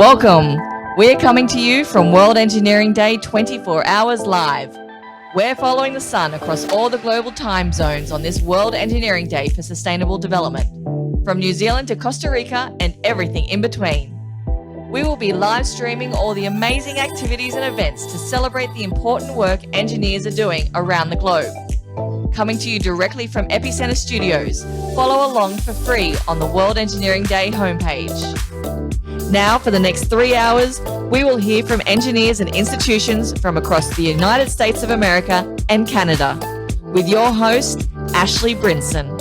Welcome. We're coming to you from World Engineering Day 24 hours live. We're following the sun across all the global time zones on this World Engineering Day for Sustainable Development, from New Zealand to Costa Rica and everything in between. We will be live streaming all the amazing activities and events to celebrate the important work engineers are doing around the globe. Coming to you directly from Epicenter Studios, follow along for free on the World Engineering Day homepage. Now, for the next 3 hours, we will hear from engineers and institutions from across the United States of America and Canada, with your host, Ashley Brinson.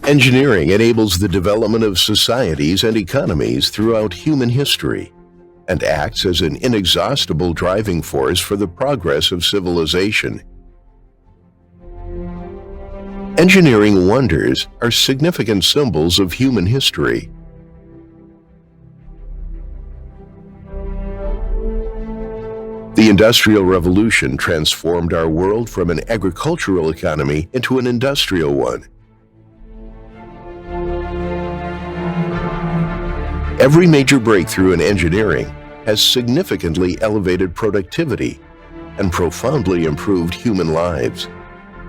Engineering enables the development of societies and economies throughout human history and acts as an inexhaustible driving force for the progress of civilization. Engineering wonders are significant symbols of human history. The Industrial Revolution transformed our world from an agricultural economy into an industrial one. Every major breakthrough in engineering has significantly elevated productivity and profoundly improved human lives.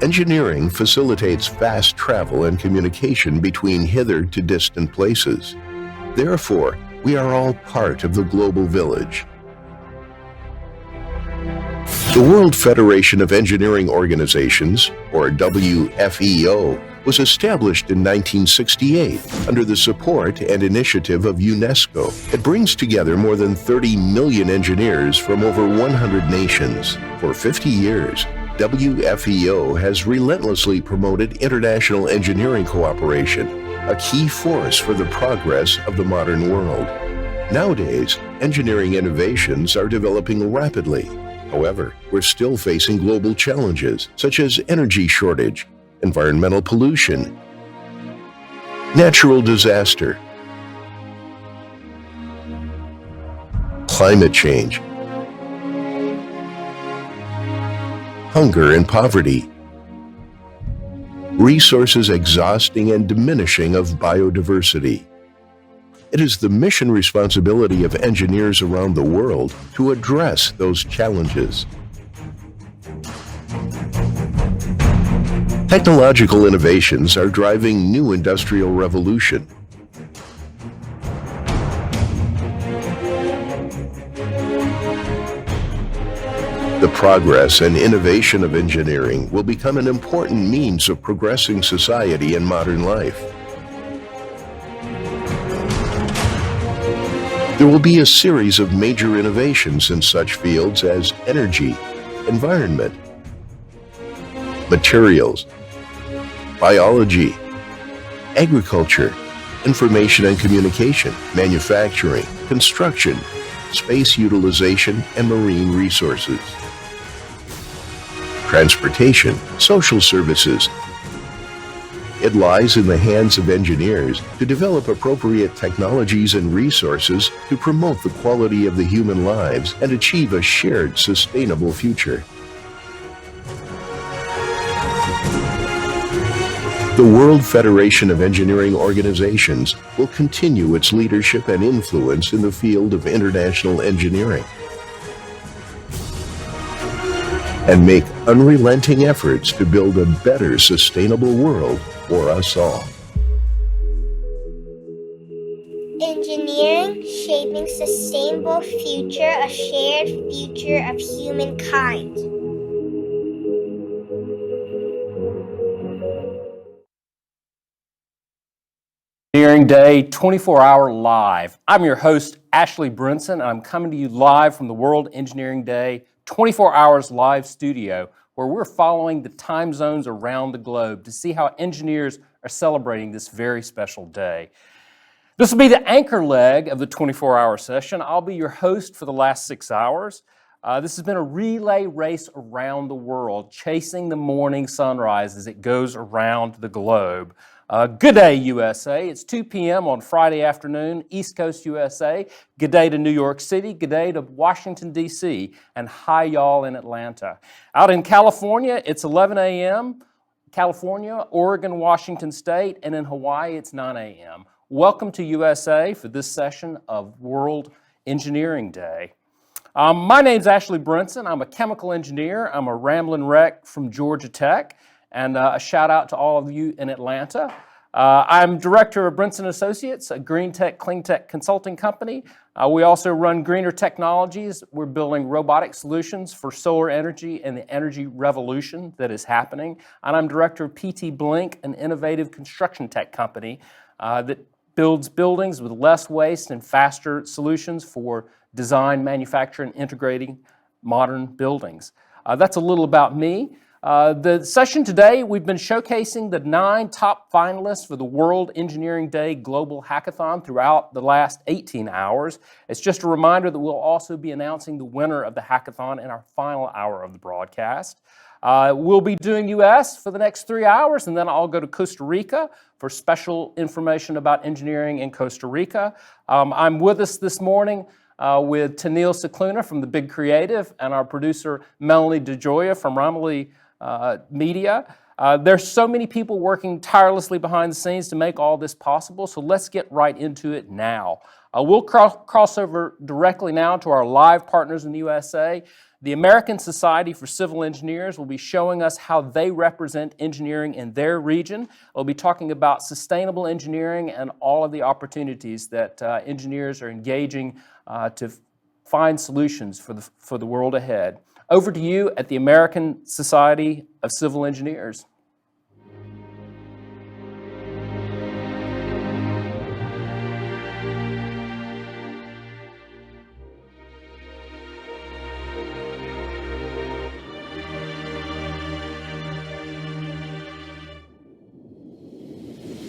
Engineering facilitates fast travel and communication between hither to distant places. Therefore, we are all part of the global village. The World Federation of Engineering Organizations, or WFEO, was established in 1968 under the support and initiative of UNESCO. It brings together more than 30 million engineers from over 100 nations. For 50 years, WFEO has relentlessly promoted international engineering cooperation, a key force for the progress of the modern world. Nowadays, engineering innovations are developing rapidly. However, we're still facing global challenges such as energy shortage, environmental pollution, natural disaster, climate change, hunger and poverty, resources exhausting and diminishing of biodiversity. It is the mission responsibility of engineers around the world to address those challenges. Technological innovations are driving new industrial revolution. The progress and innovation of engineering will become an important means of progressing society and modern life. There will be a series of major innovations in such fields as energy, environment, materials, biology, agriculture, information and communication, manufacturing, construction, space utilization, and marine resources, transportation, social services. It lies in the hands of engineers to develop appropriate technologies and resources to promote the quality of the human lives and achieve a shared sustainable future. The World Federation of Engineering Organizations will continue its leadership and influence in the field of international engineering and make unrelenting efforts to build a better sustainable world for us all. Engineering shaping sustainable future, a shared future of humankind. Engineering Day 24-hour live. I'm your host, Ashley Brinson, and I'm coming to you live from the World Engineering Day 24 hours live studio, where we're following the time zones around the globe to see how engineers are celebrating this very special day. This will be the anchor leg of the 24-hour session. I'll be your host for the last 6 hours. This has been a relay race around the world, chasing the morning sunrise as it goes around the globe. Good day, USA. It's 2 p.m. on Friday afternoon, East Coast USA. Good day to New York City. Good day to Washington, D.C. And hi, y'all in Atlanta. Out in California, it's 11 a.m. California, Oregon, Washington State, and in Hawaii, it's 9 a.m. Welcome to USA for this session of World Engineering Day. My name's Ashley Brinson. I'm a chemical engineer. I'm a ramblin' wreck from Georgia Tech. And a shout out to all of you in Atlanta. I'm director of Brinson Associates, a green tech, clean tech consulting company. We also run Greener Technologies. We're building robotic solutions for solar energy and the energy revolution that is happening. And I'm director of PT Blink, an innovative construction tech company that builds buildings with less waste and faster solutions for design, manufacture, and integrating modern buildings. That's a little about me. The session today, we've been showcasing the 9 top finalists for the World Engineering Day Global Hackathon throughout the last 18 hours. It's just a reminder that we'll also be announcing the winner of the hackathon in our final hour of the broadcast. We'll be doing US for the next 3 hours, and then I'll go to Costa Rica for special information about engineering in Costa Rica. I'm with us this morning with Tennille Cicluna from The Big Creative and our producer Melanie DeJoya from Romilly Media. There's so many people working tirelessly behind the scenes to make all this possible, so let's get right into it now. We'll cross over directly now to our live partners in the USA. The American Society for Civil Engineers will be showing us how they represent engineering in their region. We'll be talking about sustainable engineering and all of the opportunities that engineers are engaging to find solutions for the world ahead. Over to you at the American Society of Civil Engineers.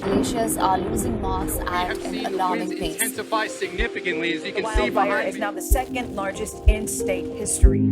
Glaciers are losing mass at an alarming pace. Intensify significantly, as you can The see wildfire behind is me. now the second largest in state history.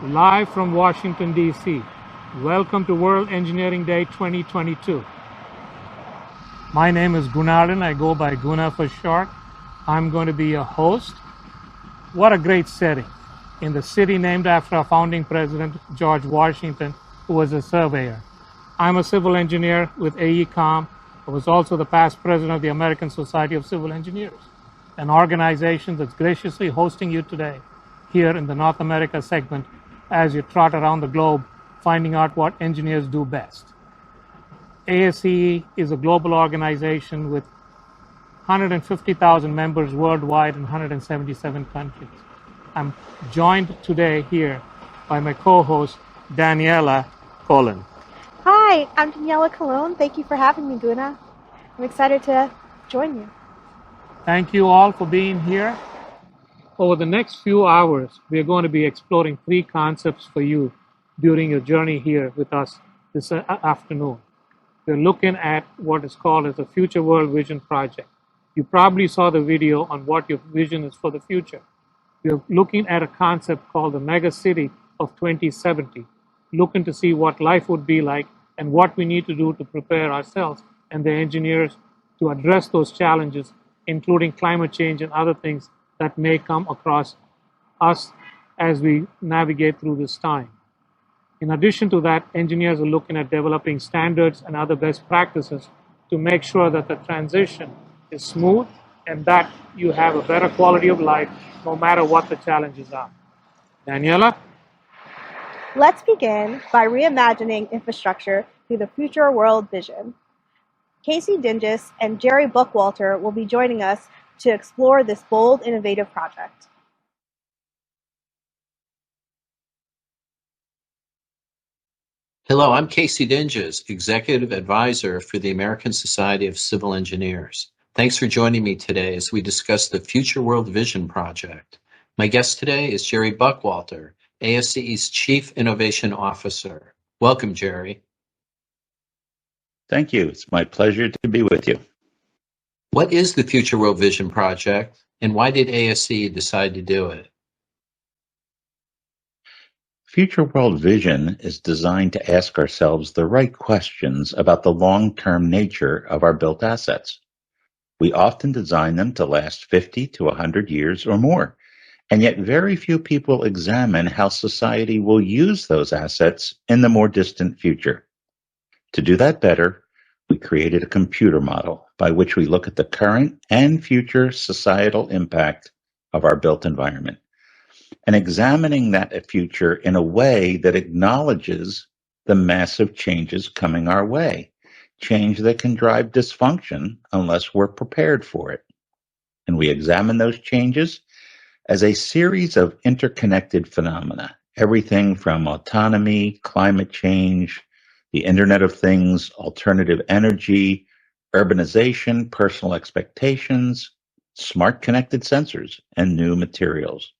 live from Washington, D.C. Welcome to World Engineering Day 2022. My name is Gunardan. I go by Guna for short. I'm going to be your host. What a great setting in the city named after our founding president, George Washington, who was a surveyor. I'm a civil engineer with AECOM. I was also the past president of the American Society of Civil Engineers, an organization that's graciously hosting you today here in the North America segment as you trot around the globe finding out what engineers do best. ASCE is a global organization with 150,000 members worldwide in 177 countries. I'm joined today here by my co-host, Daniela Colon. Hi, I'm Daniela Colon. Thank you for having me, Guna. I'm excited to join you. Thank you all for being here. Over the next few hours, we're going to be exploring three concepts for you during your journey here with us this afternoon. We're looking at what is called as the Future World Vision Project. You probably saw the video on what your vision is for the future. We're looking at a concept called the Mega City of 2070, looking to see what life would be like and what we need to do to prepare ourselves and the engineers to address those challenges, including climate change and other things that may come across us as we navigate through this time. In addition to that, engineers are looking at developing standards and other best practices to make sure that the transition is smooth and that you have a better quality of life no matter what the challenges are. Daniela? Let's begin by reimagining infrastructure through the Future World Vision. Casey Dinges and Jerry Buckwalter will be joining us to explore this bold, innovative project. Hello, I'm Casey Dinges, Executive Advisor for the American Society of Civil Engineers. Thanks for joining me today as we discuss the Future World Vision Project. My guest today is Jerry Buckwalter, ASCE's Chief Innovation Officer. Welcome, Jerry. Thank you. It's my pleasure to be with you. What is the Future World Vision Project, and why did ASCE decide to do it? Future World Vision is designed to ask ourselves the right questions about the long-term nature of our built assets. We often design them to last 50 to 100 years or more, and yet very few people examine how society will use those assets in the more distant future. To do that better, we created a computer model by which we look at the current and future societal impact of our built environment, and examining that future in a way that acknowledges the massive changes coming our way, change that can drive dysfunction unless we're prepared for it. And we examine those changes as a series of interconnected phenomena, everything from autonomy, climate change, the Internet of Things, alternative energy, urbanization, personal expectations, smart connected sensors, and new materials.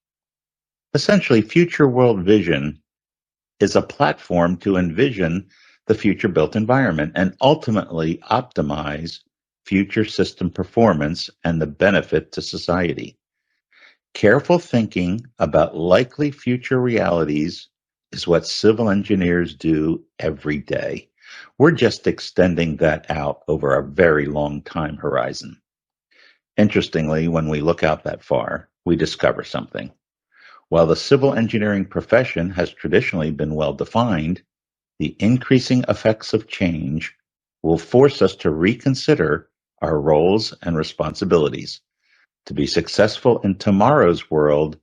Essentially, Future World Vision is a platform to envision the future built environment and ultimately optimize future system performance and the benefit to society. Careful thinking about likely future realities is what civil engineers do every day. We're just extending that out over a very long time horizon. Interestingly, when we look out that far, we discover something. While the civil engineering profession has traditionally been well defined, the increasing effects of change will force us to reconsider our roles and responsibilities. To be successful in tomorrow's world,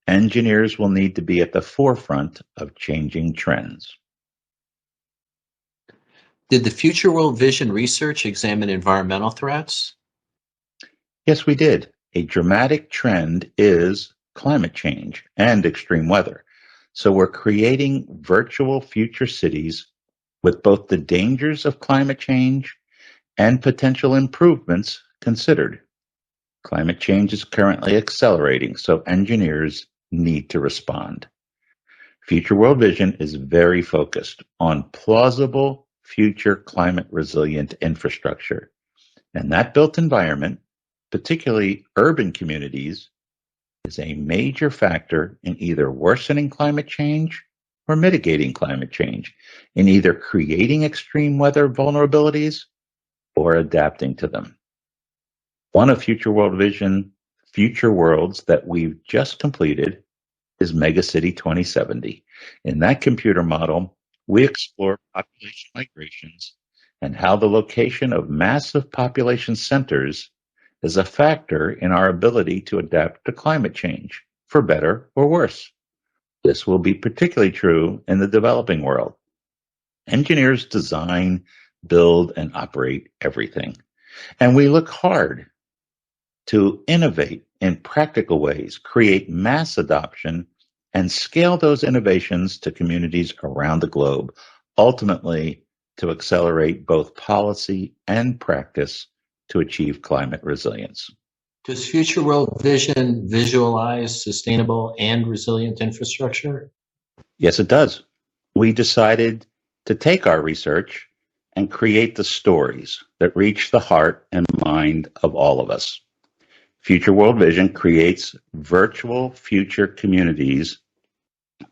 engineers will need to be at the forefront of changing trends. Did the Future World Vision research examine environmental threats? Yes, we did. A dramatic trend is climate change and extreme weather. So we're creating virtual future cities with both the dangers of climate change and potential improvements considered. Climate change is currently accelerating, so engineers need to respond. Future World Vision is very focused on plausible future climate resilient infrastructure. And that built environment, particularly urban communities, is a major factor in either worsening climate change or mitigating climate change, in either creating extreme weather vulnerabilities or adapting to them. One of Future World Vision future worlds that we've just completed is Megacity 2070. In that computer model, we explore population migrations and how the location of massive population centers is a factor in our ability to adapt to climate change, for better or worse. This will be particularly true in the developing world. Engineers design, build, and operate everything. And we look hard to innovate in practical ways, create mass adoption, and scale those innovations to communities around the globe, ultimately to accelerate both policy and practice to achieve climate resilience. Does Future World Vision visualize sustainable and resilient infrastructure? Yes, it does. We decided to take our research and create the stories that reach the heart and mind of all of us. Future World Vision creates virtual future communities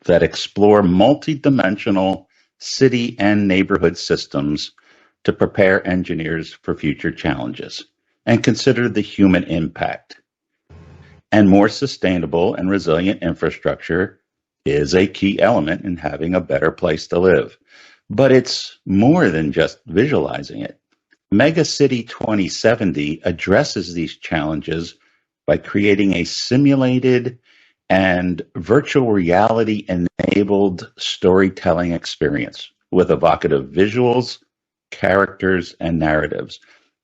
that explore multidimensional city and neighborhood systems to prepare engineers for future challenges and consider the human impact. And more sustainable and resilient infrastructure is a key element in having a better place to live. But it's more than just visualizing it. Megacity 2070 addresses these challenges by creating a simulated and virtual reality enabled storytelling experience with evocative visuals, characters, and narratives.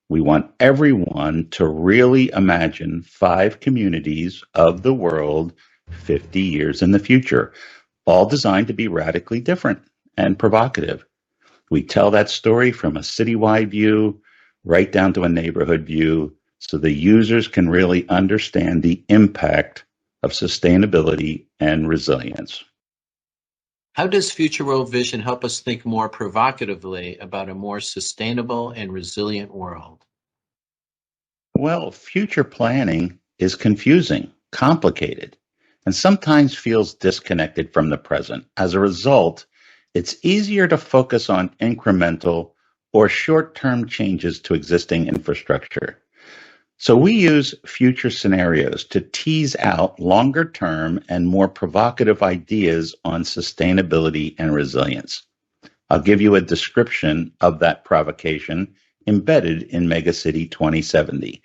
We want everyone to really imagine 5 communities of the world 50 years in the future, all designed to be radically different and provocative. We tell that story from a citywide view right down to a neighborhood view so the users can really understand the impact of sustainability and resilience. How does Future World Vision help us think more provocatively about a more sustainable and resilient world? Well, future planning is confusing, complicated, and sometimes feels disconnected from the present. As a result, it's easier to focus on incremental or short-term changes to existing infrastructure. So we use future scenarios to tease out longer-term and more provocative ideas on sustainability and resilience. I'll give you a description of that provocation embedded in Megacity 2070.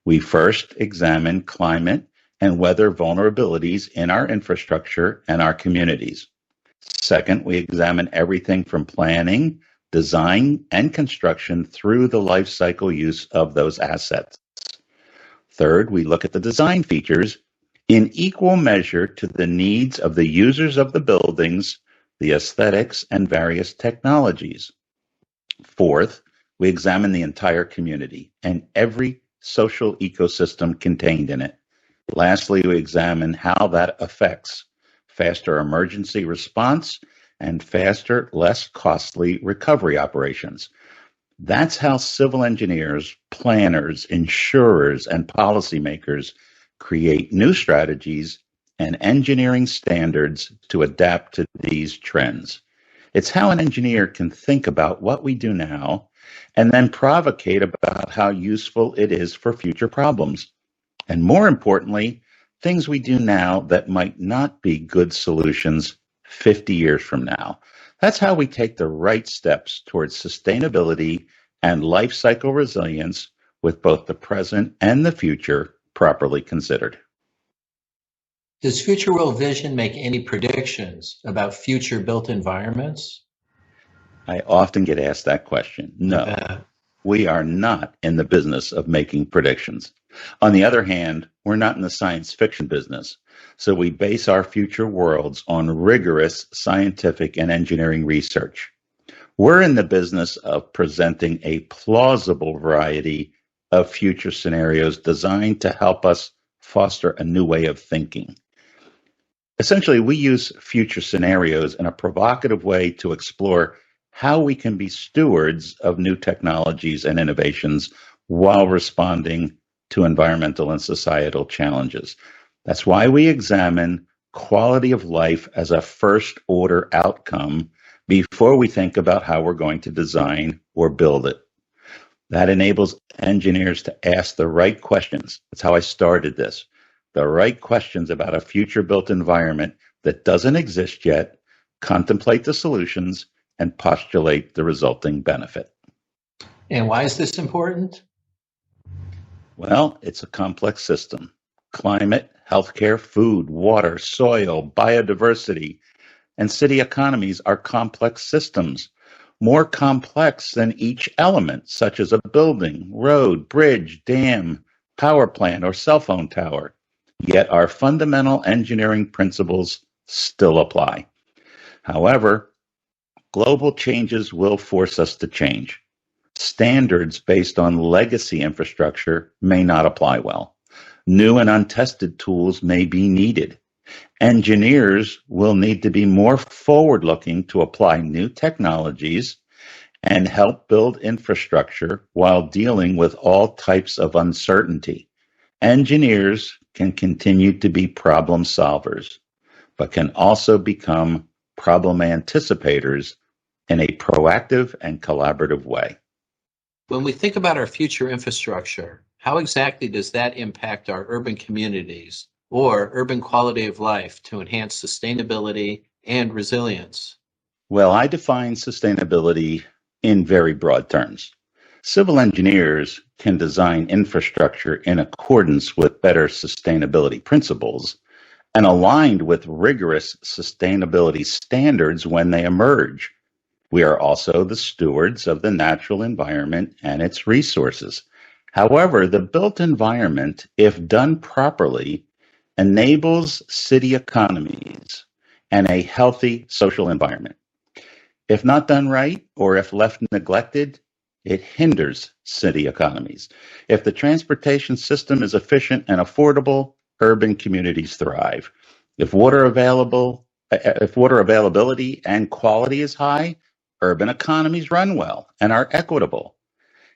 We first examine climate and weather vulnerabilities in our infrastructure and our communities. Second, we examine everything from planning, design, and construction through the life cycle use of those assets. Third, we look at the design features in equal measure to the needs of the users of the buildings, the aesthetics, and various technologies. Fourth, we examine the entire community and every social ecosystem contained in it. Lastly, we examine how that affects faster emergency response and faster, less costly recovery operations. That's how civil engineers, planners, insurers, and policymakers create new strategies and engineering standards to adapt to these trends. It's how an engineer can think about what we do now and then provocate about how useful it is for future problems. And more importantly, things we do now that might not be good solutions 50 years from now. That's how we take the right steps towards sustainability and life cycle resilience with both the present and the future properly considered. Does Future World Vision make any predictions about future built environments? I often get asked that question. No, we are not in the business of making predictions. On the other hand, we're not in the science fiction business. So we base our future worlds on rigorous scientific and engineering research. We're in the business of presenting a plausible variety of future scenarios designed to help us foster a new way of thinking. Essentially, we use future scenarios in a provocative way to explore how we can be stewards of new technologies and innovations while responding to environmental and societal challenges. That's why we examine quality of life as a first order outcome before we think about how we're going to design or build it. That enables engineers to ask the right questions. That's how I started this. The right questions about a future built environment that doesn't exist yet, contemplate the solutions, and postulate the resulting benefit. And why is this important? Well, it's a complex system. Climate, healthcare, food, water, soil, biodiversity, and city economies are complex systems, more complex than each element, such as a building, road, bridge, dam, power plant, or cell phone tower. Yet our fundamental engineering principles still apply. However, global changes will force us to change. Standards based on legacy infrastructure may not apply well. New and untested tools may be needed. Engineers will need to be more forward-looking to apply new technologies and help build infrastructure while dealing with all types of uncertainty. Engineers can continue to be problem solvers, but can also become problem anticipators in a proactive and collaborative way. When we think about our future infrastructure, how exactly does that impact our urban communities or urban quality of life to enhance sustainability and resilience? Well, I define sustainability in very broad terms. Civil engineers can design infrastructure in accordance with better sustainability principles and aligned with rigorous sustainability standards when they emerge. We are also the stewards of the natural environment and its resources. However, the built environment, if done properly, enables city economies and a healthy social environment. If not done right, or if left neglected, it hinders city economies. If the transportation system is efficient and affordable, urban communities thrive. If water availability and quality is high, urban economies run well and are equitable.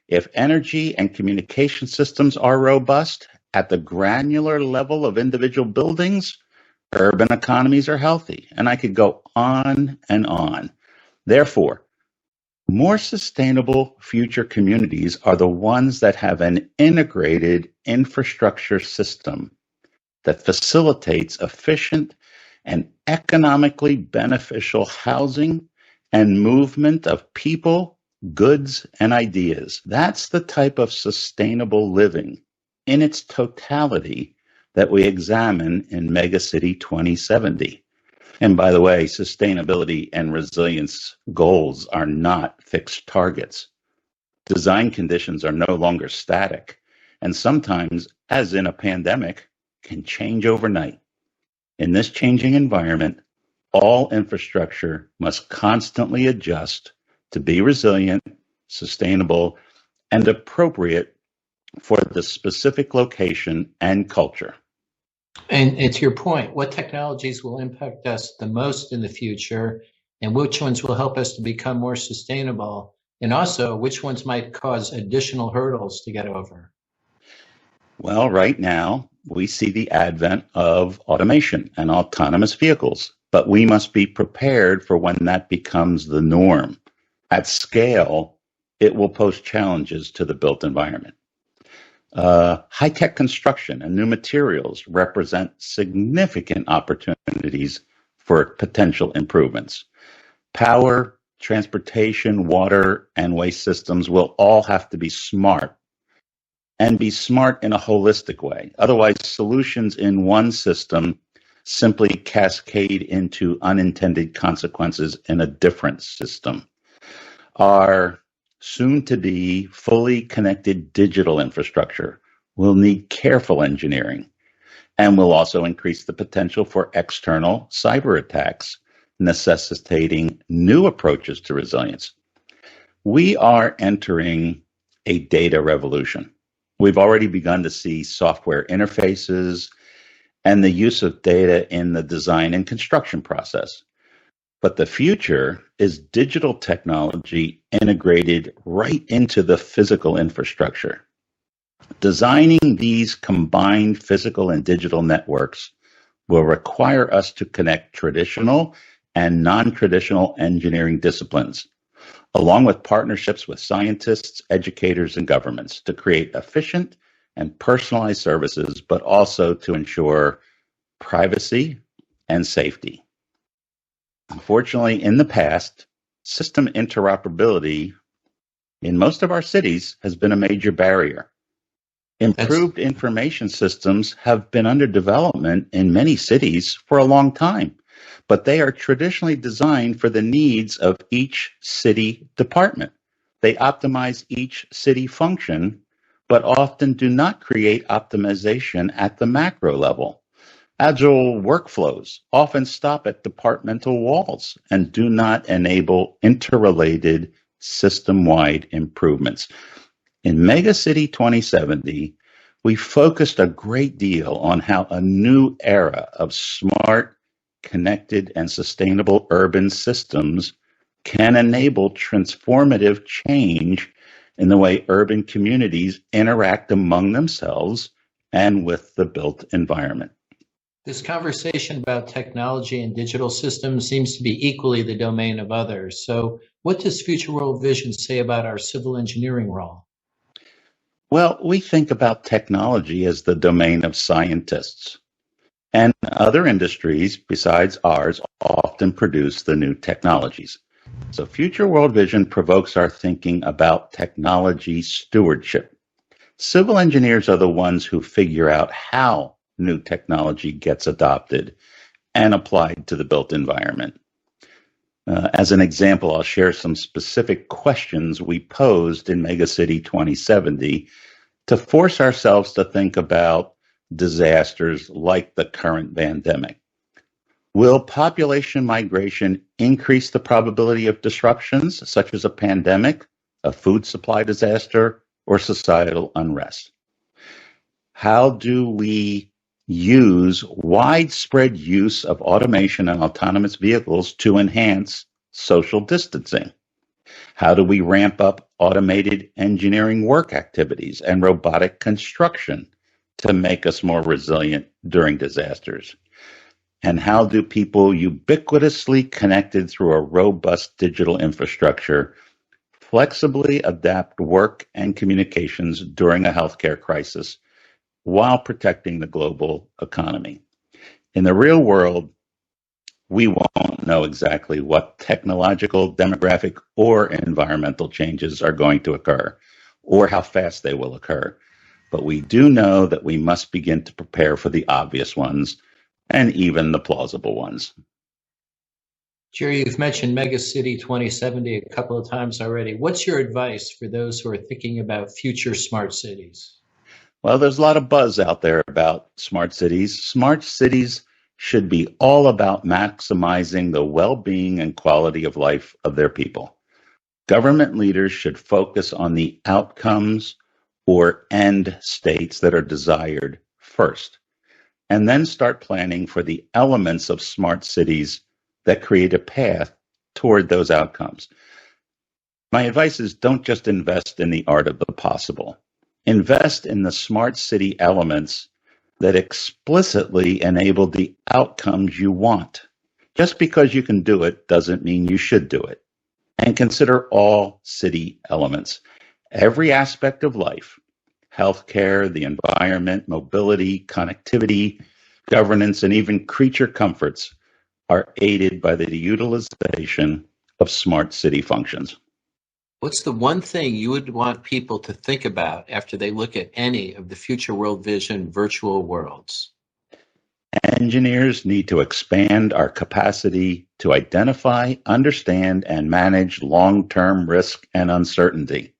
If energy and communication systems are robust at the granular level of individual buildings, urban economies are healthy. And I could go on and on. Therefore, more sustainable future communities are the ones that have an integrated infrastructure system that facilitates efficient and economically beneficial housing and movement of people, goods, and ideas. That's the type of sustainable living in its totality that we examine in Megacity 2070. And by the way, sustainability and resilience goals are not fixed targets. Design conditions are no longer static, and sometimes, as in a pandemic, can change overnight. In this changing environment, all infrastructure must constantly adjust to be resilient, sustainable, and appropriate for the specific location and culture. And to your point, what technologies will impact us the most in the future, and which ones will help us to become more sustainable? And also, which ones might cause additional hurdles to get over? Well, right now, we see the advent of automation and autonomous vehicles, but we must be prepared for when that becomes the norm. At scale, it will pose challenges to the built environment. High-tech construction and new materials represent significant opportunities for potential improvements. Power, transportation, water, and waste systems will all have to be smart and be smart in a holistic way. Otherwise, solutions in one system simply cascade into unintended consequences in a different system. Our soon-to-be fully connected digital infrastructure will need careful engineering and will also increase the potential for external cyber attacks, necessitating new approaches to resilience. We are entering a data revolution. We've already begun to see software interfaces and the use of data in the design and construction process. But the future is digital technology integrated right into the physical infrastructure. Designing these combined physical and digital networks will require us to connect traditional and non-traditional engineering disciplines, along with partnerships with scientists, educators, and governments to create efficient and personalized services, but also to ensure privacy and safety. Unfortunately, in the past, system interoperability in most of our cities has been a major barrier. Improved information systems have been under development in many cities for a long time, but they are traditionally designed for the needs of each city department. They optimize each city function, but often do not create optimization at the macro level. Agile workflows often stop at departmental walls and do not enable interrelated system-wide improvements. In Megacity 2070, we focused a great deal on how a new era of smart, connected, and sustainable urban systems can enable transformative change in the way urban communities interact among themselves and with the built environment. This conversation about technology and digital systems seems to be equally the domain of others. So, what does Future World Vision say about our civil engineering role? Well, we think about technology as the domain of scientists, and other industries besides ours often produce the new technologies. So Future World Vision provokes our thinking about technology stewardship. Civil engineers are the ones who figure out how new technology gets adopted and applied to the built environment. As an example, I'll share some specific questions we posed in Megacity 2070 to force ourselves to think about disasters like the current pandemic. Will population migration increase the probability of disruptions, such as a pandemic, a food supply disaster, or societal unrest? How do we use widespread use of automation and autonomous vehicles to enhance social distancing? How do we ramp up automated engineering work activities and robotic construction to make us more resilient during disasters? And how do people ubiquitously connected through a robust digital infrastructure flexibly adapt work and communications during a healthcare crisis while protecting the global economy? In the real world, we won't know exactly what technological, demographic, or environmental changes are going to occur, or how fast they will occur. But we do know that we must begin to prepare for the obvious ones and even the plausible ones. Jerry, you've mentioned Megacity 2070 a couple of times already. What's your advice for those who are thinking about future smart cities? Well, there's a lot of buzz out there about smart cities. Smart cities should be all about maximizing the well-being and quality of life of their people. Government leaders should focus on the outcomes or end states that are desired first, and then start planning for the elements of smart cities that create a path toward those outcomes. My advice is don't just invest in the art of the possible. Invest in the smart city elements that explicitly enable the outcomes you want. Just because you can do it doesn't mean you should do it. And consider all city elements. Every aspect of life, healthcare, the environment, mobility, connectivity, governance, and even creature comforts are aided by the utilization of smart city functions. What's the one thing you would want people to think about after they look at any of the Future World Vision virtual worlds? Engineers need to expand our capacity to identify, understand, and manage long-term risk and uncertainty.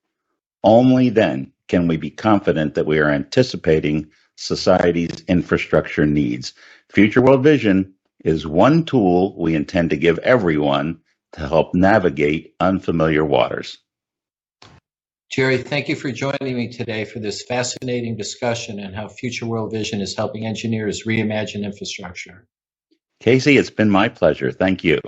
Only then can we be confident that we are anticipating society's infrastructure needs. Future World Vision is one tool we intend to give everyone to help navigate unfamiliar waters. Jerry, thank you for joining me today for this fascinating discussion on how Future World Vision is helping engineers reimagine infrastructure. Casey, it's been my pleasure. Thank you.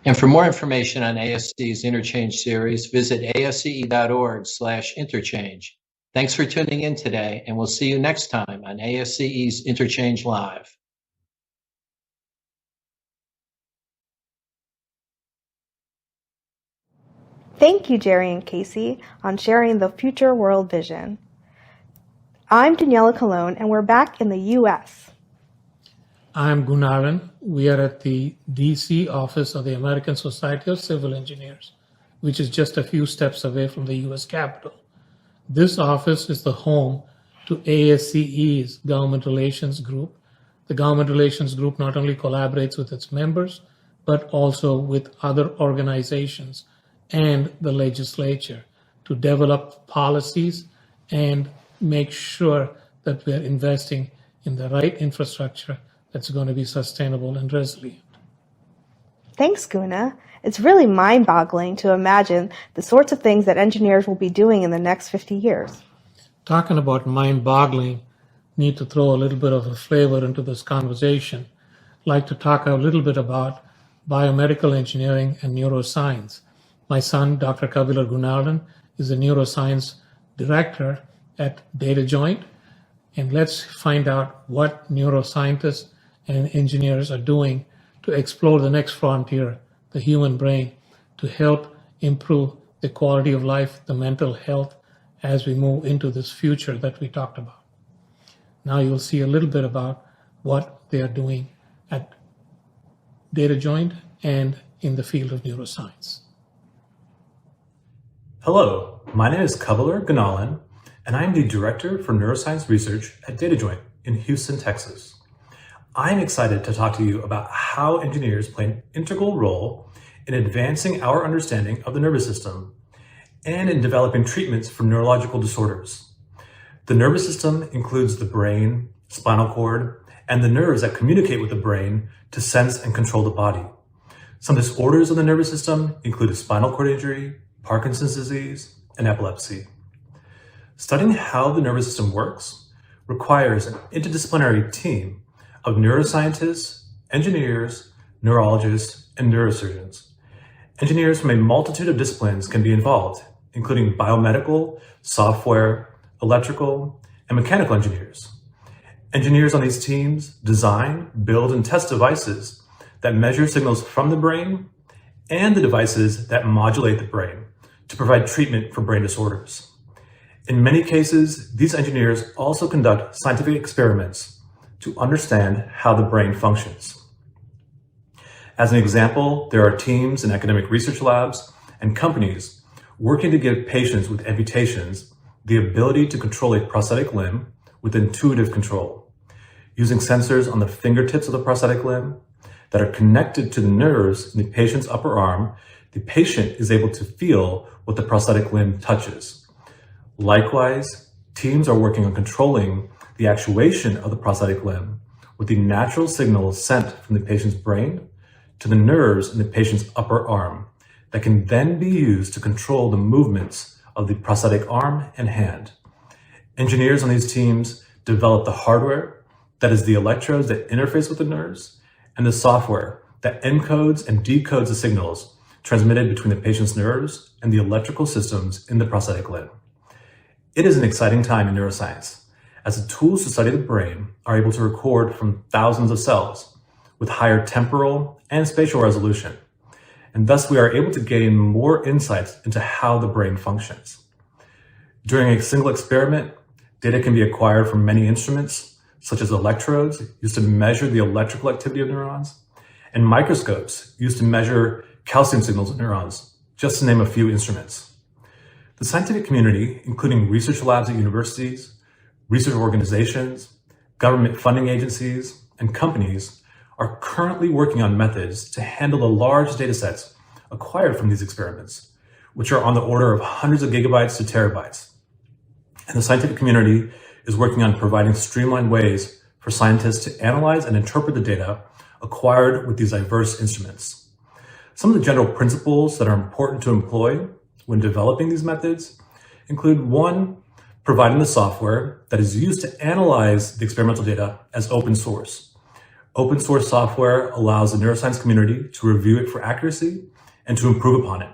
And for more information on ASC's Interchange series, visit asce.org/interchange. Thanks for tuning in today, and we'll see you next time on ASCE's Interchange Live. Thank you, Jerry and Casey, on sharing the future world vision. I'm Daniela Colon, and we're back in the U.S. I'm Gunaran. We are at the DC office of the American Society of Civil Engineers, which is just a few steps away from the U.S. Capitol. This office is the home to ASCE's Government Relations Group. The Government Relations Group not only collaborates with its members, but also with other organizations and the legislature to develop policies and make sure that we're investing in the right infrastructure that's going to be sustainable and resilient. Thanks, Guna. It's really mind-boggling to imagine the sorts of things that engineers will be doing in the next 50 years. Talking about mind-boggling, need to throw a little bit of a flavor into this conversation. I'd like to talk a little bit about biomedical engineering and neuroscience. My son, Dr. Kabilar Gunaran, is the neuroscience director at DataJoint, and let's find out what neuroscientists and engineers are doing to explore the next frontier, the human brain, to help improve the quality of life, the mental health, as we move into this future that we talked about. Now you'll see a little bit about what they are doing at DataJoint and in the field of neuroscience. Hello, my name is Kabilar Gunaran, and I am the Director for Neuroscience Research at DataJoint in Houston, Texas. I'm excited to talk to you about how engineers play an integral role in advancing our understanding of the nervous system and in developing treatments for neurological disorders. The nervous system includes the brain, spinal cord, and the nerves that communicate with the brain to sense and control the body. Some disorders of the nervous system include spinal cord injury, Parkinson's disease, and epilepsy. Studying how the nervous system works requires an interdisciplinary team of neuroscientists, engineers, neurologists, and neurosurgeons. Engineers from a multitude of disciplines can be involved, including biomedical, software, electrical, and mechanical engineers. Engineers on these teams design, build, and test devices that measure signals from the brain and the devices that modulate the brain to provide treatment for brain disorders. In many cases, these engineers also conduct scientific experiments to understand how the brain functions. As an example, there are teams in academic research labs and companies working to give patients with amputations the ability to control a prosthetic limb with intuitive control. Using sensors on the fingertips of the prosthetic limb that are connected to the nerves in the patient's upper arm, the patient is able to feel what the prosthetic limb touches. Likewise, teams are working on controlling the actuation of the prosthetic limb with the natural signals sent from the patient's brain to the nerves in the patient's upper arm that can then be used to control the movements of the prosthetic arm and hand. Engineers on these teams develop the hardware, that is the electrodes that interface with the nerves, and the software that encodes and decodes the signals transmitted between the patient's nerves and the electrical systems in the prosthetic limb. It is an exciting time in neuroscience, as the tools to study the brain are able to record from thousands of cells with higher temporal and spatial resolution, and thus we are able to gain more insights into how the brain functions. During a single experiment, data can be acquired from many instruments, such as electrodes used to measure the electrical activity of neurons, and microscopes used to measure calcium signals in neurons, just to name a few instruments. The scientific community, including research labs at universities, research organizations, government funding agencies, and companies, are currently working on methods to handle the large datasets acquired from these experiments, which are on the order of hundreds of gigabytes to terabytes. And the scientific community is working on providing streamlined ways for scientists to analyze and interpret the data acquired with these diverse instruments. Some of the general principles that are important to employ when developing these methods include: 1, providing the software that is used to analyze the experimental data as open source. Open source software allows the neuroscience community to review it for accuracy and to improve upon it.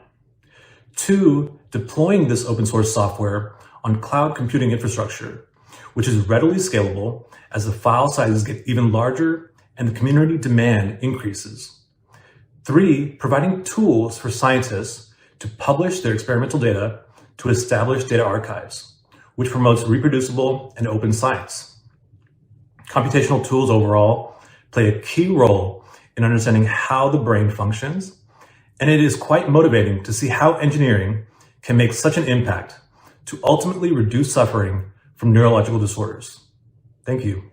2, deploying this open source software on cloud computing infrastructure, which is readily scalable as the file sizes get even larger and the community demand increases. 3, providing tools for scientists to publish their experimental data to establish data archives, which promotes reproducible and open science. Computational tools overall play a key role in understanding how the brain functions, and it is quite motivating to see how engineering can make such an impact to ultimately reduce suffering from neurological disorders. Thank you.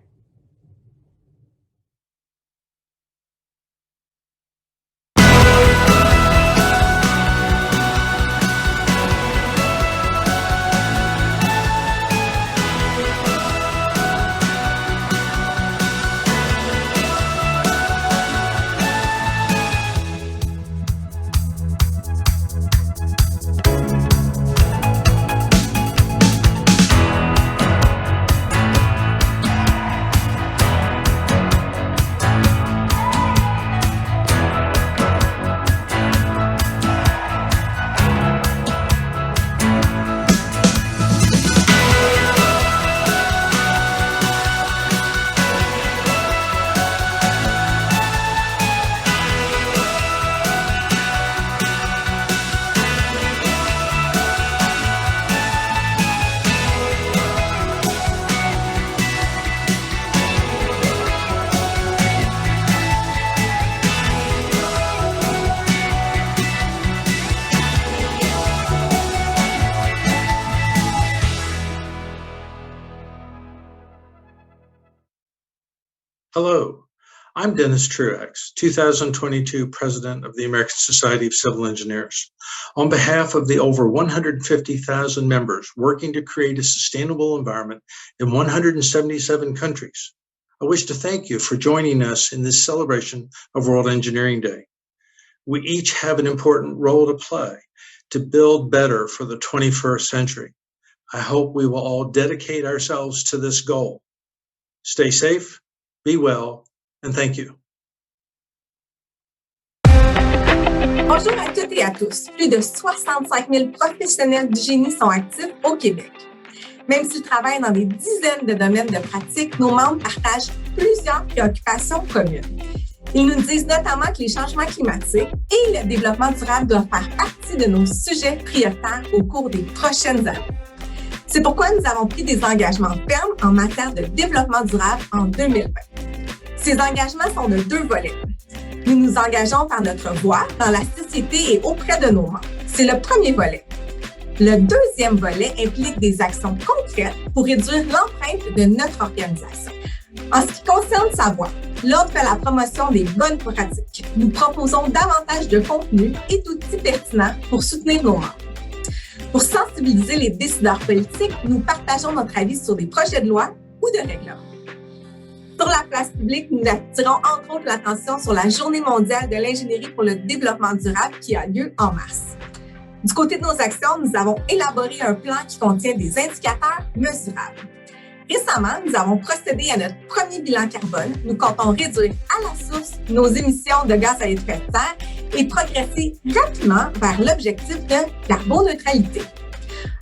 Hello, I'm Dennis Truex, 2022 President of the American Society of Civil Engineers. On behalf of the over 150,000 members working to create a sustainable environment in 177 countries, I wish to thank you for joining us in this celebration of World Engineering Day. We each have an important role to play to build better for the 21st century. I hope we will all dedicate ourselves to this goal. Stay safe, be well, and thank you. Bonjour à toutes et à tous. Plus de 65 000 professionnels du génie sont actifs au Québec. Même s'ils travaillent dans des dizaines de domaines de pratique, nos membres partagent plusieurs préoccupations communes. Ils nous disent notamment que les changements climatiques et le développement durable doivent faire partie de nos sujets prioritaires au cours des prochaines années. C'est pourquoi nous avons pris des engagements fermes en matière de développement durable en 2020. Ces engagements sont de 2 volets. Nous nous engageons par notre voix dans la société et auprès de nos membres. C'est le premier volet. Le deuxième volet implique des actions concrètes pour réduire l'empreinte de notre organisation. En ce qui concerne sa voix, l'Ordre fait la promotion des bonnes pratiques. Nous proposons davantage de contenu et d'outils pertinents pour soutenir nos membres. Pour sensibiliser les décideurs politiques, nous partageons notre avis sur des projets de loi ou de règlements. Sur la place publique, nous attirons entre autres l'attention sur la Journée mondiale de l'ingénierie pour le développement durable qui a lieu en mars. Du côté de nos actions, nous avons élaboré un plan qui contient des indicateurs mesurables. Récemment, nous avons procédé à notre premier bilan carbone. Nous comptons réduire à la source nos émissions de gaz à effet de serre et progresser rapidement vers l'objectif de carboneutralité.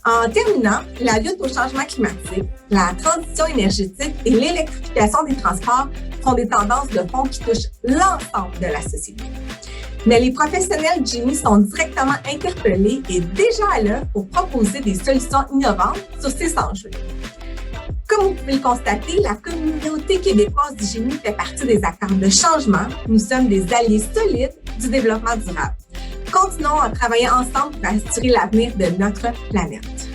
En terminant, la lutte au changement climatique, la transition énergétique et l'électrification des transports sont des tendances de fond qui touchent l'ensemble de la société. Mais les professionnels du génie sont directement interpellés et déjà à l'œuvre pour proposer des solutions innovantes sur ces enjeux. Comme vous pouvez le constater, la communauté québécoise du génie fait partie des acteurs de changement. Nous sommes des alliés solides du développement durable. Continuons à travailler ensemble pour assurer l'avenir de notre planète.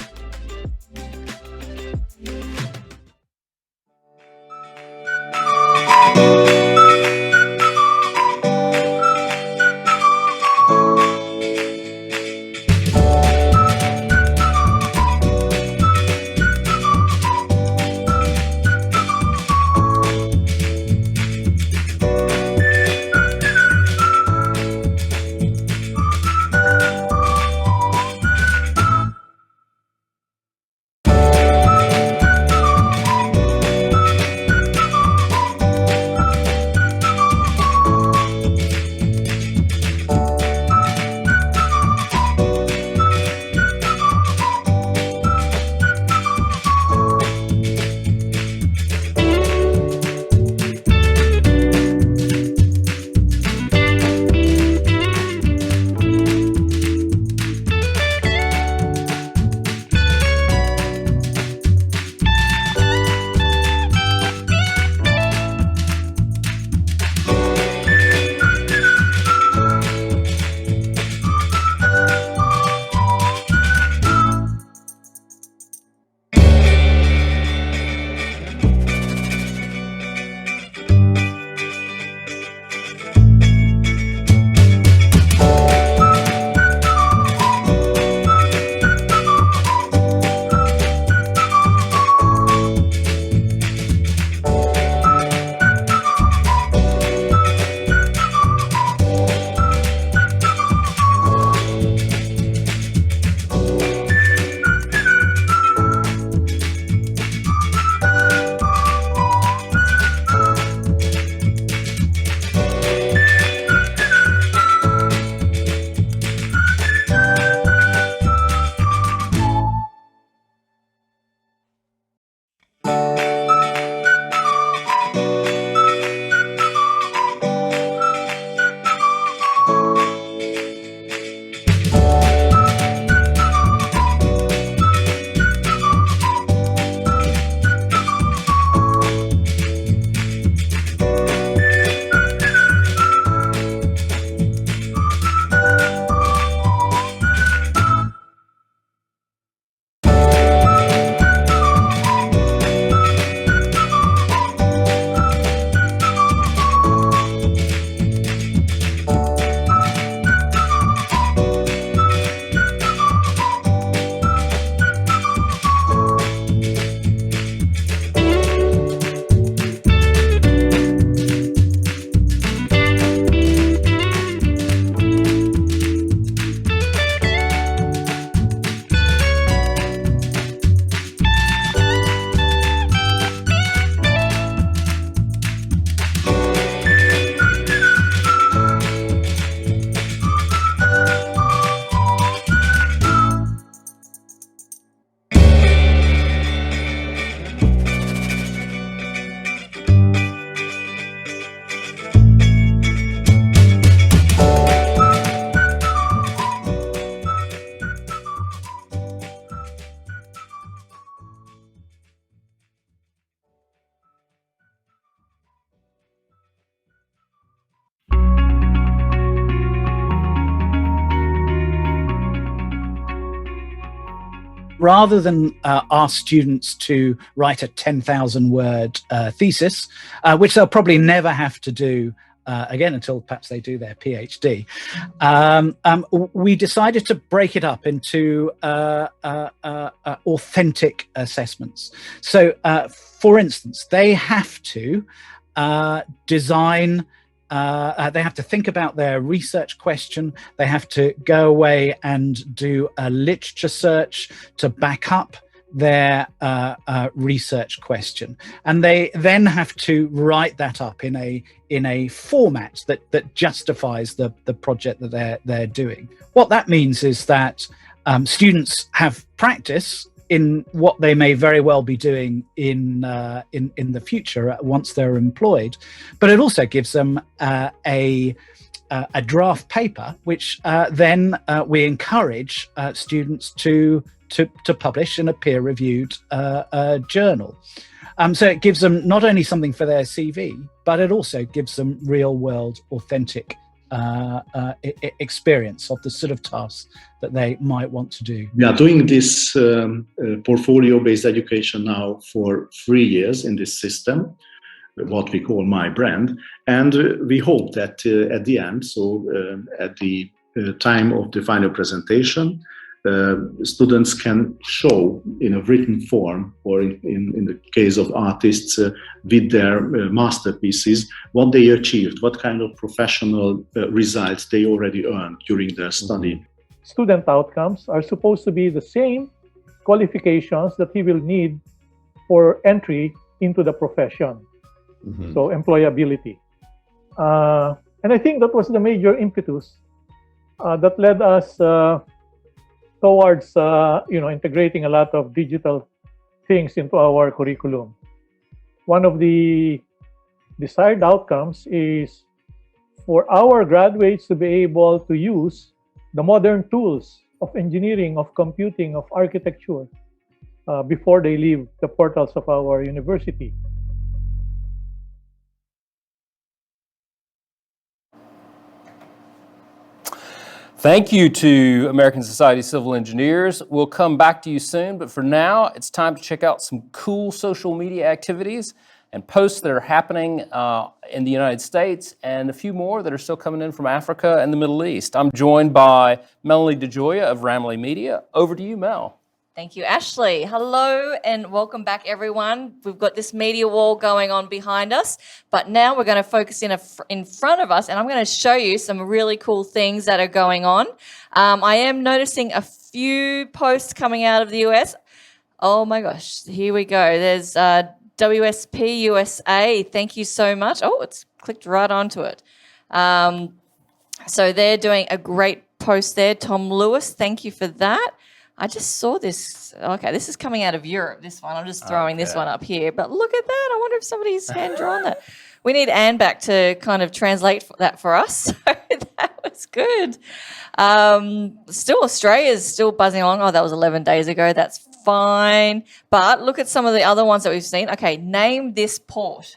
rather than ask students to write a 10,000 word thesis, which they'll probably never have to do again until perhaps they do their PhD, we decided to break it up into authentic assessments. So, for instance, they have to design, they have to think about their research question, they have to go away and do a literature search to back up their research question, and they then have to write that up in a format that justifies the project that they're doing. What that means is that students have practice in what they may very well be doing in the future once they're employed, but it also gives them a draft paper, which then we encourage students to publish in a peer-reviewed journal. So it gives them not only something for their CV, but it also gives them real-world, authentic experience of the sort of tasks that they might want to do. We are doing this portfolio-based education now for 3 years in this system, what we call My Brand, and we hope that at the end, so at the time of the final presentation, students can show in a written form, or in the case of artists with their masterpieces, what they achieved, what kind of professional results they already earned during their study. Student outcomes are supposed to be the same qualifications that he will need for entry into the profession. So employability. And I think that was the major impetus that led us towards integrating a lot of digital things into our curriculum. One of the desired outcomes is for our graduates to be able to use the modern tools of engineering, of computing, of architecture before they leave the portals of our university. Thank you to American Society of Civil Engineers. We'll come back to you soon, but for now, it's time to check out some cool social media activities and posts that are happening in the United States, and a few more that are still coming in from Africa and the Middle East. I'm joined by Melanie DeJoya of Ramley Media. Over to you, Mel. Thank you, Ashley. Hello and welcome back, everyone. We've got this media wall going on behind us, but now we're going to focus in front of us, and I'm going to show you some really cool things that are going on. I am noticing a few posts coming out of the US. Oh my gosh, here we go. There's WSP USA. Thank you so much. Oh, it's clicked right onto it. So they're doing a great post there. Tom Lewis, thank you for that. I just saw this. Okay, this is coming out of Europe, this one. I'm just throwing this one up here. But look at that. I wonder if somebody's hand-drawn that. We need Anne back to kind of translate that for us. So that was good. Still, Australia's still buzzing along. Oh, that was 11 days ago. That's fine. But look at some of the other ones that we've seen. Okay, name this port.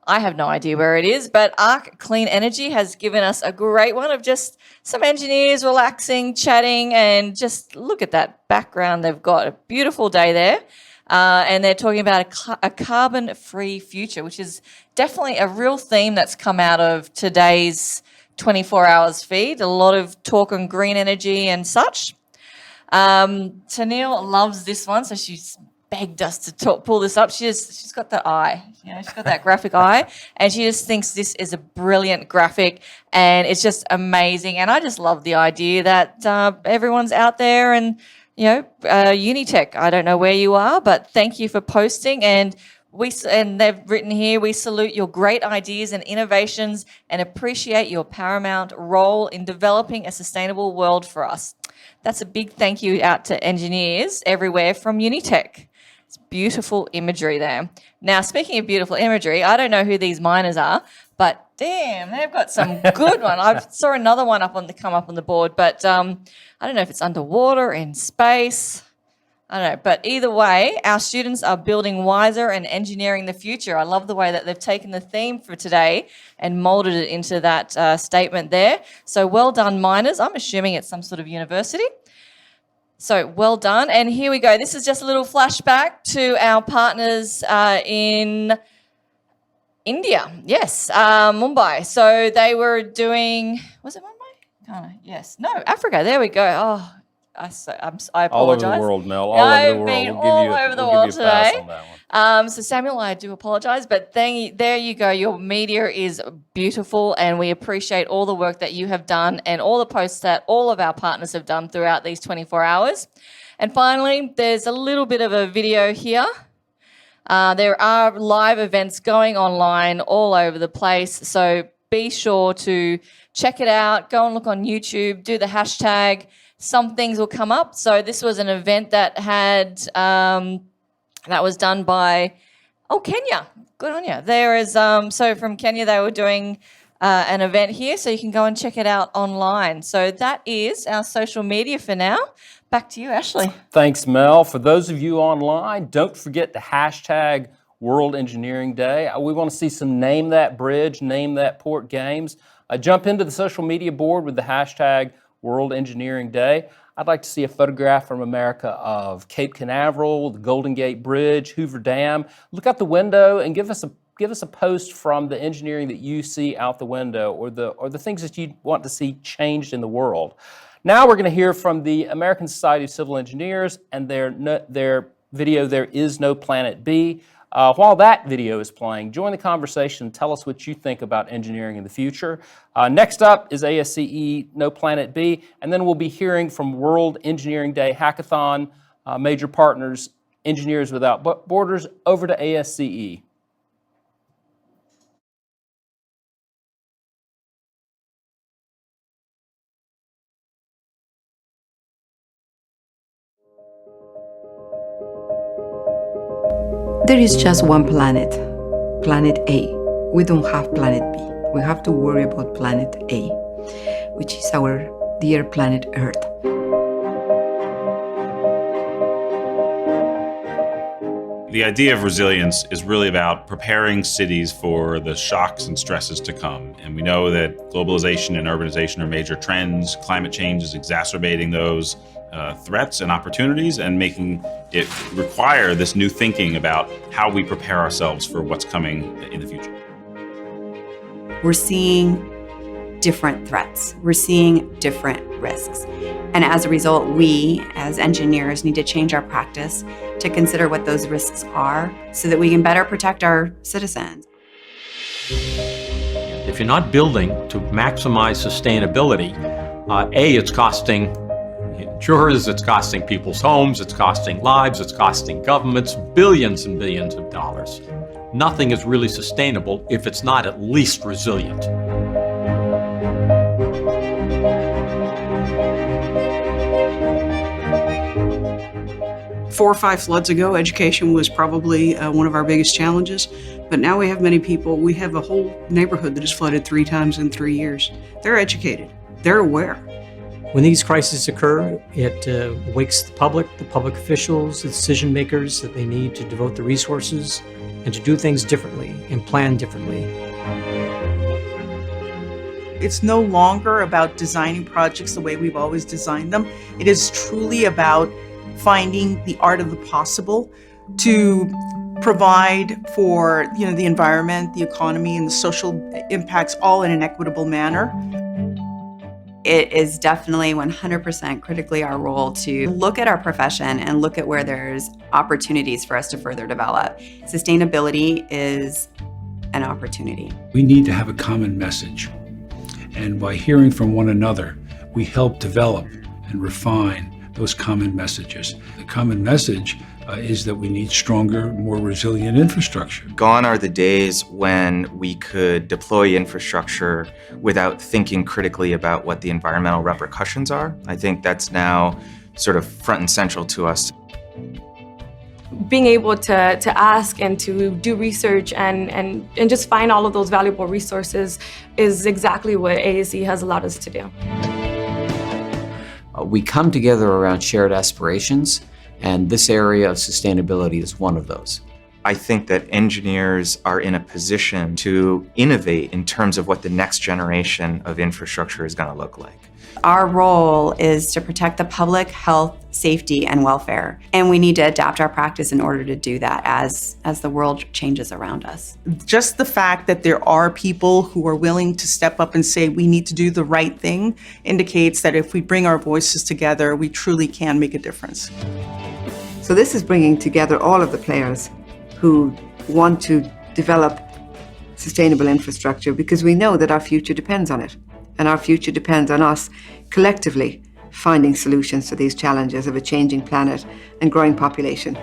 I have no idea where it is, but Arc Clean Energy has given us a great one of just some engineers relaxing, chatting, and just look at that background. They've got a beautiful day there, and they're talking about a carbon-free future, which is definitely a real theme that's come out of today's 24 Hours feed. A lot of talk on green energy and such. Tanil loves this one, so she's begged us to pull this up. She's got that eye, she's got that graphic eye, and she just thinks this is a brilliant graphic, and it's just amazing. And I just love the idea that everyone's out there, and Unitech. I don't know where you are, but thank you for posting. And they've written here, we salute your great ideas and innovations and appreciate your paramount role in developing a sustainable world for us. That's a big thank you out to engineers everywhere from Unitech. It's beautiful imagery there. Now, speaking of beautiful imagery, I don't know who these miners are, but damn, they've got some good one. I saw another one come up on the board, but I don't know if it's underwater, in space. I don't know, but either way, our students are building wiser and engineering the future. I love the way that they've taken the theme for today and molded it into that statement there. So well done, miners. I'm assuming it's some sort of university. So well done. And here we go. This is just a little flashback to our partners in India. Yes, Mumbai. So they were doing, was it Mumbai? Kind of, yes. No, Africa. There we go. Oh, I apologize. All over the world, Mel. All over the world. Been We'll all give you, over the we'll world give you a pass today. on that one. So Samuel, I do apologise, but there you go. Your media is beautiful, and we appreciate all the work that you have done and all the posts that all of our partners have done throughout these 24 hours. And finally, there's a little bit of a video here. There are live events going online all over the place, so be sure to check it out. Go and look on YouTube, do the hashtag. Some things will come up. So this was an event that had that was done by Kenya. Good on you. There is so from Kenya they were doing an event here, so you can go and check it out online. So that is our social media for now. Back to you, Ashley. Thanks, Mel. For those of you online, don't forget the hashtag World Engineering Day. We want to see some Name That Bridge, Name That Port games. Jump into the social media board with the hashtag World Engineering Day. I'd like to see a photograph from America of Cape Canaveral, the Golden Gate Bridge, Hoover Dam. Look out the window and give us a post from the engineering that you see out the window, or the things that you want to see changed in the world. Now we're going to hear from the American Society of Civil Engineers and their video, There Is No Planet B. While that video is playing, join the conversation and tell us what you think about engineering in the future. Next up is ASCE No Planet B, and then we'll be hearing from World Engineering Day Hackathon major partners, Engineers Without Borders, over to ASCE. There is just one planet, Planet A. We don't have Planet B. We have to worry about Planet A, which is our dear planet Earth. The idea of resilience is really about preparing cities for the shocks and stresses to come. And we know that globalization and urbanization are major trends. Climate change is exacerbating those threats and opportunities and making it require this new thinking about how we prepare ourselves for what's coming in the future. We're seeing different threats. We're seeing different risks. And as a result, we as engineers need to change our practice to consider what those risks are so that we can better protect our citizens. If you're not building to maximize sustainability, it's costing insurers, it's costing people's homes, it's costing lives, it's costing governments billions and billions of dollars. Nothing is really sustainable if it's not at least resilient. Four or five floods ago, education was probably one of our biggest challenges, but now we have many people. We have a whole neighborhood that is flooded 3 times in 3 years. They're educated. They're aware. When these crises occur, it wakes the public officials, the decision makers that they need to devote the resources and to do things differently and plan differently. It's no longer about designing projects the way we've always designed them. It is truly about finding the art of the possible to provide for the environment, the economy, and the social impacts all in an equitable manner. It is definitely 100% critically our role to look at our profession and look at where there's opportunities for us to further develop. Sustainability is an opportunity. We need to have a common message. And by hearing from one another, we help develop and refine those common messages. The common message is that we need stronger, more resilient infrastructure. Gone are the days when we could deploy infrastructure without thinking critically about what the environmental repercussions are. I think that's now sort of front and central to us. Being able to ask and to do research and just find all of those valuable resources is exactly what ASE has allowed us to do. We come together around shared aspirations, and this area of sustainability is one of those. I think that engineers are in a position to innovate in terms of what the next generation of infrastructure is going to look like. Our role is to protect the public health, safety, and welfare. And we need to adapt our practice in order to do that as the world changes around us. Just the fact that there are people who are willing to step up and say we need to do the right thing indicates that if we bring our voices together, we truly can make a difference. So this is bringing together all of the players who want to develop sustainable infrastructure, because we know that our future depends on it. And our future depends on us collectively finding solutions to these challenges of a changing planet and growing population.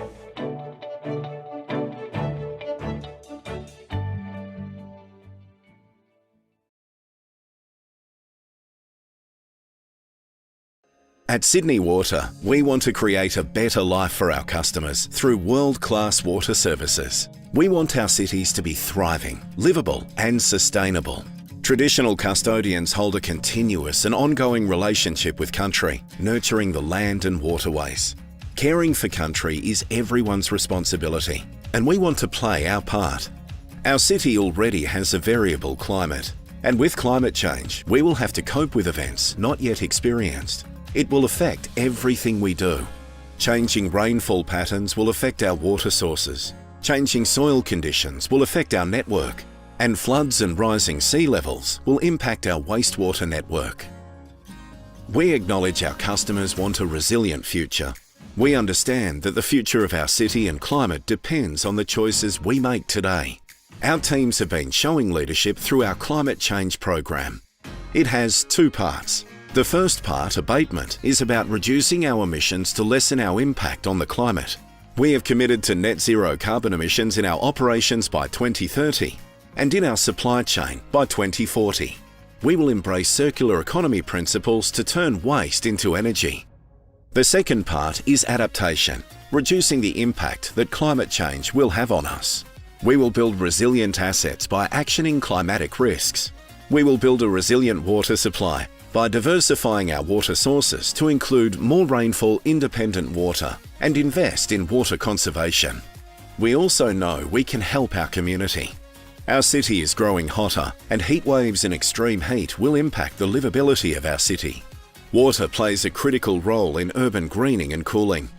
At Sydney Water, we want to create a better life for our customers through world-class water services. We want our cities to be thriving, livable and sustainable. Traditional custodians hold a continuous and ongoing relationship with country, nurturing the land and waterways. Caring for country is everyone's responsibility, and we want to play our part. Our city already has a variable climate, and with climate change, we will have to cope with events not yet experienced. It will affect everything we do. Changing rainfall patterns will affect our water sources. Changing soil conditions will affect our network. And floods and rising sea levels will impact our wastewater network. We acknowledge our customers want a resilient future. We understand that the future of our city and climate depends on the choices we make today. Our teams have been showing leadership through our climate change program. It has two parts. The first part, abatement, is about reducing our emissions to lessen our impact on the climate. We have committed to net zero carbon emissions in our operations by 2030 and in our supply chain by 2040. We will embrace circular economy principles to turn waste into energy. The second part is adaptation, reducing the impact that climate change will have on us. We will build resilient assets by actioning climatic risks. We will build a resilient water supply by diversifying our water sources to include more rainfall-independent water and invest in water conservation. We also know we can help our community. Our city is growing hotter, and heat waves and extreme heat will impact the livability of our city. Water plays a critical role in urban greening and cooling.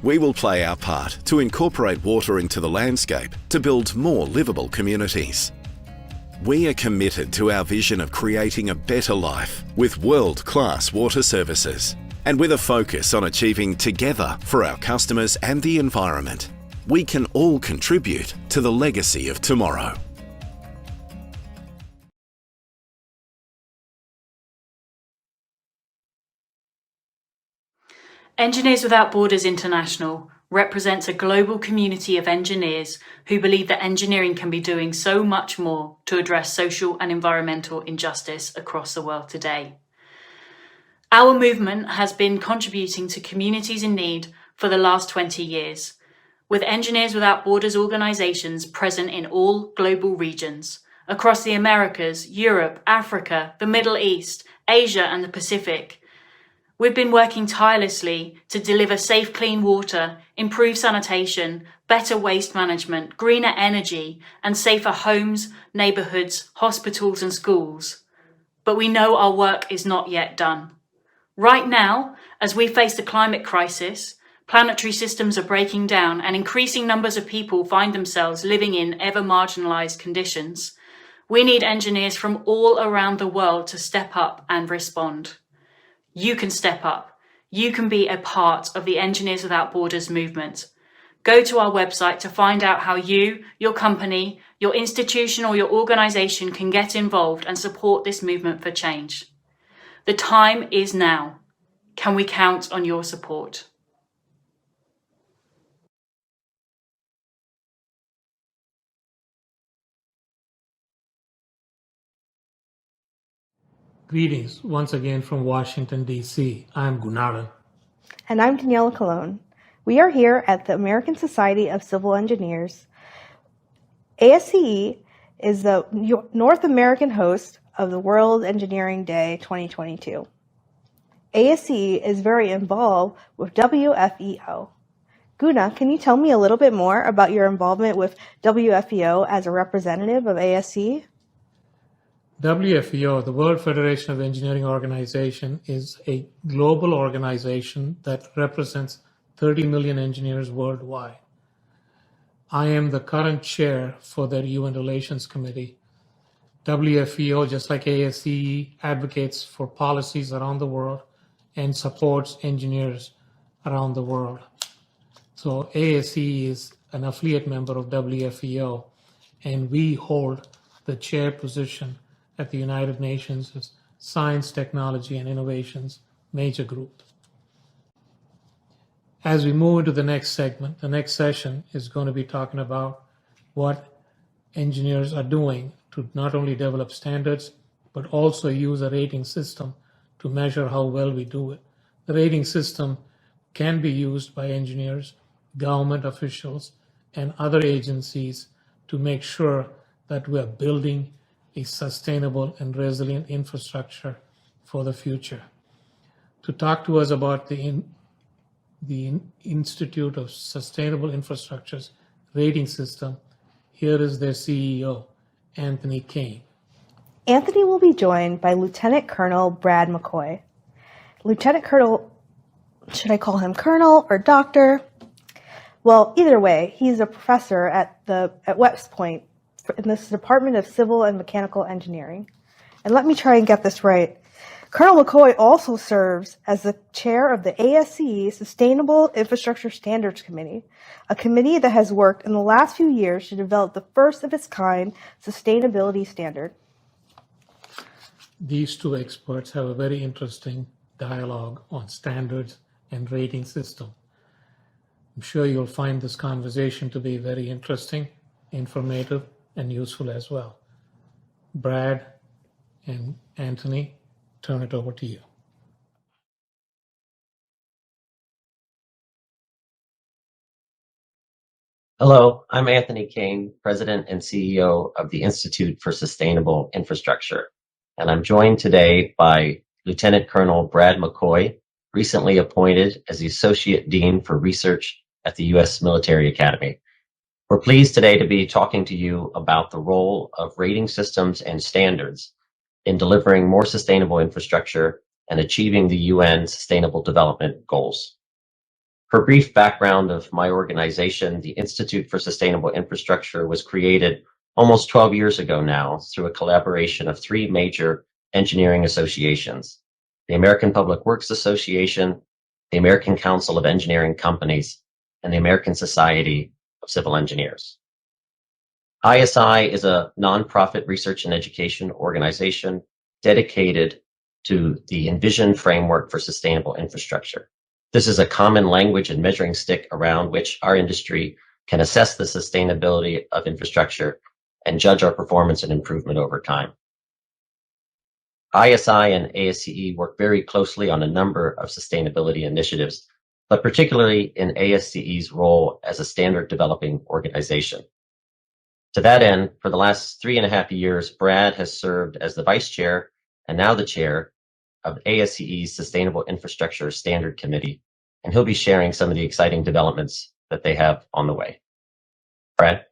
We will play our part to incorporate water into the landscape to build more livable communities. We are committed to our vision of creating a better life with world-class water services, and with a focus on achieving together for our customers and the environment. We can all contribute to the legacy of tomorrow. Engineers Without Borders International represents a global community of engineers who believe that engineering can be doing so much more to address social and environmental injustice across the world today. Our movement has been contributing to communities in need for the last 20 years, with Engineers Without Borders organizations present in all global regions, across the Americas, Europe, Africa, the Middle East, Asia, and the Pacific. We've been working tirelessly to deliver safe, clean water, improve sanitation, better waste management, greener energy, and safer homes, neighbourhoods, hospitals, and schools. But we know our work is not yet done. Right now, as we face the climate crisis, planetary systems are breaking down and increasing numbers of people find themselves living in ever marginalised conditions. We need engineers from all around the world to step up and respond. You can step up. You can be a part of the Engineers Without Borders movement. Go to our website to find out how you, your company, your institution or your organisation can get involved and support this movement for change. The time is now. Can we count on your support? Greetings once again from Washington, D.C. I'm Gunaran. And I'm Daniela Colon. We are here at the American Society of Civil Engineers. ASCE is the North American host of the World Engineering Day 2022. ASCE is very involved with WFEO. Guna, can you tell me a little bit more about your involvement with WFEO as a representative of ASCE? WFEO, the World Federation of Engineering Organization, is a global organization that represents 30 million engineers worldwide. I am the current chair for their UN Relations Committee. WFEO, just like ASCE, advocates for policies around the world and supports engineers around the world. So ASCE is an affiliate member of WFEO, and we hold the chair position at the United Nations Science, Technology, and Innovations Major Group. As we move into the next segment, the next session is going to be talking about what engineers are doing to not only develop standards, but also use a rating system to measure how well we do it. The rating system can be used by engineers, government officials, and other agencies to make sure that we are building a sustainable and resilient infrastructure for the future. To talk to us about the Institute of Sustainable Infrastructure's rating system, here is their CEO, Anthony Kane. Anthony will be joined by Lieutenant Colonel Brad McCoy. Lieutenant Colonel, should I call him Colonel or Doctor? Well, either way, he's a professor at West Point in this Department of Civil and Mechanical Engineering. And let me try and get this right. Colonel McCoy also serves as the chair of the ASCE Sustainable Infrastructure Standards Committee, a committee that has worked in the last few years to develop the first of its kind sustainability standard. These two experts have a very interesting dialogue on standards and rating system. I'm sure you'll find this conversation to be very interesting, informative, and useful as well. Brad and Anthony, turn it over to you. Hello, I'm Anthony Kane, President and CEO of the Institute for Sustainable Infrastructure, and I'm joined today by Lieutenant Colonel Brad McCoy, recently appointed as the Associate Dean for Research at the U.S. Military Academy. We're pleased today to be talking to you about the role of rating systems and standards in delivering more sustainable infrastructure and achieving the UN Sustainable Development Goals. For a brief background of my organization, the Institute for Sustainable Infrastructure was created almost 12 years ago now through a collaboration of three major engineering associations: the American Public Works Association, the American Council of Engineering Companies, and the American Society of Civil Engineers. ISI is a nonprofit research and education organization dedicated to the Envision framework for sustainable infrastructure. This is a common language and measuring stick around which our industry can assess the sustainability of infrastructure and judge our performance and improvement over time. ISI and ASCE work very closely on a number of sustainability initiatives, but particularly in ASCE's role as a standard developing organization. To that end, for the last 3.5 years, Brad has served as the vice chair and now the chair of ASCE's Sustainable Infrastructure Standard Committee, and he'll be sharing some of the exciting developments that they have on the way. Brad?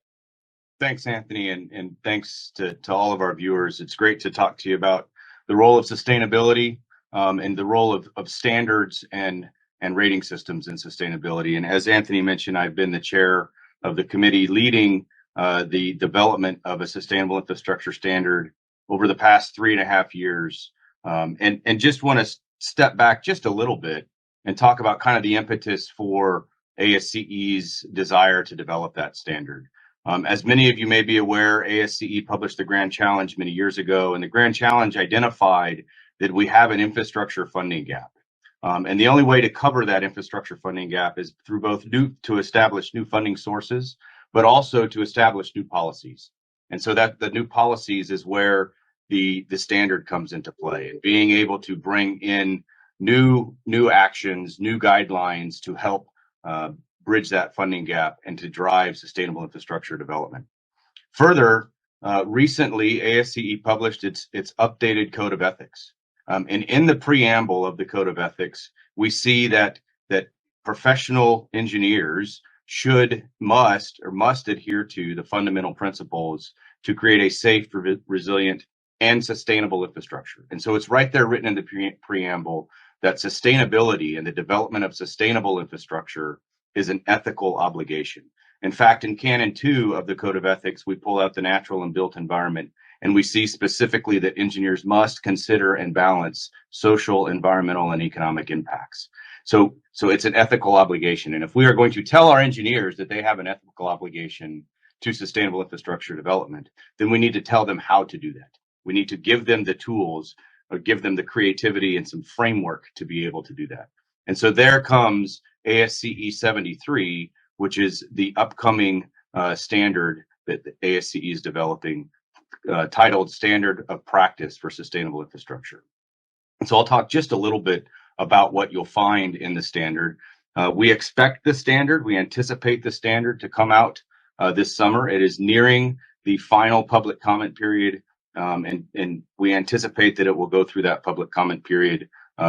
Thanks, Anthony, and thanks to all of our viewers. It's great to talk to you about the role of sustainability and the role of standards and rating systems in sustainability. And as Anthony mentioned, I've been the chair of the committee leading the development of a sustainable infrastructure standard over the past 3.5 years. And just want to step back just a little bit and talk about kind of the impetus for ASCE's desire to develop that standard. As many of you may be aware, ASCE published the Grand Challenge many years ago, and the Grand Challenge identified that we have an infrastructure funding gap. And the only way to cover that infrastructure funding gap is through both to establish new funding sources, but also to establish new policies. And so that the new policies is where the standard comes into play, and being able to bring in new actions, new guidelines to help bridge that funding gap and to drive sustainable infrastructure development. Further, recently ASCE published its updated Code of Ethics. And in the preamble of the Code of Ethics, we see that professional engineers must adhere to the fundamental principles to create a safe, resilient, and sustainable infrastructure. And so it's right there written in the preamble that sustainability and the development of sustainable infrastructure is an ethical obligation. In fact, in Canon 2 of the Code of Ethics, we pull out the natural and built environment, and we see specifically that engineers must consider and balance social, environmental, and economic impacts. So it's an ethical obligation. And if we are going to tell our engineers that they have an ethical obligation to sustainable infrastructure development, then we need to tell them how to do that. We need to give them the tools or give them the creativity and some framework to be able to do that. And so there comes ASCE 73, which is the upcoming standard that the ASCE is developing, titled Standard of Practice for Sustainable Infrastructure. And so I'll talk just a little bit about what you'll find in the standard. We expect the standard, we anticipate the standard to come out this summer. It is nearing the final public comment period, and we anticipate that it will go through that public comment period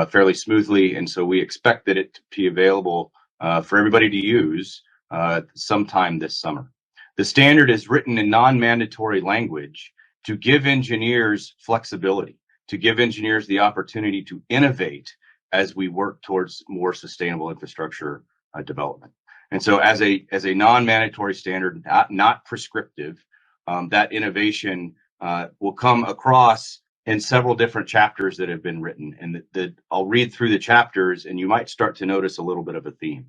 fairly smoothly. And so we expect that it to be available for everybody to use sometime this summer. The standard is written in non-mandatory language to give engineers flexibility, to give engineers the opportunity to innovate as we work towards more sustainable infrastructure development. And so as a non-mandatory standard, not prescriptive, that innovation will come across in several different chapters that have been written. And I'll read through the chapters, and you might start to notice a little bit of a theme.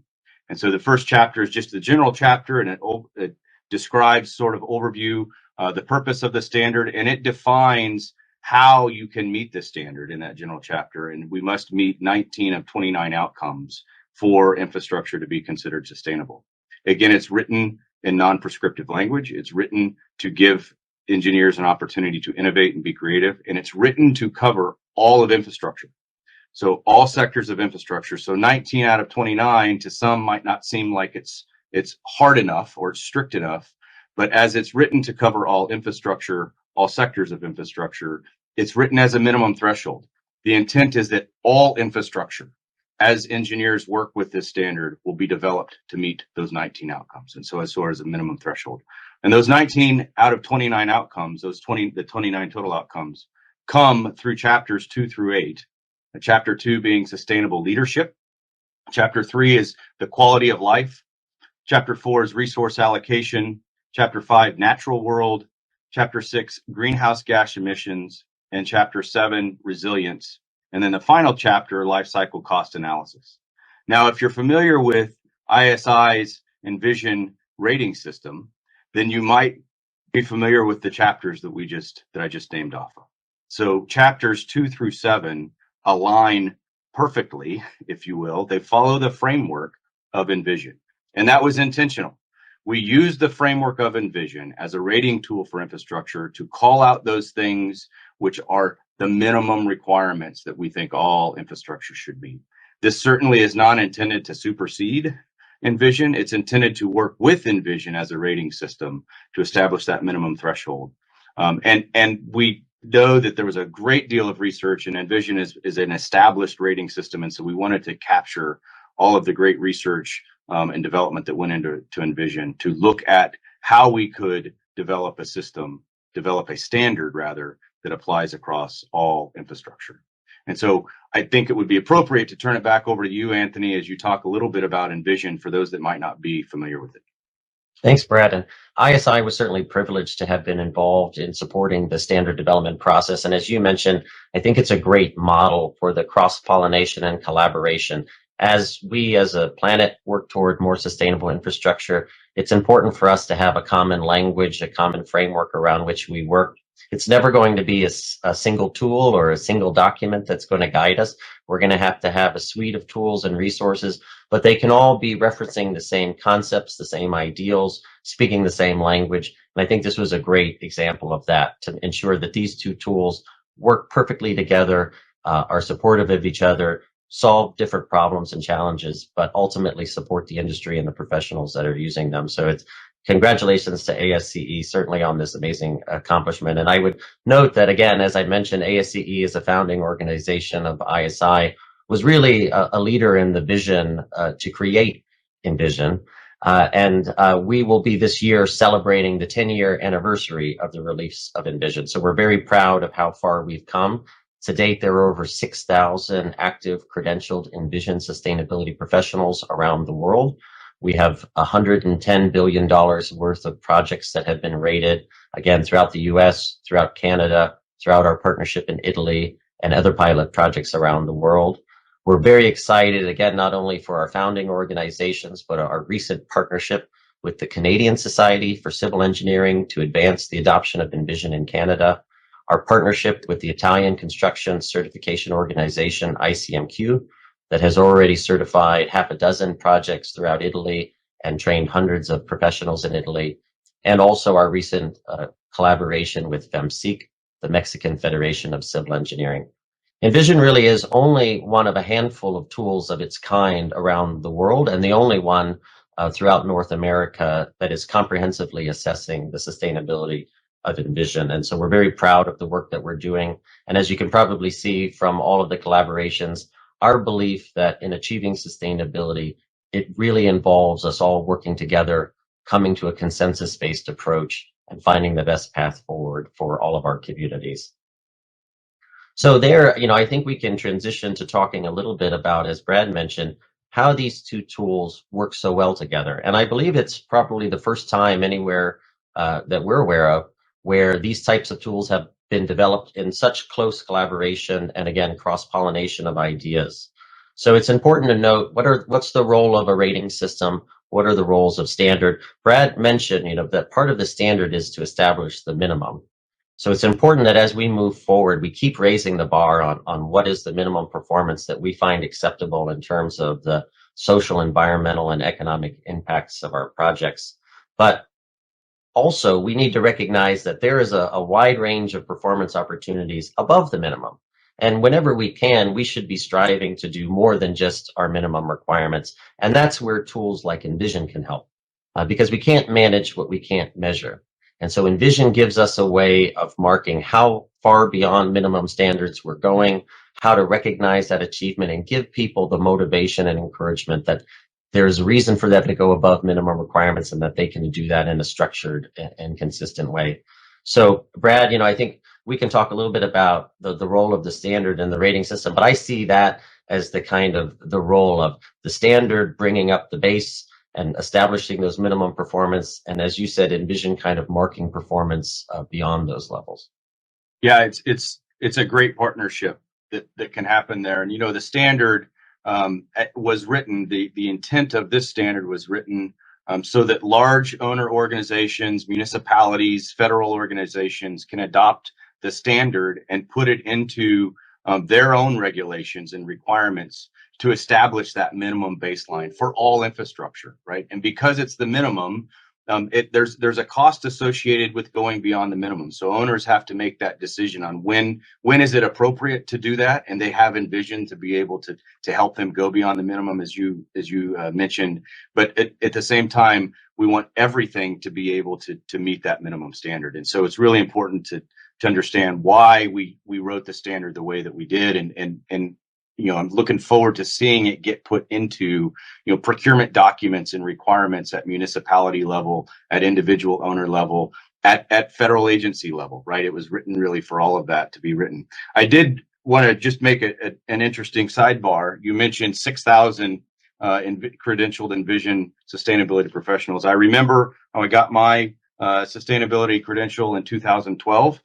And so the first chapter is just the general chapter, and it describes sort of overview, the purpose of the standard, and it defines how you can meet the standard in that general chapter. And we must meet 19 of 29 outcomes for infrastructure to be considered sustainable. Again, it's written in non-prescriptive language. It's written to give engineers an opportunity to innovate and be creative, and it's written to cover all of infrastructure. So all sectors of infrastructure. So 19 out of 29 to some might not seem like it's hard enough or it's strict enough, but as it's written to cover all infrastructure, all sectors of infrastructure, it's written as a minimum threshold. The intent is that all infrastructure, as engineers work with this standard, will be developed to meet those 19 outcomes. And so as far as a minimum threshold. And those 19 out of 29 outcomes, the 29 total outcomes, come through chapters 2 through 8. Chapter 2 being sustainable leadership. Chapter 3 is the quality of life. Chapter 4 is resource allocation. Chapter 5, natural world. Chapter 6, greenhouse gas emissions. And Chapter 7, resilience. And then the final chapter, life cycle cost analysis. Now, if you're familiar with ISI's Envision rating system, then you might be familiar with the chapters that I just named off of. So chapters 2 through 7 align perfectly, if you will. They follow the framework of Envision. And that was intentional. We used the framework of Envision as a rating tool for infrastructure to call out those things which are the minimum requirements that we think all infrastructure should meet. This certainly is not intended to supersede Envision. It's intended to work with Envision as a rating system to establish that minimum threshold. And we know that there was a great deal of research, and Envision is an established rating system. And so we wanted to capture all of the great research and development that went into Envision to look at how we could develop a standard rather, that applies across all infrastructure. And so I think it would be appropriate to turn it back over to you, Anthony, as you talk a little bit about Envision for those that might not be familiar with it. Thanks, Brad. And ISI was certainly privileged to have been involved in supporting the standard development process. And as you mentioned, I think it's a great model for the cross-pollination and collaboration. As we as a planet work toward more sustainable infrastructure, it's important for us to have a common language, a common framework around which we work. It's never going to be a single tool or a single document that's going to guide us. We're going to have a suite of tools and resources, but they can all be referencing the same concepts, the same ideals, speaking the same language. And I think this was a great example of that, to ensure that these two tools work perfectly together, are supportive of each other, solve different problems and challenges, but ultimately support the industry and the professionals that are using them. So it's congratulations to ASCE, certainly on this amazing accomplishment. And I would note that, again, as I mentioned, ASCE is a founding organization of ISI. was really a leader in the vision to create Envision. We will be this year celebrating the 10-year anniversary of the release of Envision. So we're very proud of how far we've come. To date, there are over 6,000 active credentialed Envision sustainability professionals around the world. We have $110 billion worth of projects that have been rated, again, throughout the US, throughout Canada, throughout our partnership in Italy, and other pilot projects around the world. We're very excited, again, not only for our founding organizations, but our recent partnership with the Canadian Society for Civil Engineering to advance the adoption of Envision in Canada, our partnership with the Italian Construction Certification Organization, ICMQ, that has already certified half a dozen projects throughout Italy and trained hundreds of professionals in Italy, and also our recent collaboration with FEMSIC, the Mexican Federation of Civil Engineering. Envision really is only one of a handful of tools of its kind around the world, and the only one throughout North America that is comprehensively assessing the sustainability of Envision. And so we're very proud of the work that we're doing. And as you can probably see from all of the collaborations, our belief that in achieving sustainability, it really involves us all working together, coming to a consensus-based approach, and finding the best path forward for all of our communities. So there, I think we can transition to talking a little bit about, as Brad mentioned, how these two tools work so well together. And I believe it's probably the first time anywhere that we're aware of where these types of tools have been developed in such close collaboration and, again, cross-pollination of ideas. So it's important to note what's the role of a rating system? What are the roles of standard? Brad mentioned, that part of the standard is to establish the minimum. So it's important that as we move forward, we keep raising the bar on what is the minimum performance that we find acceptable in terms of the social, environmental, and economic impacts of our projects. But also, we need to recognize that there is a wide range of performance opportunities above the minimum. And whenever we can, we should be striving to do more than just our minimum requirements. And that's where tools like Envision can help, because we can't manage what we can't measure. And so Envision gives us a way of marking how far beyond minimum standards we're going, how to recognize that achievement, and give people the motivation and encouragement that there's a reason for them to go above minimum requirements and that they can do that in a structured and consistent way. So, Brad, I think we can talk a little bit about the role of the standard and the rating system, but I see that as the kind of the role of the standard bringing up the base and establishing those minimum performance, and as you said, Envision kind of marking performance beyond those levels. Yeah, it's a great partnership that can happen there. And the standard was written. The intent of this standard was written so that large owner organizations, municipalities, federal organizations can adopt the standard and put it into their own regulations and requirements to establish that minimum baseline for all infrastructure, right? And because it's the minimum, there's a cost associated with going beyond the minimum. So owners have to make that decision on when is it appropriate to do that, and they have Envision to be able to help them go beyond the minimum, as you mentioned. But at the same time, we want everything to be able to meet that minimum standard. And so it's really important to understand why we wrote the standard the way that we did, and I'm looking forward to seeing it get put into, procurement documents and requirements at municipality level, at individual owner level, at federal agency level, right? It was written really for all of that to be written. I did want to just make an interesting sidebar. You mentioned 6,000 credentialed Envision sustainability professionals. I remember when I got my sustainability credential in 2012.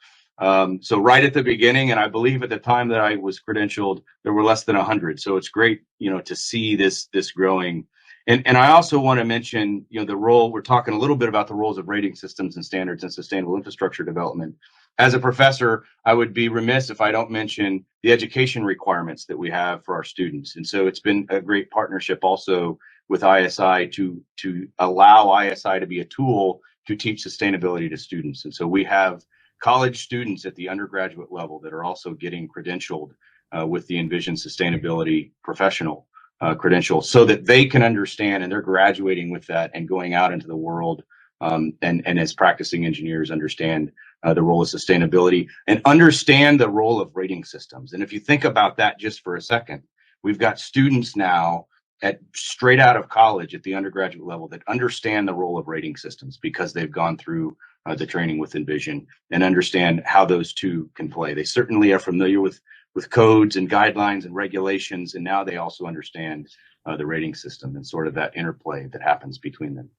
So right at the beginning, and I believe at the time that I was credentialed, there were less than 100. So it's great, to see this growing. And I also want to mention, the role, we're talking a little bit about the roles of rating systems and standards and sustainable infrastructure development. As a professor, I would be remiss if I don't mention the education requirements that we have for our students. And so it's been a great partnership also with ISI to allow ISI to be a tool to teach sustainability to students. And so we have college students at the undergraduate level that are also getting credentialed with the Envision Sustainability Professional credential, so that they can understand, and they're graduating with that and going out into the world and as practicing engineers understand the role of sustainability and understand the role of rating systems. And if you think about that just for a second, We've got students now at straight out of college at the undergraduate level that understand the role of rating systems because they've gone through the training with Envision and understand how those two can play. They certainly are familiar with codes and guidelines and regulations, and now they also understand the rating system and sort of that interplay that happens between them.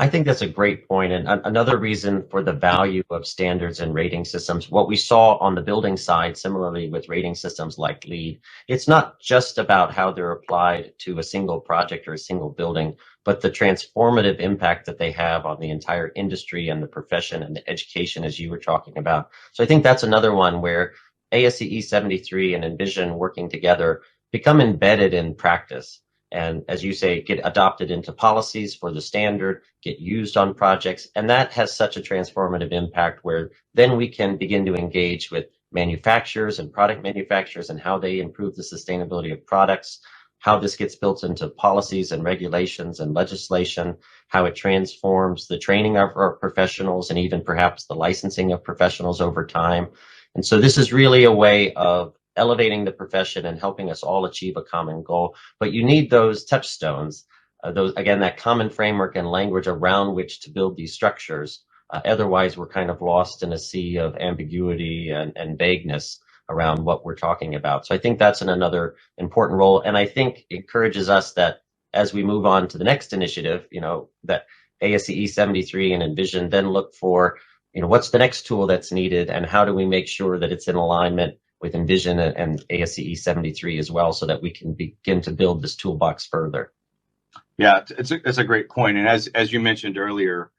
I think that's a great point. And another reason for the value of standards and rating systems, what we saw on the building side, similarly with rating systems like LEED, it's not just about how they're applied to a single project or a single building, but the transformative impact that they have on the entire industry and the profession and the education, as you were talking about. So I think that's another one where ASCE 73 and Envision working together become embedded in practice. And as you say, get adopted into policies for the standard, get used on projects. And that has such a transformative impact where then we can begin to engage with manufacturers and product manufacturers and how they improve the sustainability of products, how this gets built into policies and regulations and legislation, how it transforms the training of our professionals and even perhaps the licensing of professionals over time. And so this is really a way of elevating the profession and helping us all achieve a common goal. But you need those touchstones, that common framework and language around which to build these structures. Otherwise, we're kind of lost in a sea of ambiguity and vagueness around what we're talking about. So I think that's another important role. And I think encourages us that as we move on to the next initiative, that ASCE 73 and Envision then look for, what's the next tool that's needed and how do we make sure that it's in alignment with Envision and ASCE 73 as well, so that we can begin to build this toolbox further. Yeah, it's a great point. And as you mentioned earlier,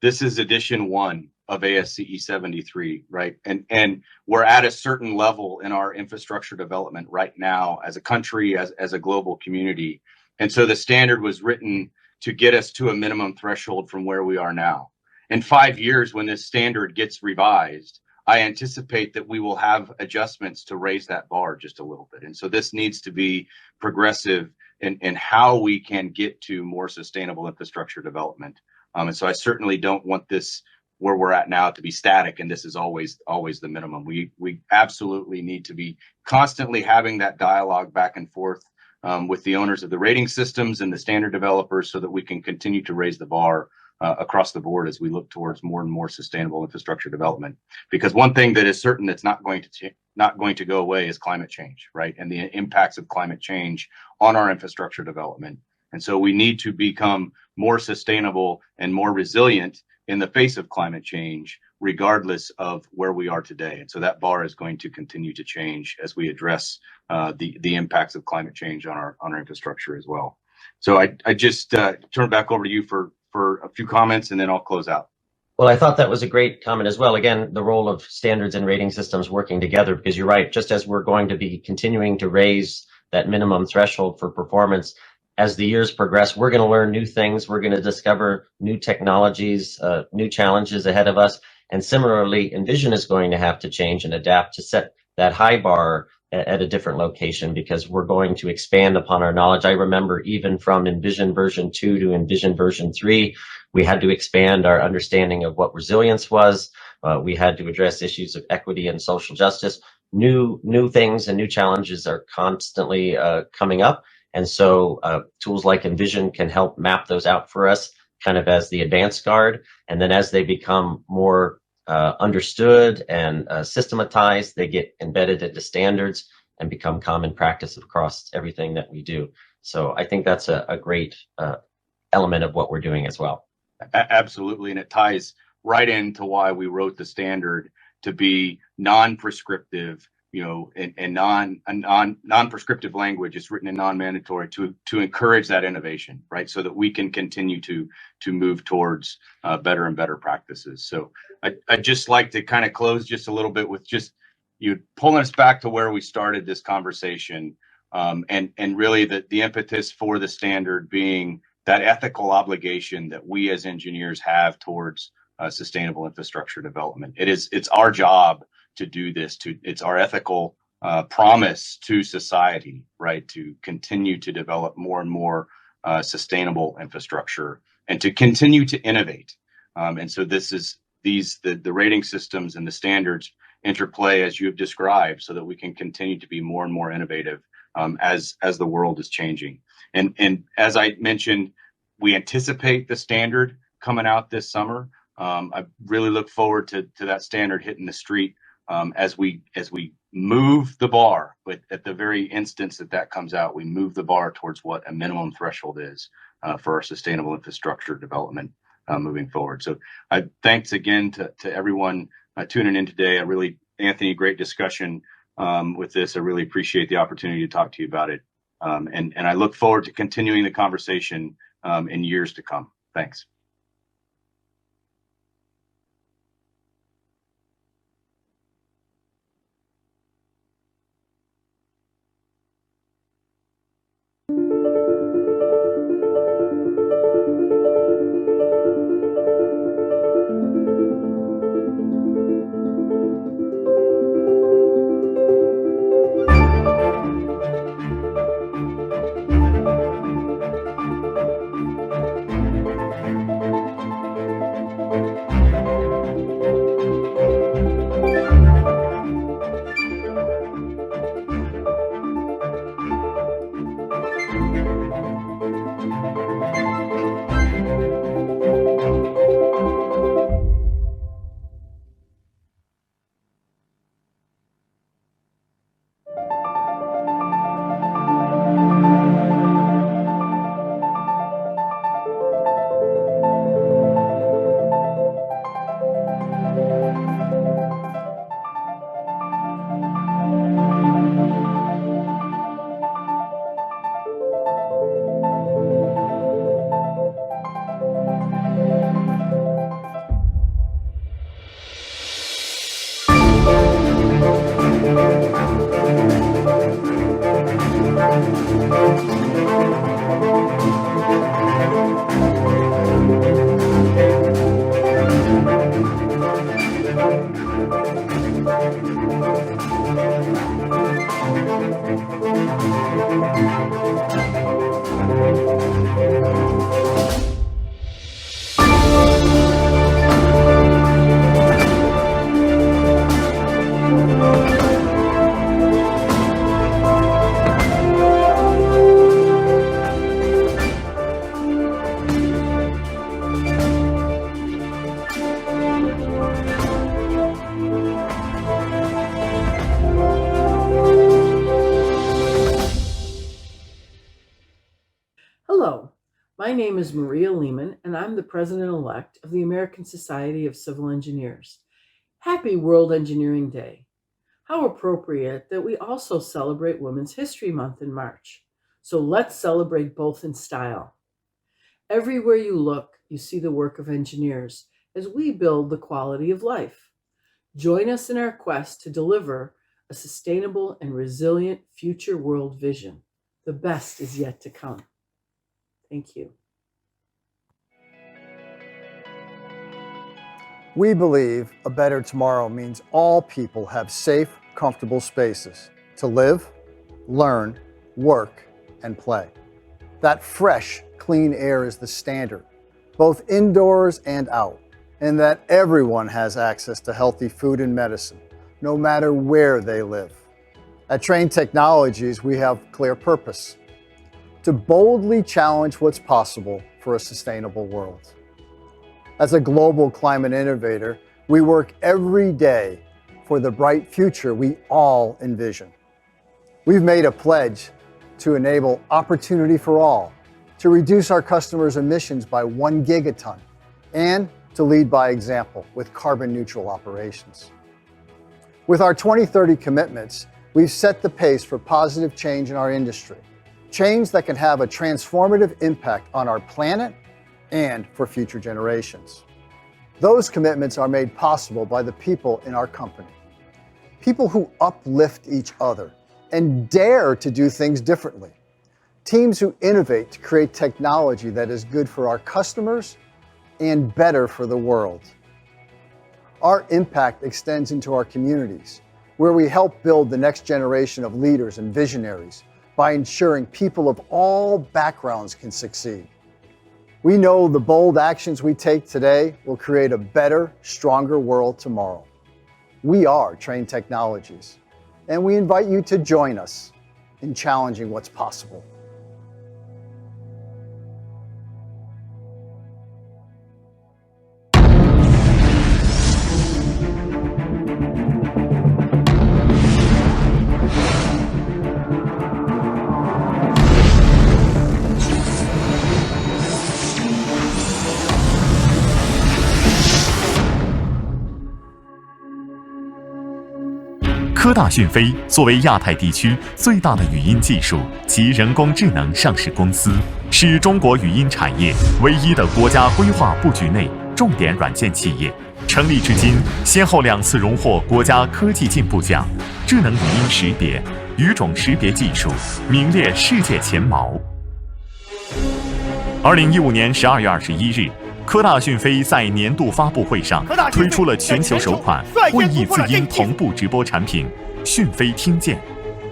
this is edition 1 of ASCE 73, right? And we're at a certain level in our infrastructure development right now as a country, as a global community. And so the standard was written to get us to a minimum threshold from where we are now. In 5 years, when this standard gets revised, I anticipate that we will have adjustments to raise that bar just a little bit. And so this needs to be progressive in how we can get to more sustainable infrastructure development. And so I certainly don't want this where we're at now to be static, and this is always the minimum. We absolutely need to be constantly having that dialogue back and forth with the owners of the rating systems and the standard developers so that we can continue to raise the bar across the board as we look towards more and more sustainable infrastructure development. Because one thing that is certain that's not going to go away is climate change, right? And the impacts of climate change on our infrastructure development. And so we need to become more sustainable and more resilient in the face of climate change, regardless of where we are today. And so that bar is going to continue to change as we address the impacts of climate change on our infrastructure as well. So I just turn back over to you for a few comments, and then I'll close out. Well, I thought that was a great comment as well. Again, the role of standards and rating systems working together, because you're right, just as we're going to be continuing to raise that minimum threshold for performance, as the years progress, we're going to learn new things. We're going to discover new technologies, new challenges ahead of us. And similarly, Envision is going to have to change and adapt to set that high bar at a different location, because we're going to expand upon our knowledge. I remember even from Envision version 2 to Envision version 3, we had to expand our understanding of what resilience was. We had to address issues of equity and social justice. New things and new challenges are constantly coming up. And so tools like Envision can help map those out for us, kind of as the advance guard. And then as they become more understood and systematized, they get embedded into standards and become common practice across everything that we do. So I think that's a great element of what we're doing as well. Absolutely. And it ties right into why we wrote the standard to be non-prescriptive, and non-prescriptive language is written in non-mandatory to encourage that innovation, right? So that we can continue to move towards better and better practices. So I'd just like to kind of close just a little bit with just you pulling us back to where we started this conversation, and really the impetus for the standard being that ethical obligation that we as engineers have towards sustainable infrastructure development. It's our job to do this. It's our ethical promise to society, right, to continue to develop more and more sustainable infrastructure and to continue to innovate. And so the rating systems and the standards interplay as you have described, so that we can continue to be more and more innovative as the world is changing. And as I mentioned, we anticipate the standard coming out this summer. I really look forward to that standard hitting the street as we move the bar. But at the very instance that comes out, we move the bar towards what a minimum threshold is for our sustainable infrastructure development moving forward. So thanks again to everyone tuning in today. Anthony, great discussion with this. I really appreciate the opportunity to talk to you about it. And I look forward to continuing the conversation in years to come. Thanks. Hello, my name is Maria Lehman, and I'm the President-elect of the American Society of Civil Engineers. Happy World Engineering Day. How appropriate that we also celebrate Women's History Month in March. So let's celebrate both in style. Everywhere you look, you see the work of engineers as we build the quality of life. Join us in our quest to deliver a sustainable and resilient future world vision. The best is yet to come. Thank you. We believe a better tomorrow means all people have safe, comfortable spaces to live, learn, work, and play. That fresh, clean air is the standard, both indoors and out, and that everyone has access to healthy food and medicine, no matter where they live. At Trane Technologies, we have clear purpose: to boldly challenge what's possible for a sustainable world. As a global climate innovator, we work every day for the bright future we all envision. We've made a pledge to enable opportunity for all, to reduce our customers' emissions by 1 gigaton, and to lead by example with carbon neutral operations. With our 2030 commitments, we've set the pace for positive change in our industry. Change that can have a transformative impact on our planet and for future generations. Those commitments are made possible by the people in our company. People who uplift each other and dare to do things differently. Teams who innovate to create technology that is good for our customers and better for the world. Our impact extends into our communities, where we help build the next generation of leaders and visionaries by ensuring people of all backgrounds can succeed. We know the bold actions we take today will create a better, stronger world tomorrow. We are Trane Technologies, and we invite you to join us. in challenging what's possible.科大讯飞作为亚太地区最大的语音技术及人工智能上市公司，是中国语音产业唯一的国家规划布局内重点软件企业。成立至今，先后2次荣获国家科技进步奖，智能语音识别、语种识别技术名列世界前茅。2015年12月21日，科大讯飞在年度发布会上推出了全球首款会议字音同步直播产品讯飞听见。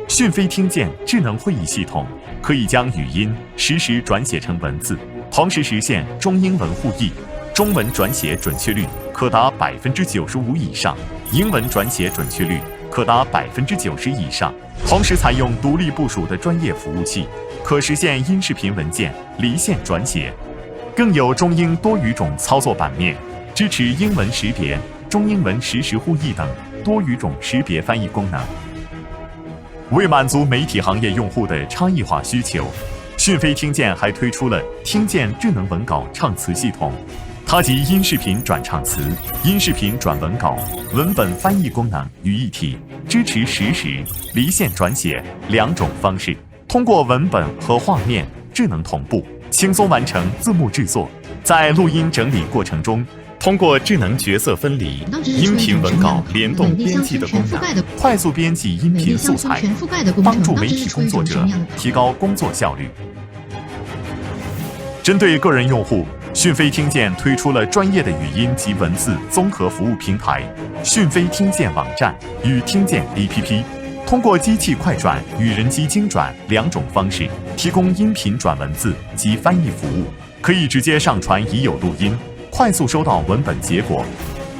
讯飞听见智能会议系统可以将语音实时转写成文字，同时实现中英文互译，中文转写准确率可达95%以上，英文转写准确率可达90%以上。同时采用独立部署的专业服务器，可实现音视频文件离线转写。更有中英多语种操作版面，支持英文识别、中英文实时互译等多语种识别翻译功能。为满足媒体行业用户的差异化需求，讯飞听见还推出了听见智能文稿唱词系统，它集音视频转唱词、音视频转文稿、文本翻译功能于一体，支持实时、离线转写2种方式，通过文本和画面智能同步，轻松完成字幕制作。在录音整理过程中，通过智能角色分离、音频文稿联动编辑的功能，快速编辑音频素材，帮助媒体工作者提高工作效率。针对个人用户，讯飞听见推出了专业的语音及文字综合服务平台讯飞听见网站与听见 APP， 通过机器快转与人机精转2种方式，提供音频转文字及翻译服务，可以直接上传已有录音，快速收到文本结果。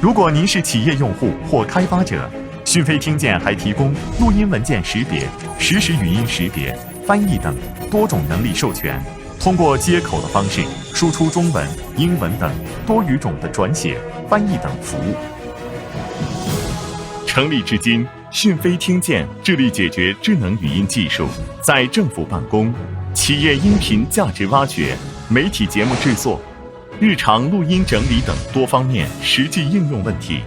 如果您是企业用户或开发者，讯飞听见还提供录音文件识别、实时语音识别、翻译等多种能力授权，通过接口的方式输出中文、英文等多语种的转写、翻译等服务。成立至今，讯飞听见致力解决智能语音技术在政府办公、企业音频价值挖掘、媒体节目制作、日常录音整理等多方面实际应用问题。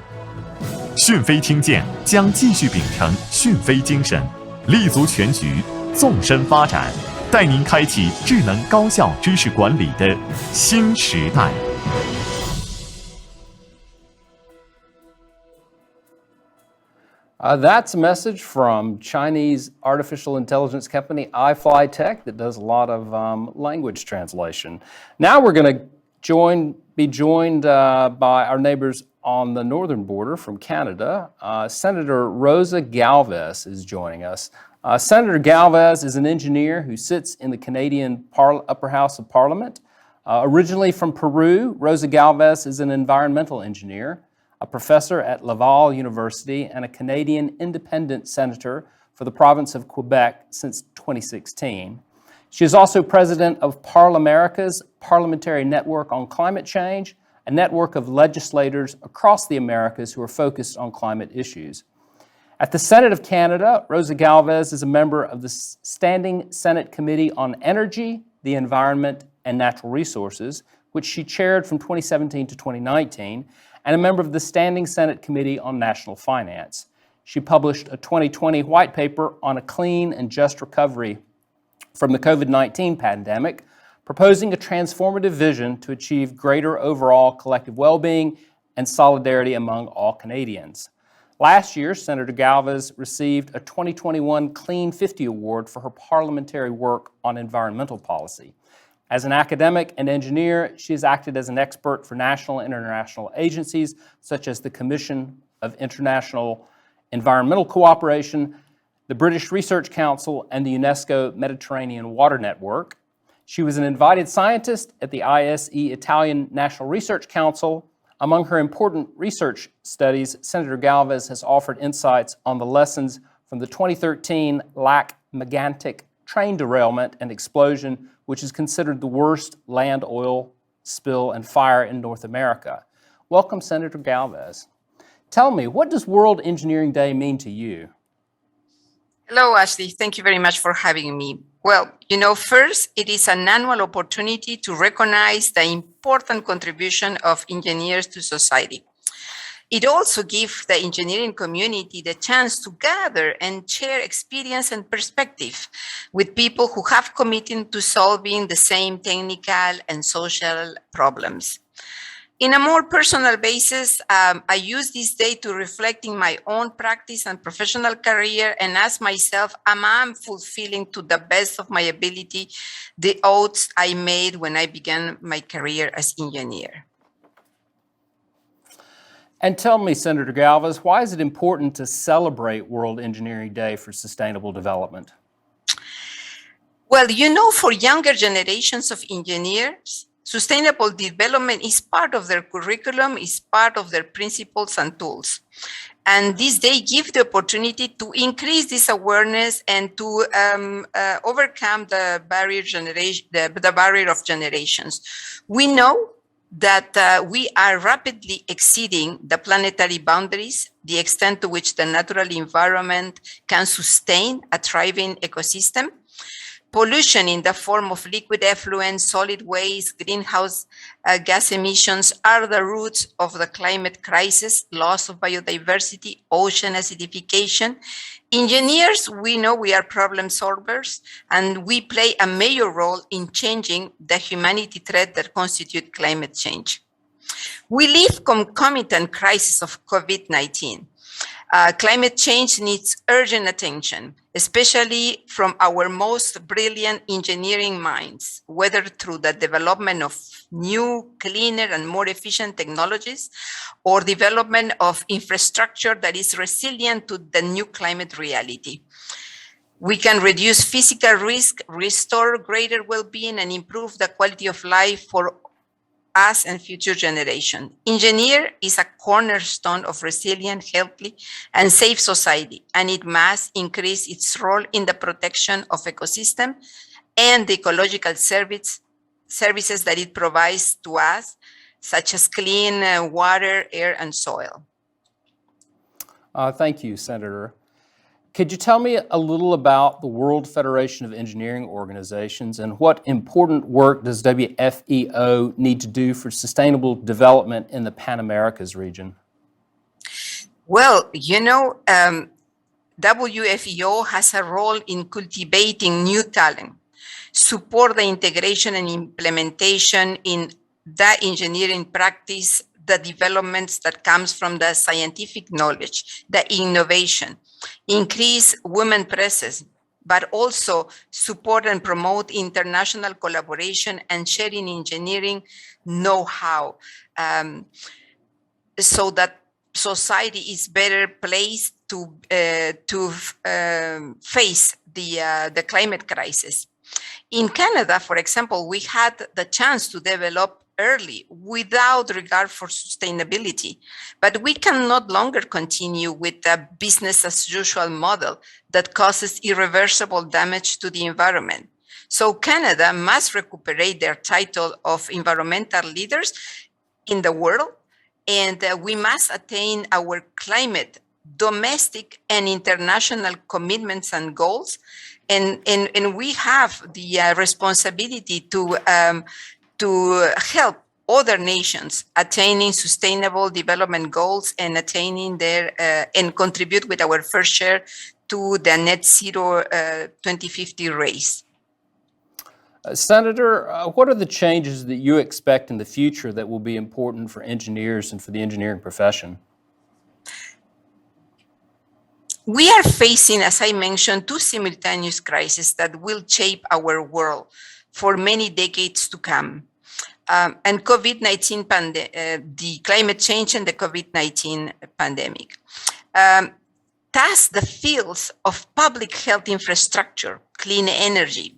讯飞听见将继续秉承讯飞精神，立足全局，纵深发展，带您开启智能高效知识管理的新时代。That's a message from Chinese artificial intelligence company iFlyTech that does a lot of language translation. Now we're going to be joined by our neighbors on the northern border from Canada. Senator Rosa Galvez is joining us. Senator Galvez is an engineer who sits in the Canadian Upper House of Parliament. Originally from Peru, Rosa Galvez is an environmental engineer, a professor at Laval University, and a Canadian independent senator for the province of Quebec since 2016. She is also president of Parlamerica's Parliamentary Network on Climate Change, a network of legislators across the Americas who are focused on climate issues. At the Senate of Canada, Rosa Galvez is a member of the Standing Senate Committee on Energy, the Environment, and Natural Resources, which she chaired from 2017 to 2019, and a member of the Standing Senate Committee on National Finance. She published a 2020 white paper on a clean and just recovery from the COVID-19 pandemic, proposing a transformative vision to achieve greater overall collective well-being and solidarity among all Canadians. Last year, Senator Galvez received a 2021 Clean 50 Award for her parliamentary work on environmental policy. As an academic and engineer, she has acted as an expert for national and international agencies such as the Commission of International Environmental Cooperation, the British Research Council, and the UNESCO Mediterranean Water Network. She was an invited scientist at the ISE Italian National Research Council. Among her important research studies, Senator Galvez has offered insights on the lessons from the 2013 LAC Megantic train derailment and explosion, which is considered the worst land oil spill and fire in North America. Welcome, Senator Galvez. Tell me, what does World Engineering Day mean to you? Hello, Ashley. Thank you very much for having me. Well, first, it is an annual opportunity to recognize the important contribution of engineers to society. It also gives the engineering community the chance to gather and share experience and perspective with people who have committed to solving the same technical and social problems. In a more personal basis, I use this day to reflect in my own practice and professional career and ask myself, am I fulfilling to the best of my ability the oaths I made when I began my career as engineer? And tell me, Senator Galvez, why is it important to celebrate World Engineering Day for Sustainable Development? Well, for younger generations of engineers, sustainable development is part of their curriculum, is part of their principles and tools. And this day gives the opportunity to increase this awareness and to overcome the barrier of generations. We know that we are rapidly exceeding the planetary boundaries, the extent to which the natural environment can sustain a thriving ecosystem. Pollution in the form of liquid effluent, solid waste, greenhouse gas emissions are the roots of the climate crisis, loss of biodiversity, ocean acidification. Engineers, we know we are problem solvers, and we play a major role in changing the humanity threat that constitutes climate change. We live concomitant crisis of COVID-19. Climate change needs urgent attention, especially from our most brilliant engineering minds, whether through the development of new, cleaner, and more efficient technologies, or development of infrastructure that is resilient to the new climate reality. We can reduce physical risk, restore greater well-being, and improve the quality of life for us and future generations. Engineer is a cornerstone of resilient, healthy, and safe society, and it must increase its role in the protection of ecosystem and the ecological services that it provides to us, such as clean water, air, and soil. Thank you, Senator. Could you tell me a little about the World Federation of Engineering Organizations and what important work does WFEO need to do for sustainable development in the Pan Americas region? Well, WFEO has a role in cultivating new talent, support the integration and implementation in the engineering practice, the developments that comes from the scientific knowledge, the innovation, increase women presence, but also support and promote international collaboration and sharing engineering know-how, so that society is better placed to face the climate crisis. In Canada, for example, we had the chance to develop early without regard for sustainability, but we can no longer continue with a business as usual model that causes irreversible damage to the environment. So Canada must recuperate their title of environmental leaders in the world, and we must attain our climate, domestic and international commitments and goals. And we have the responsibility to help other nations attaining sustainable development goals and attaining their and contribute with our fair share to the net zero 2050 race. Senator, what are the changes that you expect in the future that will be important for engineers and for the engineering profession? We are facing, as I mentioned, two simultaneous crises that will shape our world for many decades to come. And COVID-19, the climate change and the COVID-19 pandemic. Thus, the fields of public health infrastructure, clean energy,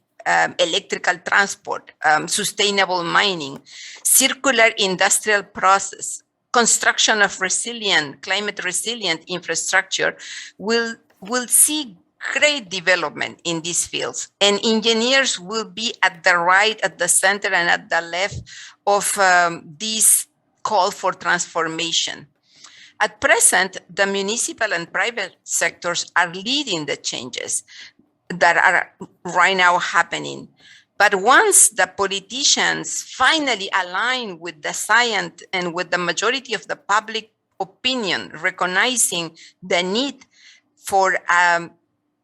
electrical transport, sustainable mining, circular industrial process, construction of resilient, climate resilient infrastructure will see great development in these fields, and engineers will be at the right, at the center, and at the left of this call for transformation. At present, the municipal and private sectors are leading the changes that are right now happening. But once the politicians finally align with the science and with the majority of the public opinion, recognizing the need for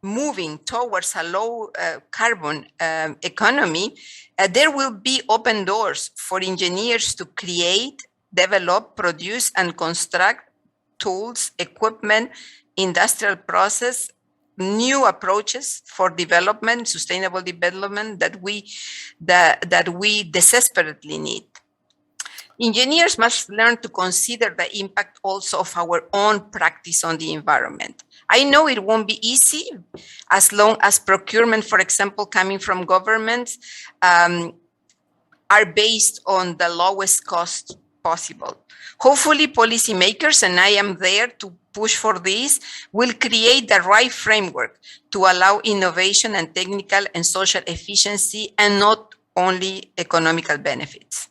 moving towards a low carbon economy, there will be open doors for engineers to create, develop, produce, and construct tools, equipment, industrial process, new approaches for development, sustainable development that we desperately need. Engineers must learn to consider the impact also of our own practice on the environment. I know it won't be easy as long as procurement, for example, coming from governments are based on the lowest cost possible. Hopefully policymakers, and I am there to push for this, will create the right framework to allow innovation and technical and social efficiency and not only economical benefits.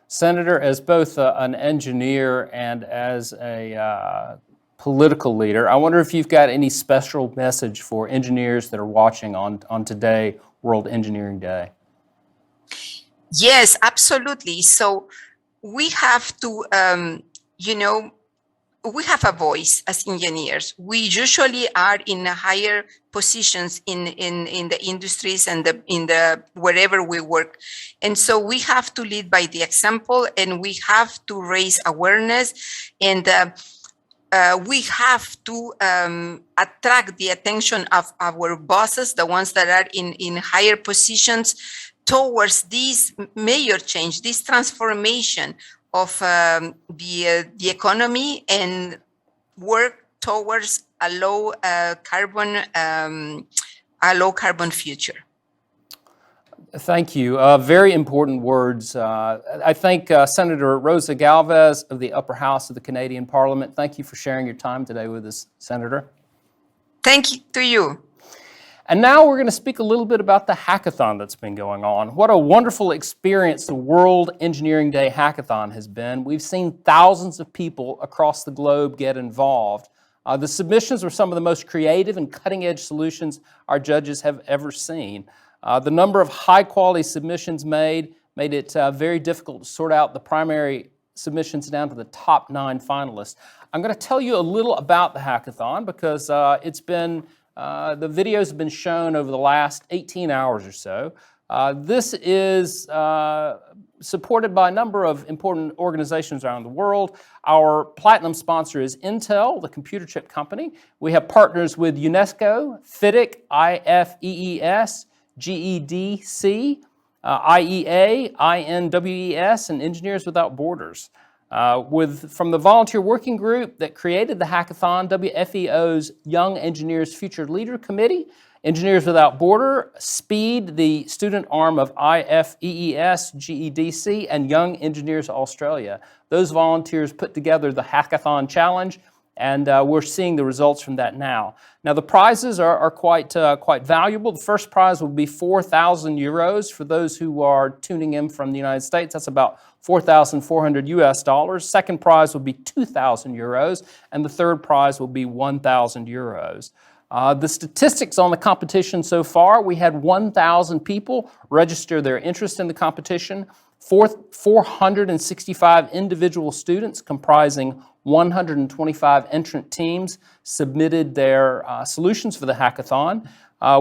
Senator, as both an engineer and as a political leader, I wonder if you've got any special message for engineers that are watching on today, World Engineering Day. Yes, absolutely. So we have to, we have a voice as engineers. We usually are in higher positions in the industries and in the wherever we work. And so we have to lead by the example, and we have to raise awareness, and we have to attract the attention of our bosses, the ones that are in higher positions, towards this major change, this transformation of the economy, and work towards a low carbon future. Thank you. Very important words. I thank Senator Rosa Galvez of the Upper House of the Canadian Parliament. Thank you for sharing your time today with us, Senator. Thank you to you. And now we're going to speak a little bit about the hackathon that's been going on. What a wonderful experience the World Engineering Day Hackathon has been. We've seen thousands of people across the globe get involved. The submissions were some of the most creative and cutting-edge solutions our judges have ever seen. The number of high-quality submissions made it very difficult to sort out the primary submissions down to the top 9 finalists. I'm going to tell you a little about the hackathon because it's been the videos have been shown over the last 18 hours or so. This is supported by a number of important organizations around the world. Our platinum sponsor is Intel, the computer chip company. We have partners with UNESCO, FIDIC, IFEES, GEDC, IEA, INWES, and Engineers Without Borders. From the volunteer working group that created the hackathon, WFEO's Young Engineers Future Leader Committee, Engineers Without Border, SPEED, the student arm of IFEES, GEDC, and Young Engineers Australia. Those volunteers put together the Hackathon Challenge, and we're seeing the results from that now. Now the prizes are quite valuable. The first prize will be 4,000 euros for those who are tuning in from the United States. That's about 4,400 US dollars. Second prize will be 2,000 euros, and the third prize will be 1,000 euros. The statistics on the competition so far, we had 1,000 people register their interest in the competition. 465 individual students comprising 125 entrant teams submitted their solutions for the hackathon.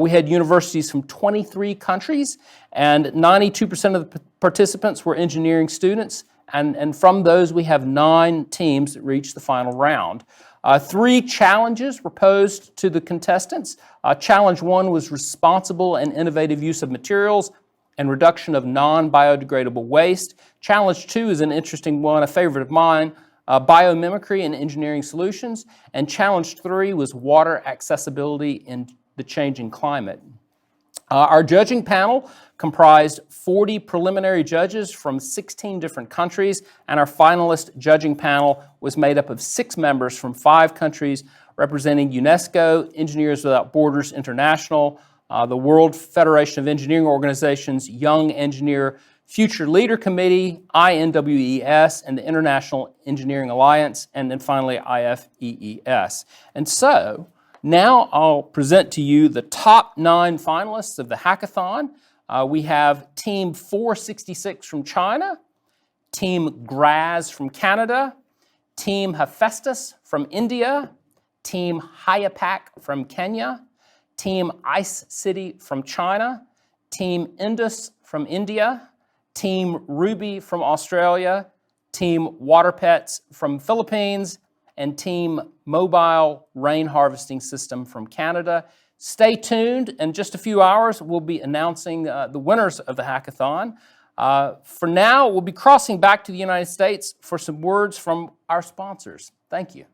We had universities from 23 countries, and 92% of the participants were engineering students, and from those we have 9 teams that reached the final round. 3 challenges were posed to the contestants. Challenge 1 was responsible and innovative use of materials and reduction of non-biodegradable waste. Challenge 2 is an interesting one, a favorite of mine, biomimicry and engineering solutions. And Challenge 3 was water accessibility in the changing climate. Our judging panel comprised 40 preliminary judges from 16 different countries, and our finalist judging panel was made up of 6 members from 5 countries, representing UNESCO, Engineers Without Borders International, the World Federation of Engineering Organizations, Young Engineer Future Leader Committee, INWES, and the International Engineering Alliance, and then finally IFEES. And so now I'll present to you the top 9 finalists of the hackathon. We have Team 466 from China, Team Graz from Canada, Team Hephaestus from India, Team Hayapak from Kenya, Team Ice City from China, Team Indus from India, Team Ruby from Australia, Team Water Pets from Philippines, and Team Mobile Rain Harvesting System from Canada. Stay tuned. In just a few hours, we'll be announcing the winners of the hackathon. For now, we'll be crossing back to the United States for some words from our sponsors. Thank you.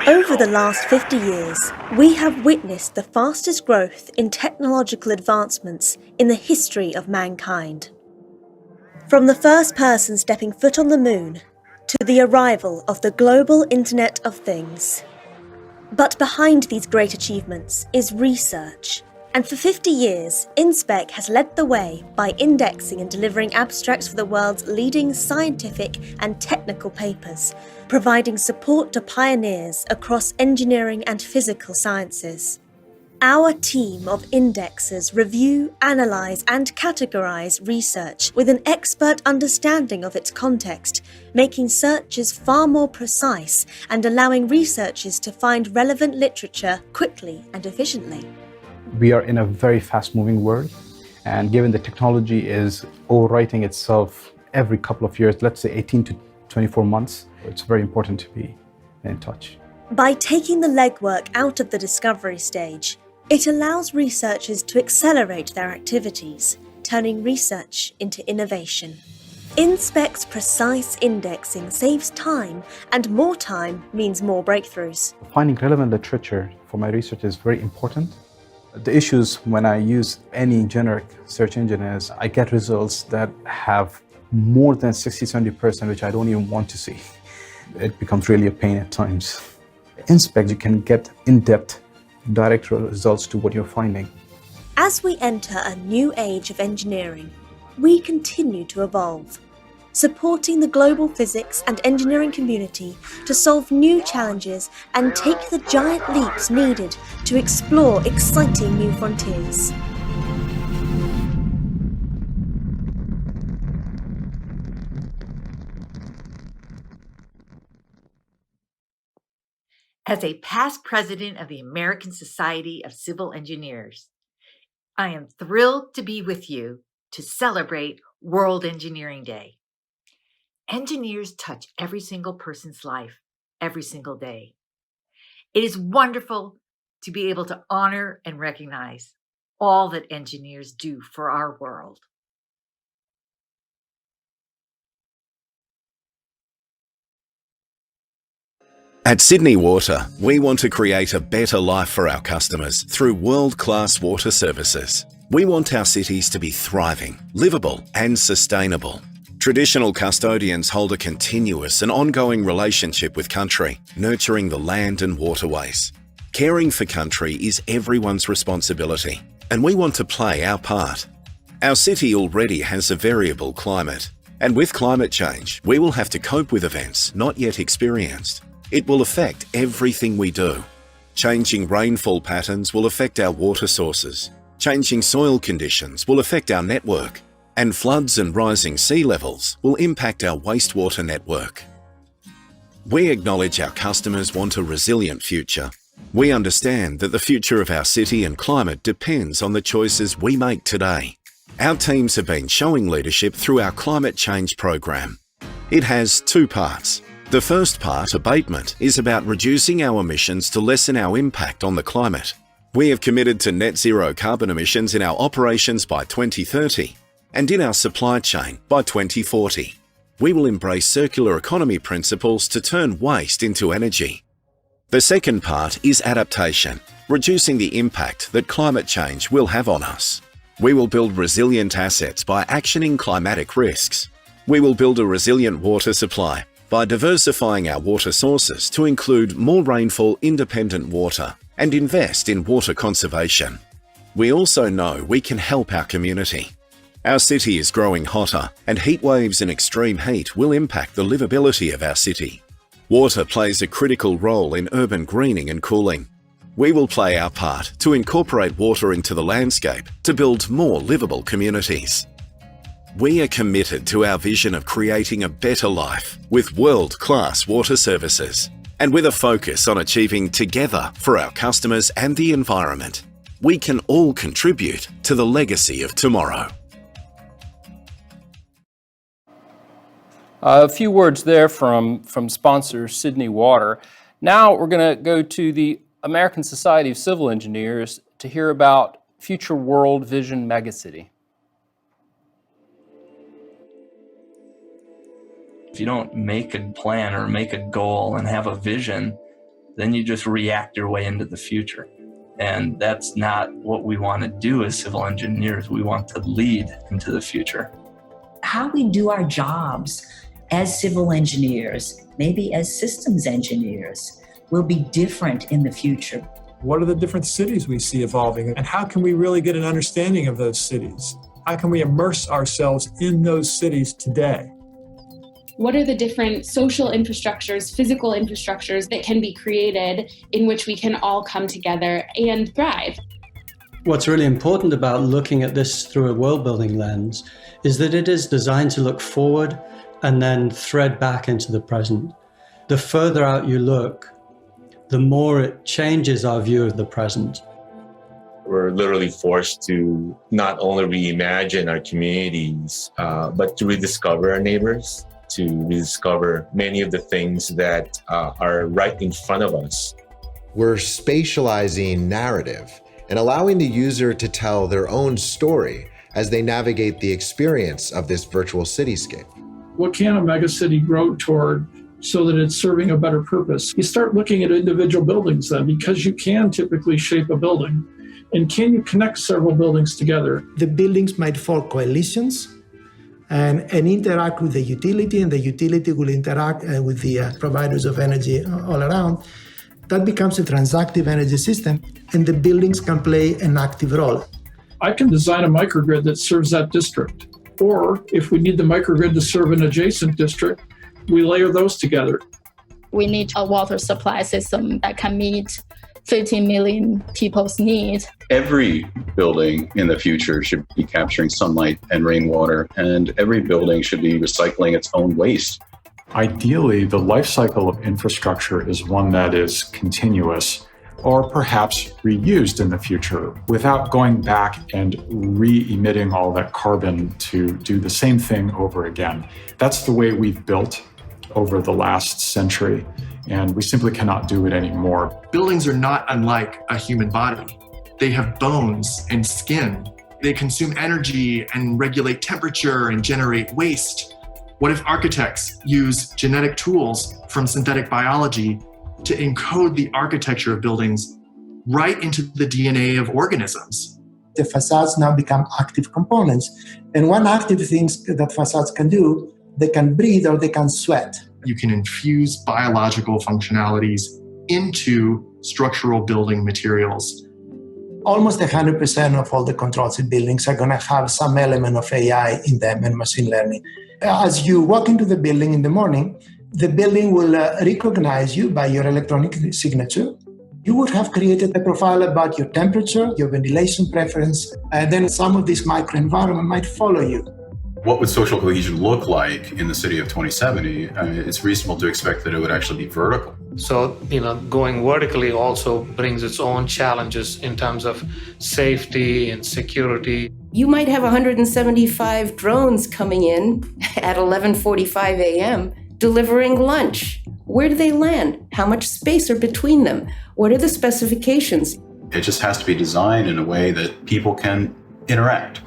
Over the last 50 years, we have witnessed the fastest growth in technological advancements in the history of mankind. From the first person stepping foot on the moon to the arrival of the global Internet of Things. But behind these great achievements is research. And for 50 years, InSpec has led the way by indexing and delivering abstracts for the world's leading scientific and technical papers, providing support to pioneers across engineering and physical sciences. Our team of indexers review, analyse and categorise research with an expert understanding of its context, making searches far more precise and allowing researchers to find relevant literature quickly and efficiently. We are in a very fast-moving world, and given the technology is overwriting itself every couple of years, let's say 18 to 24 months, it's very important to be in touch. By taking the legwork out of the discovery stage, it allows researchers to accelerate their activities, turning research into innovation. InSpec's precise indexing saves time, and more time means more breakthroughs. Finding relevant literature for my research is very important. The issues when I use any generic search engine is I get results that have more than 60-70%, which I don't even want to see. It becomes really a pain at times. InSpec, you can get in-depth, direct results to what you're finding. As we enter a new age of engineering, we continue to evolve, supporting the global physics and engineering community to solve new challenges and take the giant leaps needed to explore exciting new frontiers. As a past president of the American Society of Civil Engineers, I am thrilled to be with you to celebrate World Engineering Day. Engineers touch every single person's life every single day. It is wonderful to be able to honor and recognize all that engineers do for our world. At Sydney Water, we want to create a better life for our customers through world-class water services. We want our cities to be thriving, livable and sustainable. Traditional custodians hold a continuous and ongoing relationship with country, nurturing the land and waterways. Caring for country is everyone's responsibility, and we want to play our part. Our city already has a variable climate, and with climate change, we will have to cope with events not yet experienced. It will affect everything we do. Changing rainfall patterns will affect our water sources. Changing soil conditions will affect our network. And floods and rising sea levels will impact our wastewater network. We acknowledge our customers want a resilient future. We understand that the future of our city and climate depends on the choices we make today. Our teams have been showing leadership through our climate change program. It has two parts. The first part, abatement, is about reducing our emissions to lessen our impact on the climate. We have committed to net zero carbon emissions in our operations by 2030 and in our supply chain by 2040. We will embrace circular economy principles to turn waste into energy. The second part is adaptation, reducing the impact that climate change will have on us. We will build resilient assets by actioning climatic risks. We will build a resilient water supply by diversifying our water sources to include more rainfall-independent water and invest in water conservation. We also know we can help our community. Our city is growing hotter, and heat waves and extreme heat will impact the livability of our city. Water plays a critical role in urban greening and cooling. We will play our part to incorporate water into the landscape to build more livable communities. We are committed to our vision of creating a better life with world-class water services, and with a focus on achieving together for our customers and the environment. We can all contribute to the legacy of tomorrow. A few words there from sponsor Sydney Water. Now we're going to go to the American Society of Civil Engineers to hear about Future World Vision Megacity. If you don't make a plan or make a goal and have a vision, then you just react your way into the future. And that's not what we want to do as civil engineers. We want to lead into the future. How we do our jobs as civil engineers, maybe as systems engineers, will be different in the future. What are the different cities we see evolving, and how can we really get an understanding of those cities? How can we immerse ourselves in those cities today? What are the different social infrastructures, physical infrastructures that can be created in which we can all come together and thrive? What's really important about looking at this through a world-building lens is that it is designed to look forward and then thread back into the present. The further out you look, the more it changes our view of the present. We're literally forced to not only reimagine our communities, but to rediscover our neighbors, to rediscover many of the things that are right in front of us. We're spatializing narrative and allowing the user to tell their own story as they navigate the experience of this virtual cityscape. What can a megacity grow toward so that it's serving a better purpose? You start looking at individual buildings then, because you can typically shape a building. And can you connect several buildings together? The buildings might form coalitions and interact with the utility, and the utility will interact with the providers of energy all around. That becomes a transactive energy system, and the buildings can play an active role. I can design a microgrid that serves that district. Or if we need the microgrid to serve an adjacent district, we layer those together. We need a water supply system that can meet 50 million people's needs. Every building in the future should be capturing sunlight and rainwater, and every building should be recycling its own waste. Ideally, the life cycle of infrastructure is one that is continuous or perhaps reused in the future without going back and re-emitting all that carbon to do the same thing over again. That's the way we've built over the last century, and we simply cannot do it anymore. Buildings are not unlike a human body. They have bones and skin. They consume energy and regulate temperature and generate waste. What if architects use genetic tools from synthetic biology to encode the architecture of buildings right into the DNA of organisms? The facades now become active components. And one active thing that facades can do, they can breathe or they can sweat. You can infuse biological functionalities into structural building materials. Almost 100% of all the controls in buildings are going to have some element of AI in them and machine learning. As you walk into the building in the morning, the building will recognize you by your electronic signature. You would have created a profile about your temperature, your ventilation preference, and then some of this microenvironment might follow you. What would social cohesion look like in the city of 2070? It's reasonable to expect that it would actually be vertical. So, going vertically also brings its own challenges in terms of safety and security. You might have 175 drones coming in at 11:45 a.m. delivering lunch. Where do they land? How much space are between them? What are the specifications? It just has to be designed in a way that people can interact,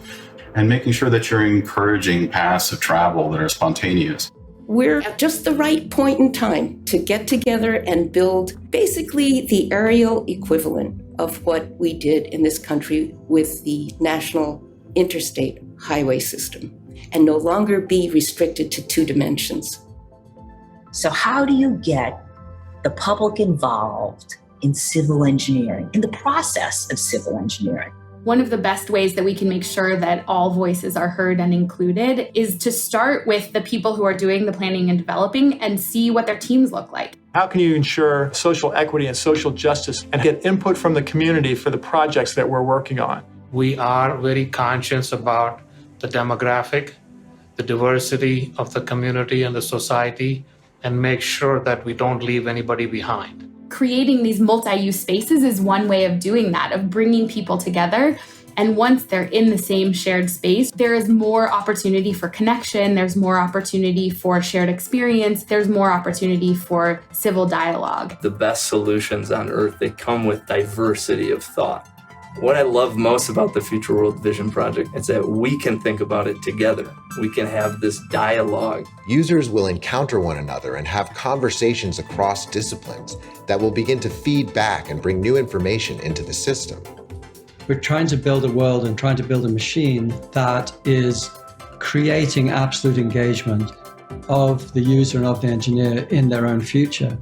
and making sure that you're encouraging paths of travel that are spontaneous. We're at just the right point in time to get together and build basically the aerial equivalent of what we did in this country with the national interstate highway system, and no longer be restricted to two dimensions. So how do you get the public involved in civil engineering, in the process of civil engineering? One of the best ways that we can make sure that all voices are heard and included is to start with the people who are doing the planning and developing and see what their teams look like. How can you ensure social equity and social justice and get input from the community for the projects that we're working on? We are very conscious about the demographic, the diversity of the community and the society, and make sure that we don't leave anybody behind. Creating these multi-use spaces is one way of doing that, of bringing people together. And once they're in the same shared space, there is more opportunity for connection, there's more opportunity for shared experience, there's more opportunity for civil dialogue. The best solutions on Earth, they come with diversity of thought. What I love most about the Future World Vision Project is that we can think about it together. We can have this dialogue. Users will encounter one another and have conversations across disciplines that will begin to feed back and bring new information into the system. We're trying to build a world and trying to build a machine that is creating absolute engagement of the user and of the engineer in their own future.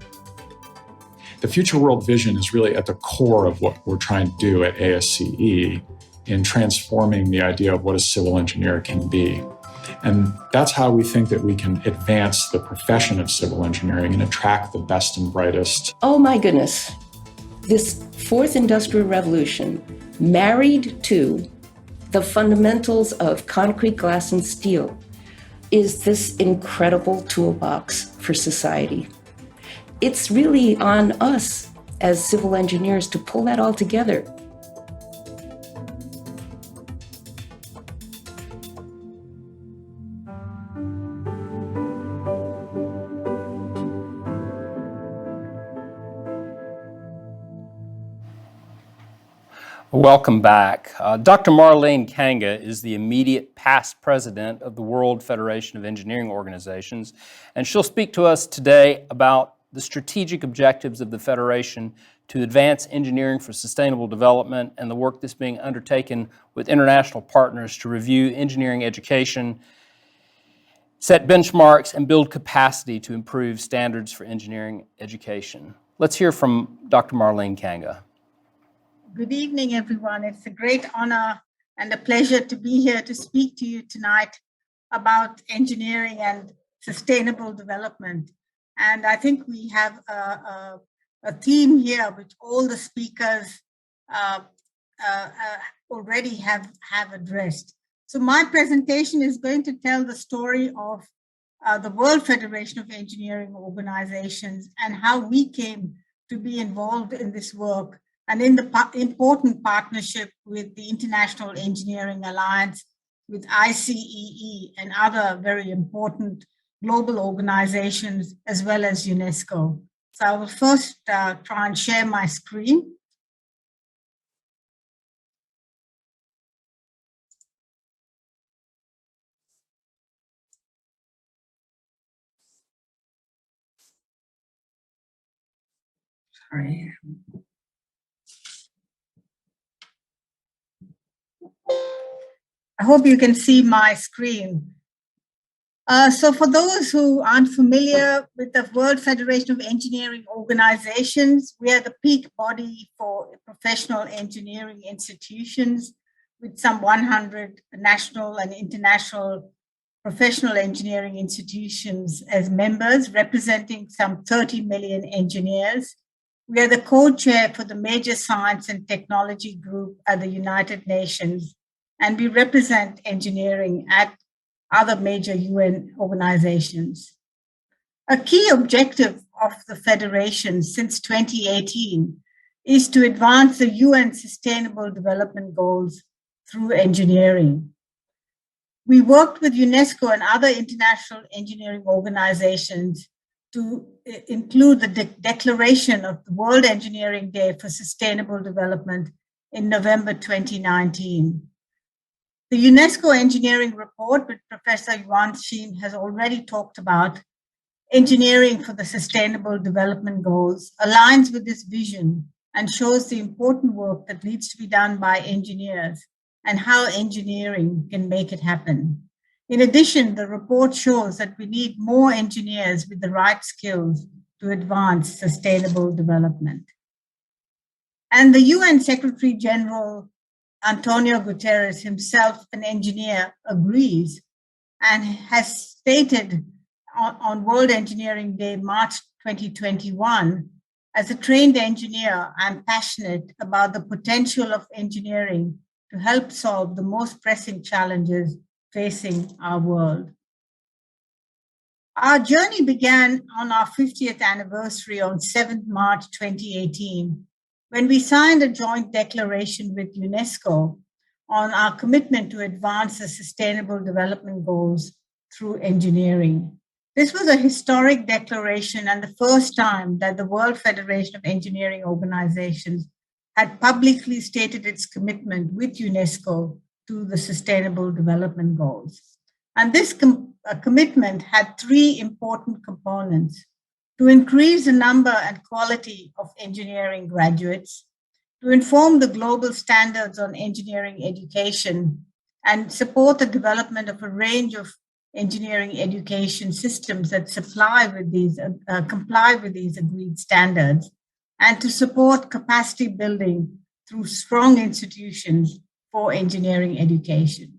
The Future World Vision is really at the core of what we're trying to do at ASCE in transforming the idea of what a civil engineer can be. And that's how we think that we can advance the profession of civil engineering and attract the best and brightest. Oh my goodness, this fourth industrial revolution, married to the fundamentals of concrete, glass, and steel, is this incredible toolbox for society. It's really on us as civil engineers to pull that all together. Welcome back. Dr. Marlene Kanga is the immediate past president of the World Federation of Engineering Organizations, and she'll speak to us today about the strategic objectives of the Federation to advance engineering for sustainable development and the work that's being undertaken with international partners to review engineering education, set benchmarks, and build capacity to improve standards for engineering education. Let's hear from Dr. Marlene Kanga. Good evening, everyone. It's a great honor and a pleasure to be here to speak to you tonight about engineering and sustainable development. And I think we have a theme here which all the speakers already have addressed. So my presentation is going to tell the story of the World Federation of Engineering Organizations, and how we came to be involved in this work and in the important partnership with the International Engineering Alliance, with ICEE and other very important global organizations, as well as UNESCO. So I will first try and share my screen. Sorry. I hope you can see my screen. So for those who aren't familiar with the World Federation of Engineering Organizations, we are the peak body for professional engineering institutions with some 100 national and international professional engineering institutions as members, representing some 30 million engineers. We are the co-chair for the major science and technology group at the United Nations, and we represent engineering at other major UN organizations. A key objective of the Federation since 2018 is to advance the UN Sustainable Development Goals through engineering. We worked with UNESCO and other international engineering organizations to include the declaration of the World Engineering Day for Sustainable Development in November 2019. The UNESCO engineering report, which Professor Yuan Xin has already talked about, Engineering for the Sustainable Development Goals, aligns with this vision and shows the important work that needs to be done by engineers and how engineering can make it happen. In addition, the report shows that we need more engineers with the right skills to advance sustainable development. And the UN Secretary General Antonio Guterres, himself an engineer, agrees and has stated on World Engineering Day, March 2021, as a trained engineer, I'm passionate about the potential of engineering to help solve the most pressing challenges facing our world. Our journey began on our 50th anniversary on 7th March 2018, when we signed a joint declaration with UNESCO on our commitment to advance the Sustainable Development Goals through engineering. This was a historic declaration and the first time that the World Federation of Engineering Organizations had publicly stated its commitment with UNESCO to the Sustainable Development Goals. And this commitment had three important components: to increase the number and quality of engineering graduates, to inform the global standards on engineering education, and support the development of a range of engineering education systems that comply with these agreed standards, and to support capacity building through strong institutions for engineering education.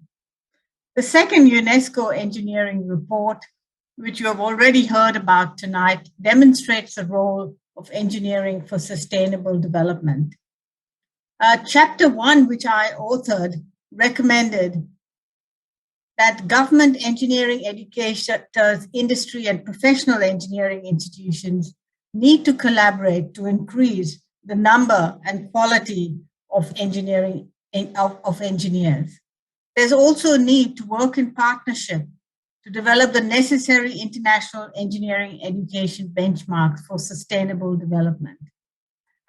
The second UNESCO engineering report, which you have already heard about tonight, demonstrates the role of engineering for sustainable development. Chapter 1, which I authored, recommended that government engineering educators, industry, and professional engineering institutions need to collaborate to increase the number and quality of engineers. There's also a need to work in partnership to develop the necessary international engineering education benchmarks for sustainable development.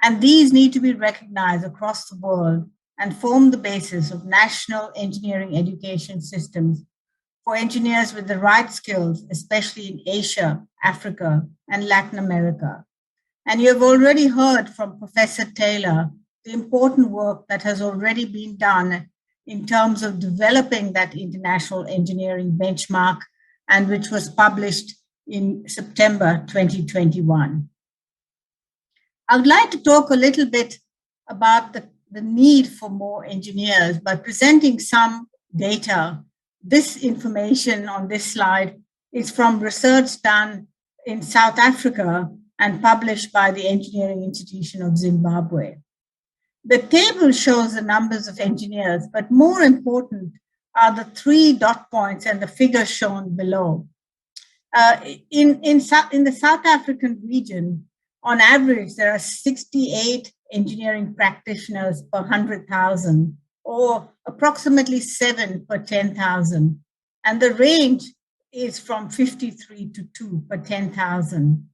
And these need to be recognized across the world and form the basis of national engineering education systems for engineers with the right skills, especially in Asia, Africa, and Latin America. And you have already heard from Professor Taylor the important work that has already been done in terms of developing that international engineering benchmark, and which was published in September 2021. I would like to talk a little bit about the need for more engineers by presenting some data. This information on this slide is from research done in South Africa and published by the Engineering Institution of Zimbabwe. The table shows the numbers of engineers, but more important are the 3 dot points and the figures shown below. In the South African region, on average, there are 68 engineering practitioners per 100,000, or approximately 7 per 10,000. And the range is from 53 to 2 per 10,000.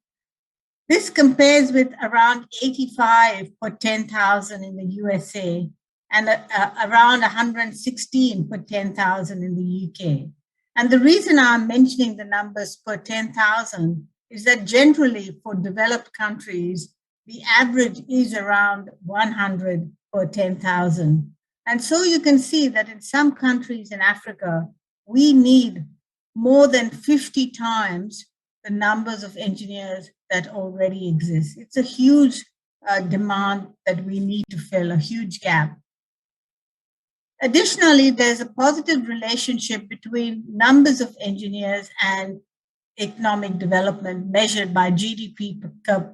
This compares with around 85 per 10,000 in the USA and around 116 per 10,000 in the UK. And the reason I'm mentioning the numbers per 10,000 is that generally for developed countries, the average is around 100 per 10,000. And so you can see that in some countries in Africa, we need more than 50 times the numbers of engineers that already exist. It's a huge demand that we need to fill, a huge gap. Additionally, there's a positive relationship between numbers of engineers and economic development measured by GDP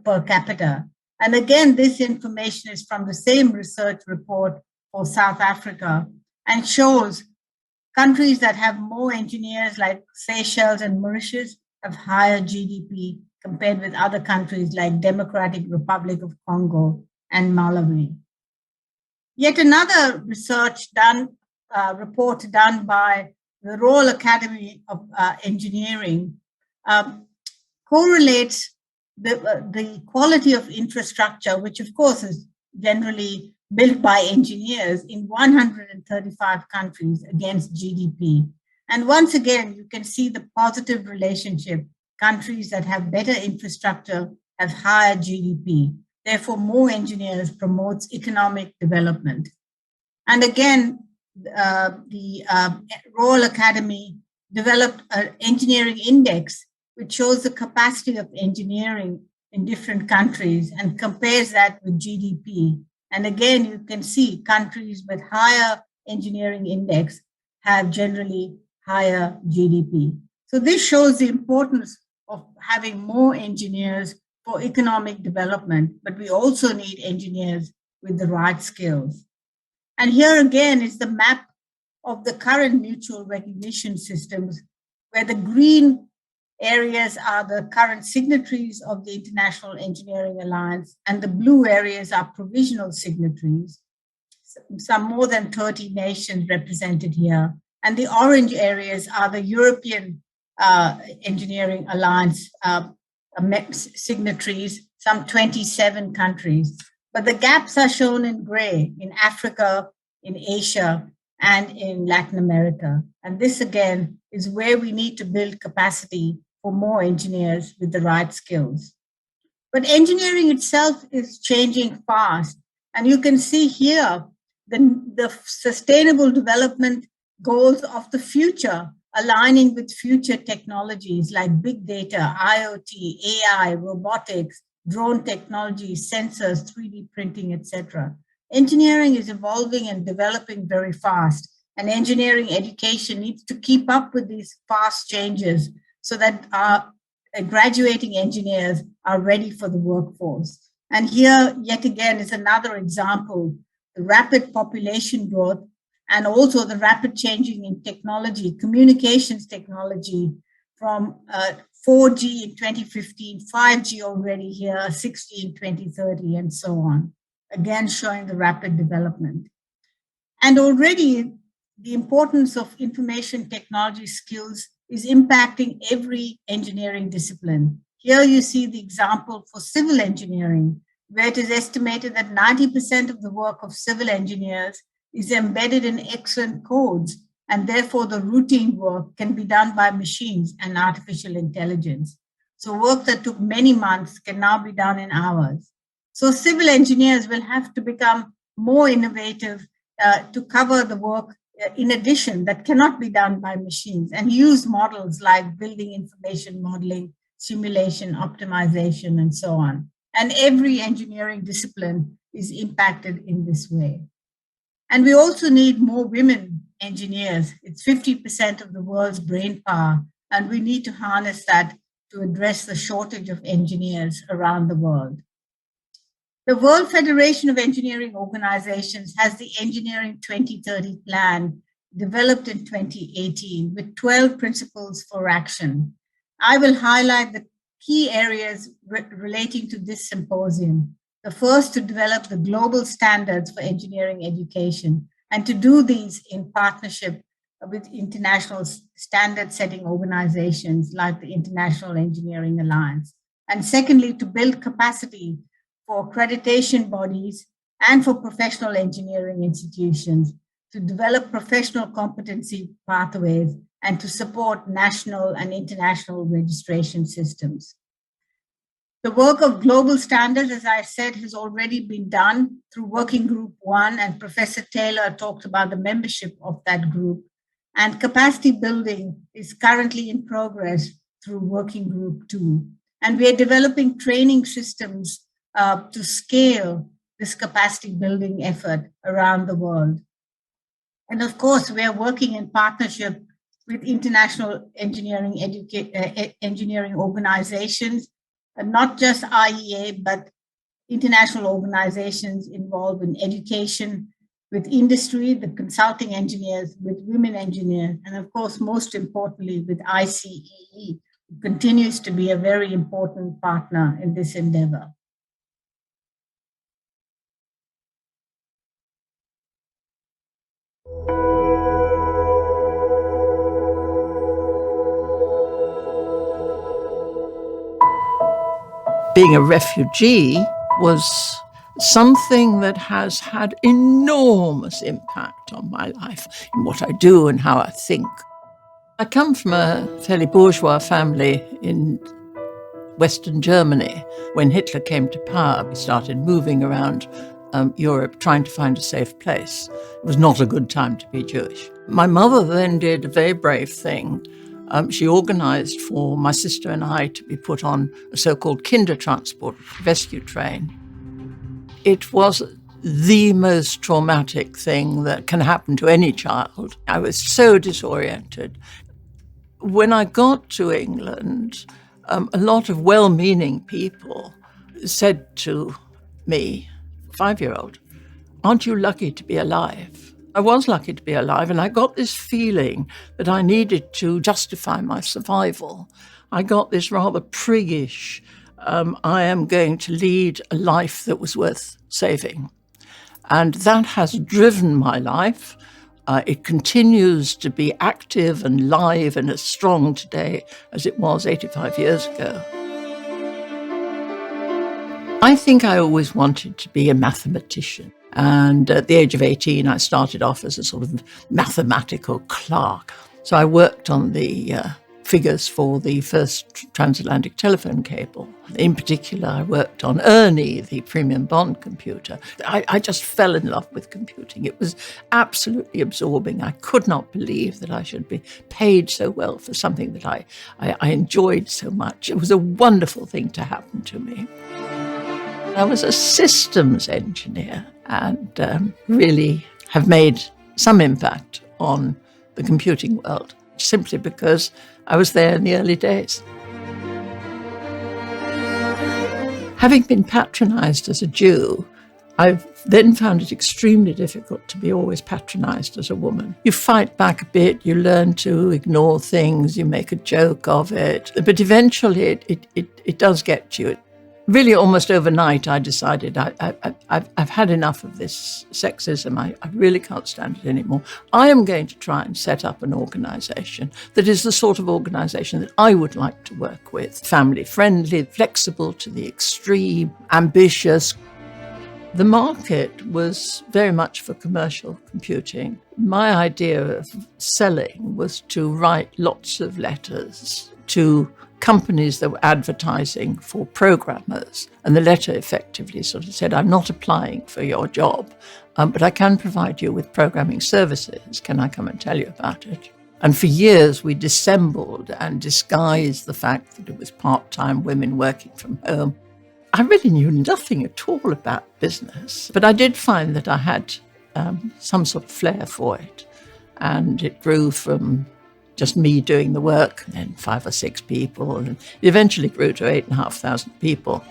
per capita. And again, this information is from the same research report for South Africa and shows countries that have more engineers like Seychelles and Mauritius have higher GDP compared with other countries like Democratic Republic of Congo and Malawi. Yet another report done by the Royal Academy of Engineering correlates the quality of infrastructure, which of course is generally built by engineers in 135 countries against GDP. And once again, you can see the positive relationship. Countries that have better infrastructure have higher GDP. Therefore, more engineers promotes economic development. And again, the Royal Academy developed an engineering index, which shows the capacity of engineering in different countries and compares that with GDP. And again, you can see countries with higher engineering index have generally higher GDP. So this shows the importance of having more engineers for economic development, but we also need engineers with the right skills. And here again is the map of the current mutual recognition systems, where the green areas are the current signatories of the International Engineering Alliance, and the blue areas are provisional signatories, some more than 30 nations represented here. And the orange areas are the European Engineering Alliance signatories, some 27 countries. But the gaps are shown in gray in Africa, in Asia, and in Latin America. And this again is where we need to build capacity for more engineers with the right skills. But engineering itself is changing fast. And you can see here the sustainable development goals of the future, aligning with future technologies like big data, IoT, AI, robotics, drone technology, sensors, 3D printing, etc. Engineering is evolving and developing very fast, and engineering education needs to keep up with these fast changes so that our graduating engineers are ready for the workforce. And here, yet again, is another example, the rapid population growth and also the rapid changing in technology, communications technology, from 4G in 2015, 5G already here, 6G in 2030, and so on. Again, showing the rapid development. And already the importance of information technology skills is impacting every engineering discipline. Here you see the example for civil engineering, where it is estimated that 90% of the work of civil engineers is embedded in excellent codes, and therefore the routine work can be done by machines and artificial intelligence. So work that took many months can now be done in hours. So civil engineers will have to become more innovative to cover the work in addition that cannot be done by machines, and use models like building information modeling, simulation, optimization, and so on. And every engineering discipline is impacted in this way. And we also need more women engineers. It's 50% of the world's brain power, and we need to harness that to address the shortage of engineers around the world. The World Federation of Engineering Organizations has the Engineering 2030 plan developed in 2018 with 12 principles for action. I will highlight the key areas relating to this symposium. The first, to develop the global standards for engineering education, and to do these in partnership with international standard-setting organizations like the International Engineering Alliance. And secondly, to build capacity for accreditation bodies and for professional engineering institutions to develop professional competency pathways and to support national and international registration systems. The work of global standards, as I said, has already been done through Working Group 1, and Professor Taylor talked about the membership of that group. And capacity building is currently in progress through Working Group 2. And we are developing training systems to scale this capacity building effort around the world. And of course, we are working in partnership with international engineering organizations, not just IEA, but international organizations involved in education, with industry, the consulting engineers, with women engineers, and of course, most importantly, with ICEE, who continues to be a very important partner in this endeavor. Being a refugee was something that has had enormous impact on my life, in what I do and how I think. I come from a fairly bourgeois family in Western Germany. When Hitler came to power, we started moving around Europe trying to find a safe place. It was not a good time to be Jewish. My mother then did a very brave thing. She organized for my sister and I to be put on a so-called Kindertransport rescue train. It was the most traumatic thing that can happen to any child. I was so disoriented. When I got to England, a lot of well-meaning people said to me, 5-year-old, "Aren't you lucky to be alive?" I was lucky to be alive, and I got this feeling that I needed to justify my survival. I got this rather priggish, I am going to lead a life that was worth saving. And that has driven my life. It continues to be active and live and as strong today as it was 85 years ago. I think I always wanted to be a mathematician. And at the age of 18, I started off as a sort of mathematical clerk. So I worked on the figures for the first transatlantic telephone cable. In particular, I worked on Ernie, the premium bond computer. I just fell in love with computing. It was absolutely absorbing. I could not believe that I should be paid so well for something that I enjoyed so much. It was a wonderful thing to happen to me. I was a systems engineer and really have made some impact on the computing world, simply because I was there in the early days. Having been patronized as a Jew, I've then found it extremely difficult to be always patronized as a woman. You fight back a bit, you learn to ignore things, you make a joke of it, but eventually it does get to you. Really, almost overnight, I decided I've had enough of this sexism. I really can't stand it anymore. I am going to try and set up an organization that is the sort of organization that I would like to work with. Family-friendly, flexible to the extreme, ambitious. The market was very much for commercial computing. My idea of selling was to write lots of letters to companies that were advertising for programmers. And the letter effectively sort of said, I'm not applying for your job, but I can provide you with programming services. Can I come and tell you about it? And for years, we dissembled and disguised the fact that it was part-time women working from home. I really knew nothing at all about business, but I did find that I had some sort of flair for it. And it grew from just me doing the work, and then 5 or 6 people, and it eventually grew to 8,500 people.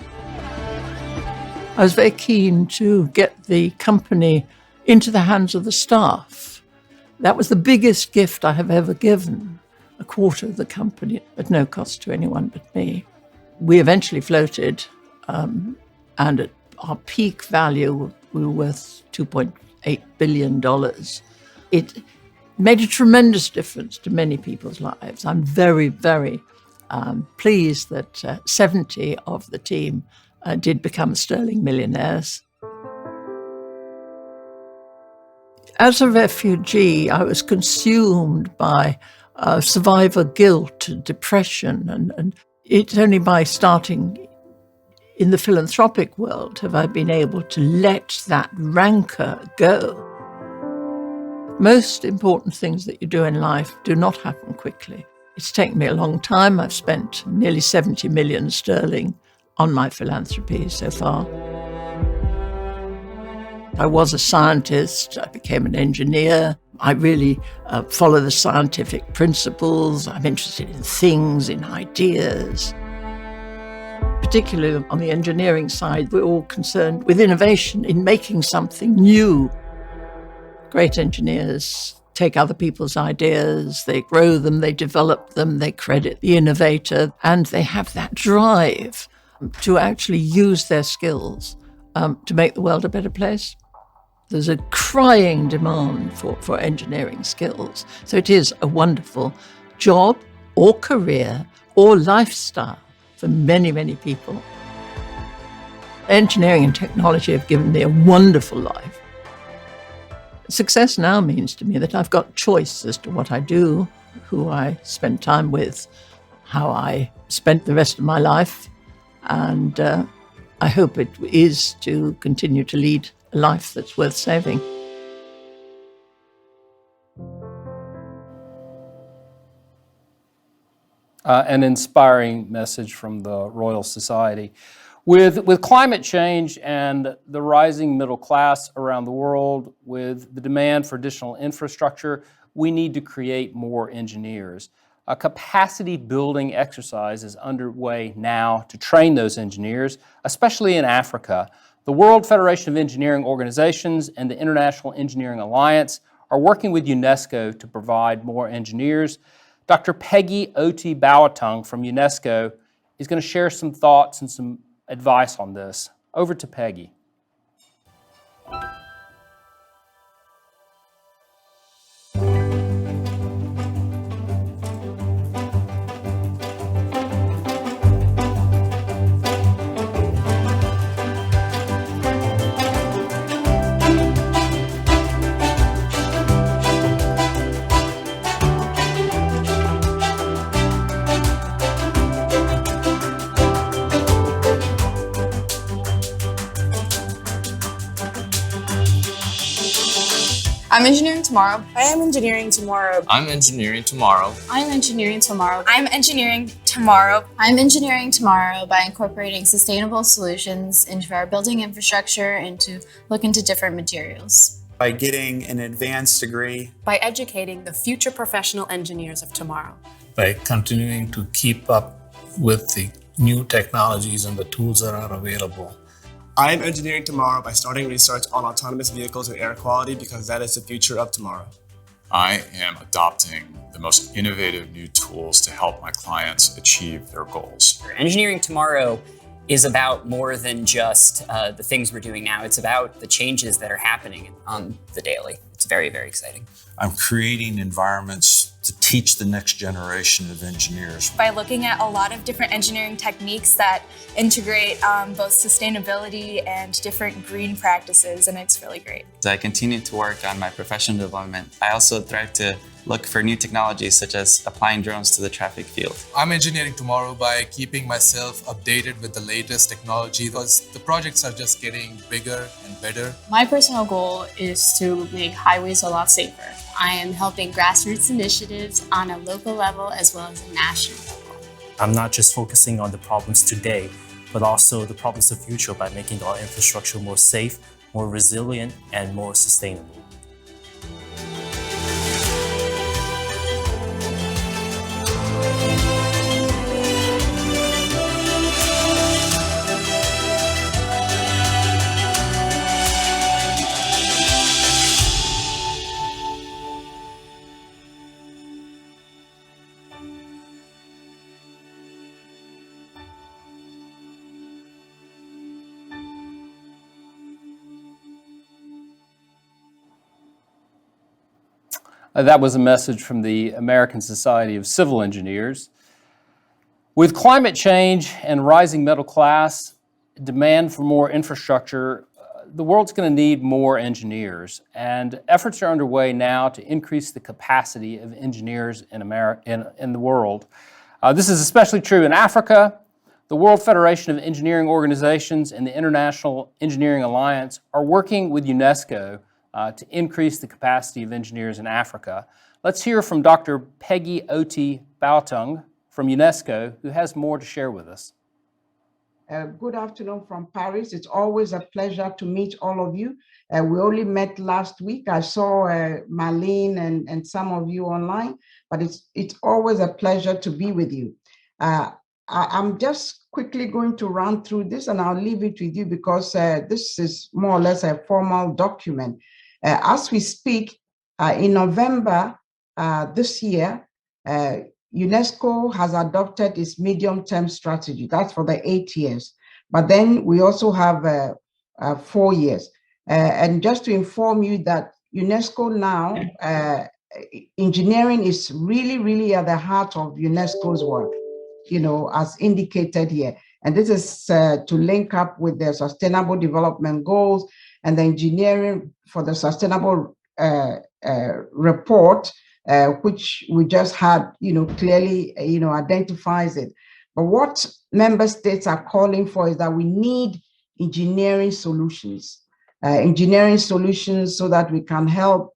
I was very keen to get the company into the hands of the staff. That was the biggest gift I have ever given, a quarter of the company at no cost to anyone but me. We eventually floated, and at our peak value, we were worth $2.8 billion. It made a tremendous difference to many people's lives. I'm very, very pleased that 70 of the team did become sterling millionaires. As a refugee, I was consumed by survivor guilt and depression, and it's only by starting in the philanthropic world have I been able to let that rancor go. Most important things that you do in life do not happen quickly. It's taken me a long time. I've spent nearly 70 million sterling on my philanthropy so far. I was a scientist, I became an engineer. I really follow the scientific principles. I'm interested in things, in ideas. Particularly on the engineering side, we're all concerned with innovation, in making something new. Great engineers take other people's ideas, they grow them, they develop them, they credit the innovator, and they have that drive to actually use their skills to make the world a better place. There's a crying demand for engineering skills. So it is a wonderful job or career or lifestyle for many, many people. Engineering and technology have given me a wonderful life. Success now means to me that I've got choice as to what I do, who I spend time with, how I spend the rest of my life, and I hope it is to continue to lead a life that's worth saving. An inspiring message from the Royal Society. With climate change and the rising middle class around the world, with the demand for additional infrastructure, we need to create more engineers. A capacity building exercise is underway now to train those engineers, especially in Africa. The World Federation of Engineering Organizations and the International Engineering Alliance are working with UNESCO to provide more engineers. Dr. Peggy Oti Boateng from UNESCO is going to share some thoughts and some advice on this. Over to Peggy. I'm engineering tomorrow. I am engineering tomorrow. I'm engineering tomorrow. I'm engineering tomorrow. I'm engineering tomorrow. I'm engineering tomorrow by incorporating sustainable solutions into our building infrastructure and to look into different materials. By getting an advanced degree. By educating the future professional engineers of tomorrow. By continuing to keep up with the new technologies and the tools that are available. I'm engineering tomorrow by starting research on autonomous vehicles and air quality because that is the future of tomorrow. I am adopting the most innovative new tools to help my clients achieve their goals. Engineering tomorrow is about more than just the things we're doing now. It's about the changes that are happening on the daily. It's very, very exciting. I'm creating environments to teach the next generation of engineers. By looking at a lot of different engineering techniques that integrate both sustainability and different green practices, and it's really great. As I continue to work on my professional development, I also thrive to look for new technologies such as applying drones to the traffic field. I'm engineering tomorrow by keeping myself updated with the latest technology because the projects are just getting bigger and better. My personal goal is to make highways a lot safer. I am helping grassroots initiatives on a local level as well as a national level. I'm not just focusing on the problems today, but also the problems of the future by making our infrastructure more safe, more resilient, and more sustainable. That was a message from the American Society of Civil Engineers. With climate change and rising middle class, demand for more infrastructure, the world's going to need more engineers, and efforts are underway now to increase the capacity of engineers in the world. This is especially true in Africa. The World Federation of Engineering Organizations and the International Engineering Alliance are working with UNESCO to increase the capacity of engineers in Africa. Let's hear from Dr. Peggy Oti Bautung from UNESCO, who has more to share with us. Good afternoon from Paris. It's always a pleasure to meet all of you. We only met last week. I saw Marlene and some of you online, but it's always a pleasure to be with you. I'm just quickly going to run through this, and I'll leave it with you because this is more or less a formal document. As we speak, in November this year, UNESCO has adopted its medium-term strategy. That's for the 8 years. But then we also have 4 years. And just to inform you that UNESCO now, engineering is really, really at the heart of UNESCO's work, you know, as indicated here. And this is to link up with the Sustainable Development Goals and the engineering for the Sustainable report, which we just had, you know, clearly, you know, identifies it. But what member states are calling for is that we need engineering solutions so that we can help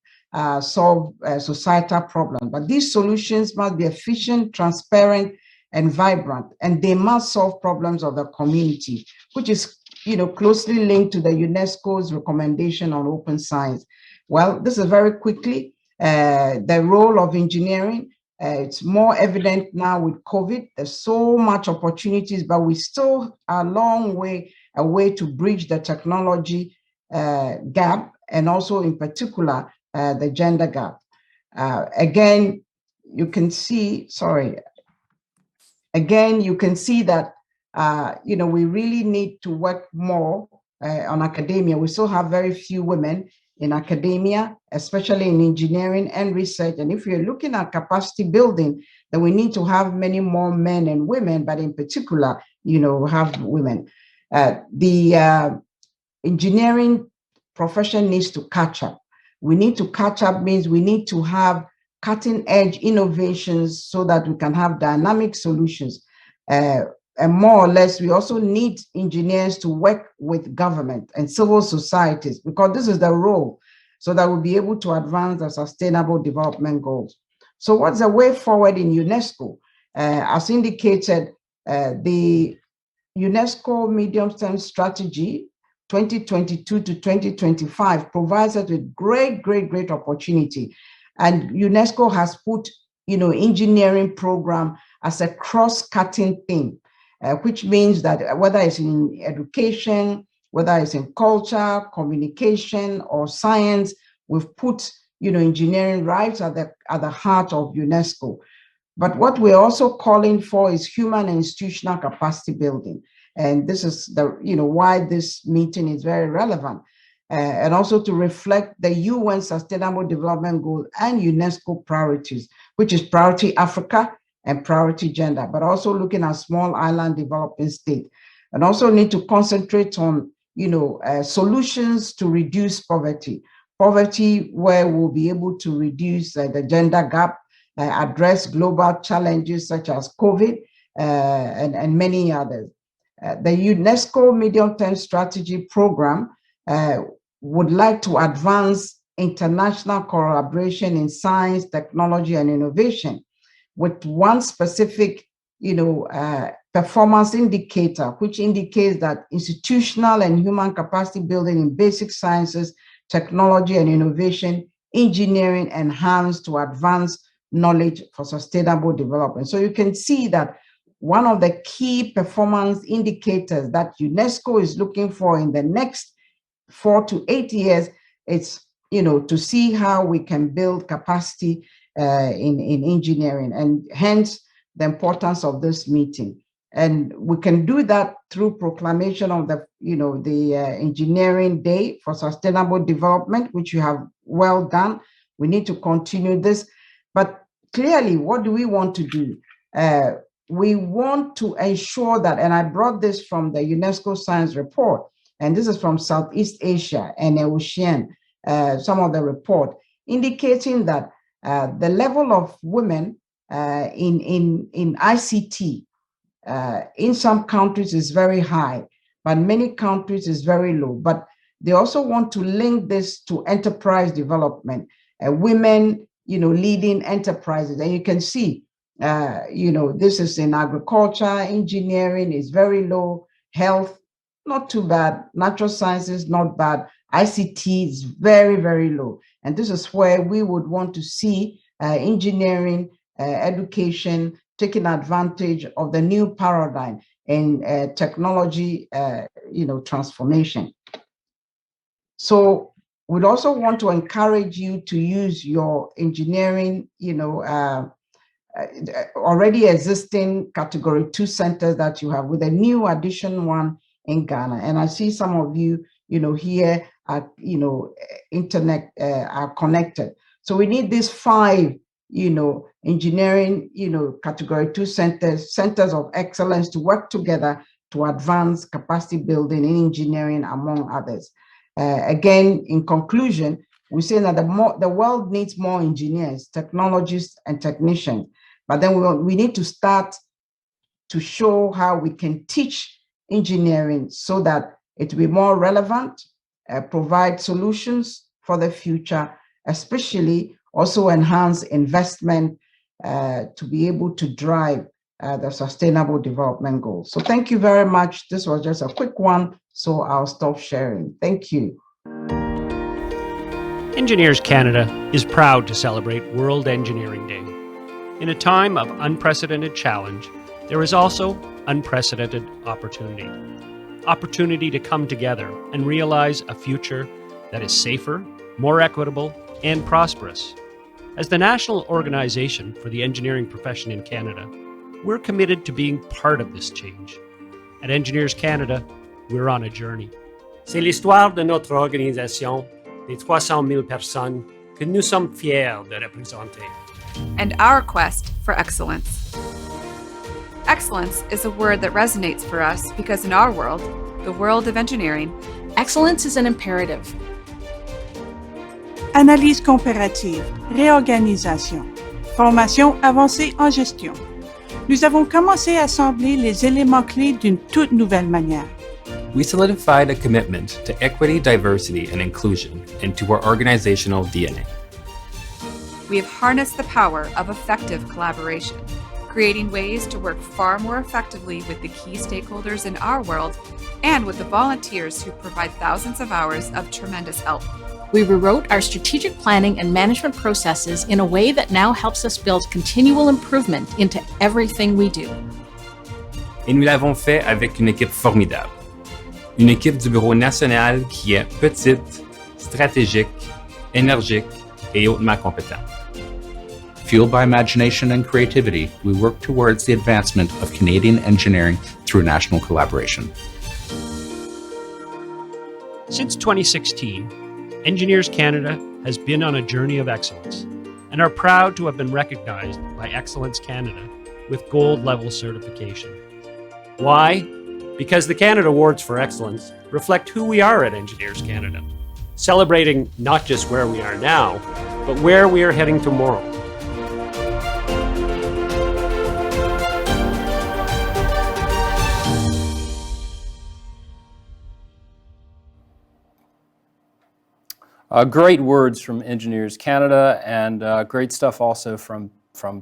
solve societal problems. But these solutions must be efficient, transparent, and vibrant, and they must solve problems of the community, which is, you know, closely linked to the UNESCO's recommendation on open science. Well, this is very quickly the role of engineering. It's more evident now with COVID. There's so much opportunities, but we still are a long way away to bridge the technology gap, and also in particular, the gender gap. Again, you can see, that, you know, we really need to work more on academia. We still have very few women in academia, especially in engineering and research. And if you're looking at capacity building, then we need to have many more men and women, but in particular, you know, have women. The engineering profession needs to catch up. We need to catch up means we need to have cutting edge innovations so that we can have dynamic solutions. And more or less, we also need engineers to work with government and civil societies, because this is the role, so that we'll be able to advance the Sustainable Development Goals. So what's the way forward in UNESCO? As indicated, the UNESCO Medium-Term Strategy 2022 to 2025 provides us with great opportunity. And UNESCO has put, you know, engineering program as a cross-cutting thing. Which means that whether it's in education, whether it's in culture, communication, or science, we've put, you know, engineering right at the heart of UNESCO. But what we're also calling for is human and institutional capacity building. And this is the, you know, why this meeting is very relevant. And also to reflect the UN Sustainable Development Goal and UNESCO priorities, which is Priority Africa and Priority Gender, but also looking at small island developing state, and also need to concentrate on, you know, solutions to reduce poverty where we'll be able to reduce the gender gap, address global challenges such as COVID and many others. The UNESCO Medium-Term Strategy Program would like to advance international collaboration in science, technology, and innovation, with one specific, you know, performance indicator, which indicates that institutional and human capacity building in basic sciences, technology and innovation, engineering enhanced to advance knowledge for sustainable development. So you can see that one of the key performance indicators that UNESCO is looking for in the next 4 to 8 years, it's, you know, to see how we can build capacity in engineering, and hence the importance of this meeting. And we can do that through proclamation of the, you know, the Engineering Day for Sustainable Development, which you have well done We need to continue this. But clearly, what do we want to do? We want to ensure that, and I brought this from the UNESCO Science Report, and this is from Southeast Asia and Ocean, some of the report, indicating that the level of women in ICT in some countries is very high, but many countries is very low. But they also want to link this to enterprise development, women, leading enterprises. And you can see, this is in agriculture, engineering is very low, health, not too bad, natural sciences, not bad, ICT is very, very low. And this is where we would want to see engineering, education, taking advantage of the new paradigm in technology, transformation. So we'd also want to encourage you to use your engineering, already existing Category 2 centers that you have, with a new addition one in Ghana. And I see some of you, here at, internet are connected. So we need these 5, engineering, Category 2 centers of excellence to work together to advance capacity building in engineering, among others. Again, in conclusion, we say that the world needs more engineers, technologists, and technicians. But then we need to start to show how we can teach engineering so that it will be more relevant, provide solutions for the future, especially also enhance investment to be able to drive the Sustainable Development Goals. So thank you very much. This was just a quick one, so I'll stop sharing. Thank you. Engineers Canada is proud to celebrate World Engineering Day. In a time of unprecedented challenge, there is also unprecedented opportunity. Opportunity to come together and realize a future that is safer, more equitable, and prosperous. As the national organization for the engineering profession in Canada, we're committed to being part of this change. At Engineers Canada, we're on a journey. C'est l'histoire de notre organisation, des 300 000 personnes que nous sommes fiers de représenter. And our quest for excellence. Excellence is a word that resonates for us because in our world, the world of engineering, excellence is an imperative. Analyse comparative, réorganisation, formation avancée en gestion. Nous avons commencé à assembler les éléments clés d'une toute nouvelle manière. We solidified a commitment to equity, diversity, and inclusion into our organizational DNA. We have harnessed the power of effective collaboration, creating ways to work far more effectively with the key stakeholders in our world and with the volunteers who provide thousands of hours of tremendous help. We rewrote our strategic planning and management processes in a way that now helps us build continual improvement into everything we do. Et nous l'avons fait avec une équipe formidable. Une équipe du Bureau national qui est petite, stratégique, énergique et hautement compétente. Fueled by imagination and creativity, we work towards the advancement of Canadian engineering through national collaboration. Since 2016, Engineers Canada has been on a journey of excellence and are proud to have been recognized by Excellence Canada with gold-level certification. Why? Because the Canada Awards for Excellence reflect who we are at Engineers Canada, celebrating not just where we are now, but where we are heading tomorrow. Great words from Engineers Canada, and great stuff also from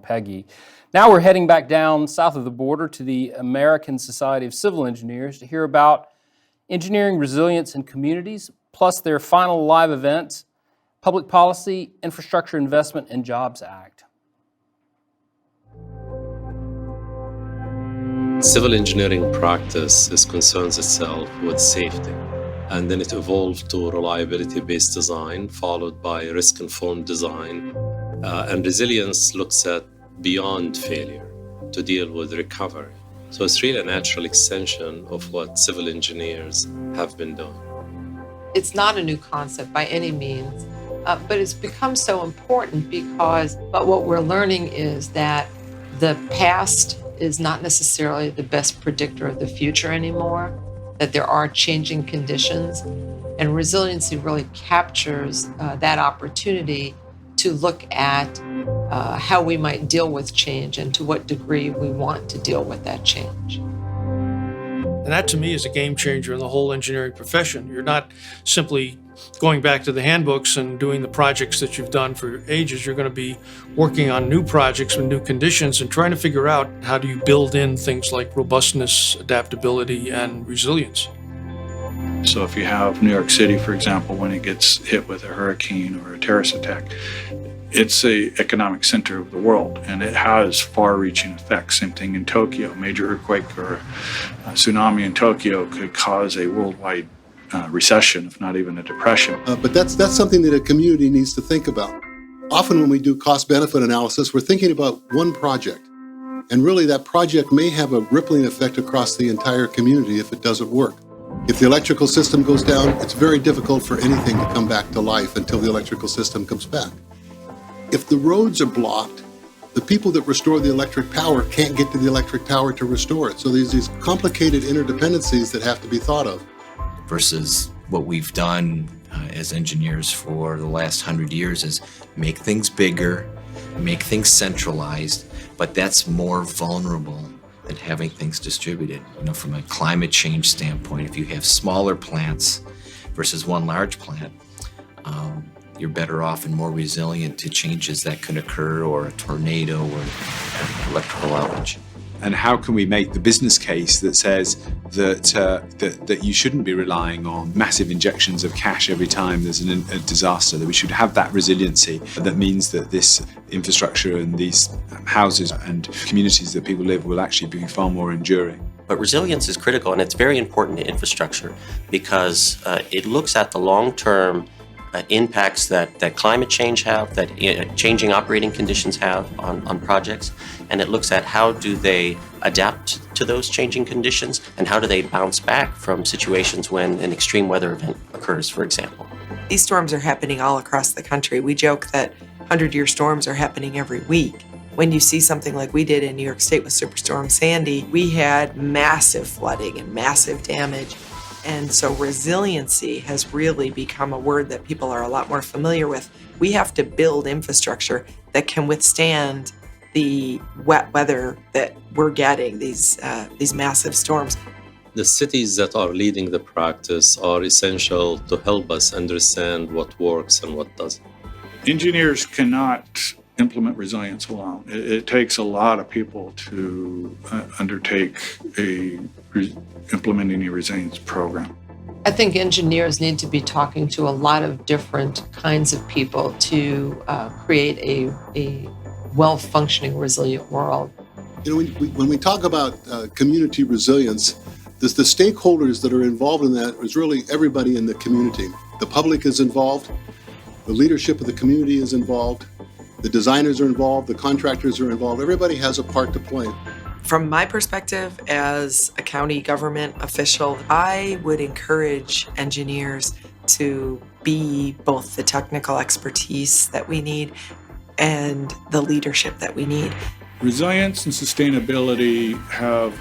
Peggy. Now we're heading back down south of the border to the American Society of Civil Engineers to hear about engineering resilience in communities, plus their final live event, Public Policy, Infrastructure Investment, and Jobs Act. Civil engineering practice concerns itself with safety. And then it evolved to reliability-based design, followed by risk-informed design. And resilience looks at beyond failure to deal with recovery. So it's really a natural extension of what civil engineers have been doing. It's not a new concept by any means, But it's become so important but what we're learning is that the past is not necessarily the best predictor of the future anymore, that there are changing conditions, and resiliency really captures that opportunity to look at how we might deal with change and to what degree we want to deal with that change. And that to me is a game changer in the whole engineering profession. You're not simply going back to the handbooks and doing the projects that you've done for ages. You're going to be working on new projects with new conditions and trying to figure out how do you build in things like robustness, adaptability, and resilience. So if you have New York City, for example, when it gets hit with a hurricane or a terrorist attack, it's an economic center of the world, and it has far-reaching effects. Same thing in Tokyo. A major earthquake or a tsunami in Tokyo could cause a worldwide recession, if not even a depression. But that's something that a community needs to think about. Often when we do cost-benefit analysis, we're thinking about one project. And really that project may have a rippling effect across the entire community if it doesn't work. If the electrical system goes down, it's very difficult for anything to come back to life until the electrical system comes back. If the roads are blocked, the people that restore the electric power can't get to the electric power to restore it. So there's these complicated interdependencies that have to be thought of. Versus what we've done as engineers for the last 100 years is make things bigger, make things centralized, but that's more vulnerable than having things distributed. You know, from a climate change standpoint, if you have smaller plants versus one large plant, you're better off and more resilient to changes that can occur, or a tornado or an electrical outage. And how can we make the business case that says that you shouldn't be relying on massive injections of cash every time there's a disaster, that we should have that resiliency that means that this infrastructure and these houses and communities that people live will actually be far more enduring. But resilience is critical, and it's very important to infrastructure because it looks at the long-term impacts that climate change have, that changing operating conditions have on projects, and it looks at how do they adapt to those changing conditions and how do they bounce back from situations when an extreme weather event occurs, for example. These storms are happening all across the country. We joke that 100-year storms are happening every week. When you see something like we did in New York State with Superstorm Sandy, we had massive flooding and massive damage. And so resiliency has really become a word that people are a lot more familiar with. We have to build infrastructure that can withstand the wet weather that we're getting, these massive storms. The cities that are leading the practice are essential to help us understand what works and what doesn't. Engineers cannot implement resilience alone. It takes a lot of people to undertake implementing a resilience program. I think engineers need to be talking to a lot of different kinds of people to create a well-functioning, resilient world. You know, when we talk about community resilience, the stakeholders that are involved in that is really everybody in the community. The public is involved, the leadership of the community is involved, the designers are involved, the contractors are involved. Everybody has a part to play. From my perspective as a county government official, I would encourage engineers to be both the technical expertise that we need and the leadership that we need. Resilience and sustainability have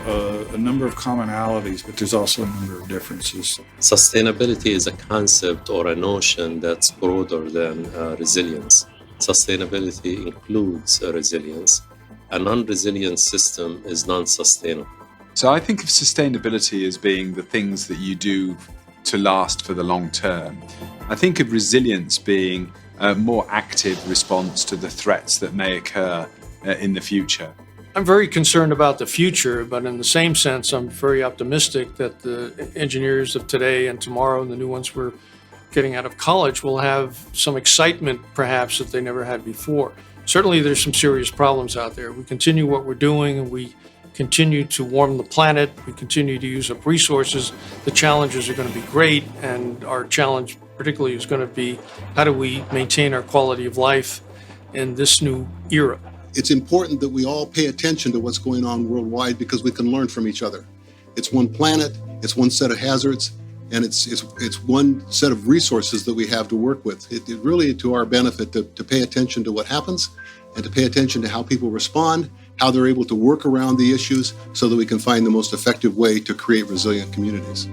a number of commonalities, but there's also a number of differences. Sustainability is a concept or a notion that's broader than resilience. Sustainability includes resilience. A non-resilient system is non-sustainable. So I think of sustainability as being the things that you do to last for the long term. I think of resilience being a more active response to the threats that may occur in the future. I'm very concerned about the future, but in the same sense, I'm very optimistic that the engineers of today and tomorrow and the new ones we're getting out of college will have some excitement, perhaps, that they never had before. Certainly, there's some serious problems out there. We continue what we're doing, and we continue to warm the planet. We continue to use up resources. The challenges are going to be great, and our challenge particularly is going to be how do we maintain our quality of life in this new era. It's important that we all pay attention to what's going on worldwide because we can learn from each other. It's one planet, it's one set of hazards, And it's one set of resources that we have to work with. It really to our benefit to pay attention to what happens and to pay attention to how people respond, how they're able to work around the issues so that we can find the most effective way to create resilient communities.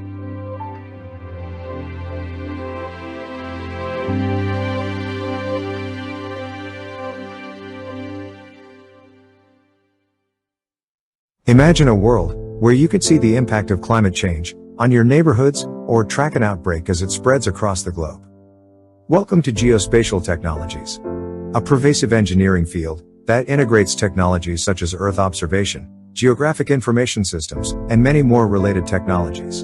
Imagine a world where you could see the impact of climate change on your neighborhoods or track an outbreak as it spreads across the globe. Welcome to Geospatial Technologies, a pervasive engineering field that integrates technologies such as Earth observation, geographic information systems, and many more related technologies.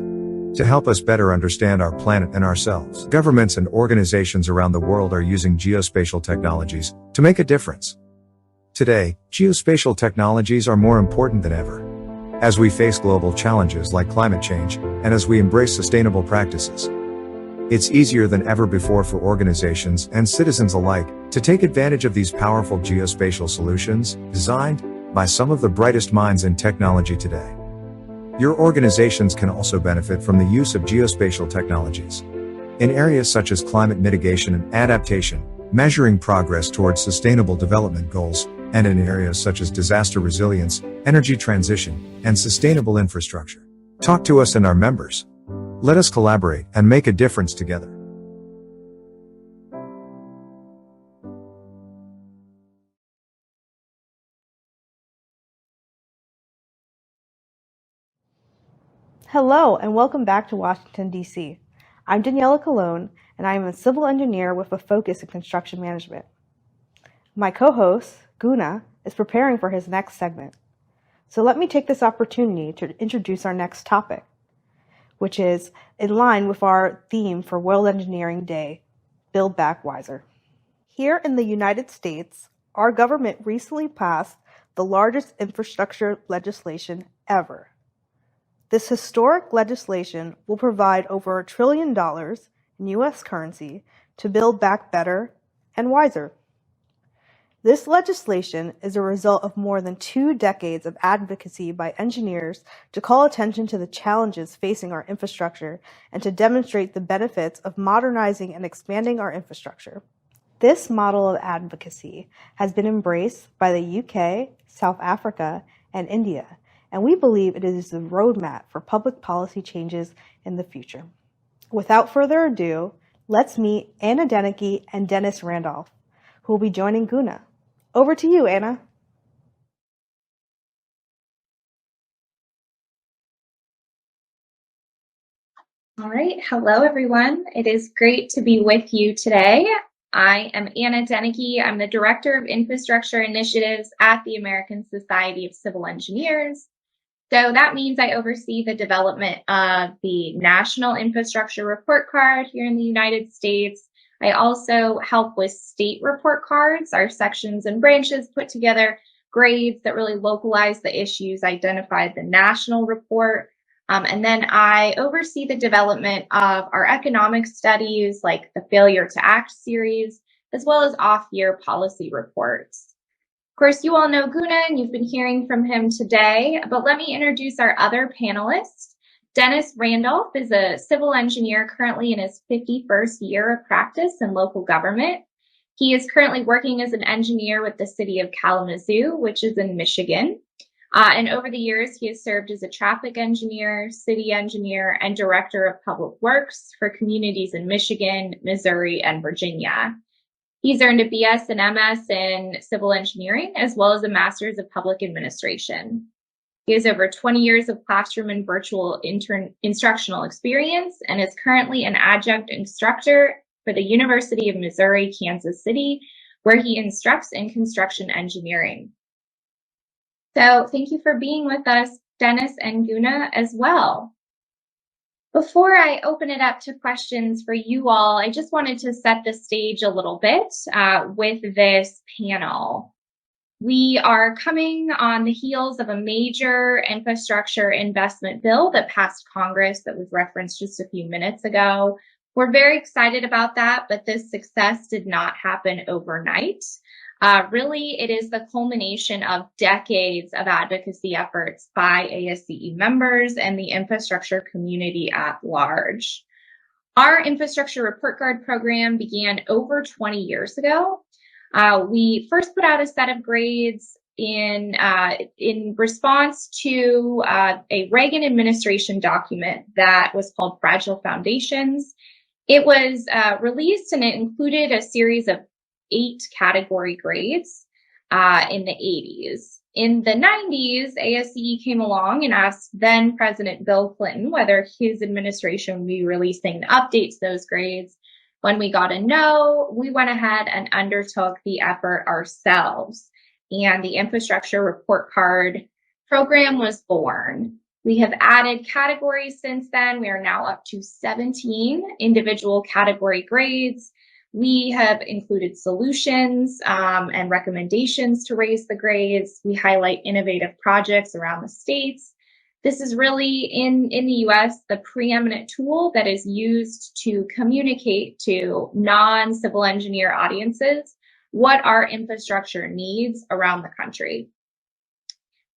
To help us better understand our planet and ourselves, governments and organizations around the world are using geospatial technologies to make a difference. Today, geospatial technologies are more important than ever. As we face global challenges like climate change, and as we embrace sustainable practices, it's easier than ever before for organizations and citizens alike to take advantage of these powerful geospatial solutions designed by some of the brightest minds in technology today. Your organizations can also benefit from the use of geospatial technologies in areas such as climate mitigation and adaptation, measuring progress towards sustainable development goals, and in areas such as disaster resilience, energy transition, and sustainable infrastructure. Talk to us and our members. Let us collaborate and make a difference together. Hello, and welcome back to Washington, D.C. I'm Daniela Colon, and I am a civil engineer with a focus in construction management. My co-host, Guna, is preparing for his next segment. So let me take this opportunity to introduce our next topic, which is in line with our theme for World Engineering Day, Build Back Wiser. Here in the United States, our government recently passed the largest infrastructure legislation ever. This historic legislation will provide over $1 trillion in U.S. currency to build back better and wiser. This legislation is a result of more than 2 decades of advocacy by engineers to call attention to the challenges facing our infrastructure and to demonstrate the benefits of modernizing and expanding our infrastructure. This model of advocacy has been embraced by the UK, South Africa, and India, and we believe it is the roadmap for public policy changes in the future. Without further ado, let's meet Anna Denicky and Dennis Randolph, who will be joining Guna. Over to you, Anna. All right. Hello, everyone. It is great to be with you today. I am Anna Denicky. I'm the Director of Infrastructure Initiatives at the American Society of Civil Engineers. So that means I oversee the development of the National Infrastructure Report Card here in the United States. I also help with state report cards. Our sections and branches put together grades that really localize the issues, identify the national report. And then I oversee the development of our economic studies, like the Failure to Act series, as well as off-year policy reports. Of course, you all know Guna, and you've been hearing from him today, but let me introduce our other panelists. Dennis Randolph is a civil engineer currently in his 51st year of practice in local government. He is currently working as an engineer with the city of Kalamazoo, which is in Michigan. And over the years, he has served as a traffic engineer, city engineer, and director of public works for communities in Michigan, Missouri, and Virginia. He's earned a BS and MS in civil engineering, as well as a master's of public administration. He has over 20 years of classroom and virtual instructional experience and is currently an adjunct instructor for the University of Missouri, Kansas City, where he instructs in construction engineering. So thank you for being with us, Dennis and Guna, as well. Before I open it up to questions for you all, I just wanted to set the stage a little bit with this panel. We are coming on the heels of a major infrastructure investment bill that passed Congress that was referenced just a few minutes ago. We're very excited about that, but this success did not happen overnight. Really, it is the culmination of decades of advocacy efforts by ASCE members and the infrastructure community at large. Our infrastructure report card program began over 20 years ago. We first put out a set of grades in response to a Reagan administration document that was called Fragile Foundations. It was released and it included a series of 8 category grades in the 80s. In the 90s, ASCE came along and asked then President Bill Clinton whether his administration would be releasing updates to those grades. When we got a no, we went ahead and undertook the effort ourselves. And the infrastructure report card program was born. We have added categories since then. We are now up to 17 individual category grades. We have included solutions and recommendations to raise the grades. We highlight innovative projects around the states. This is really, in the US, the preeminent tool that is used to communicate to non-civil engineer audiences what our infrastructure needs around the country.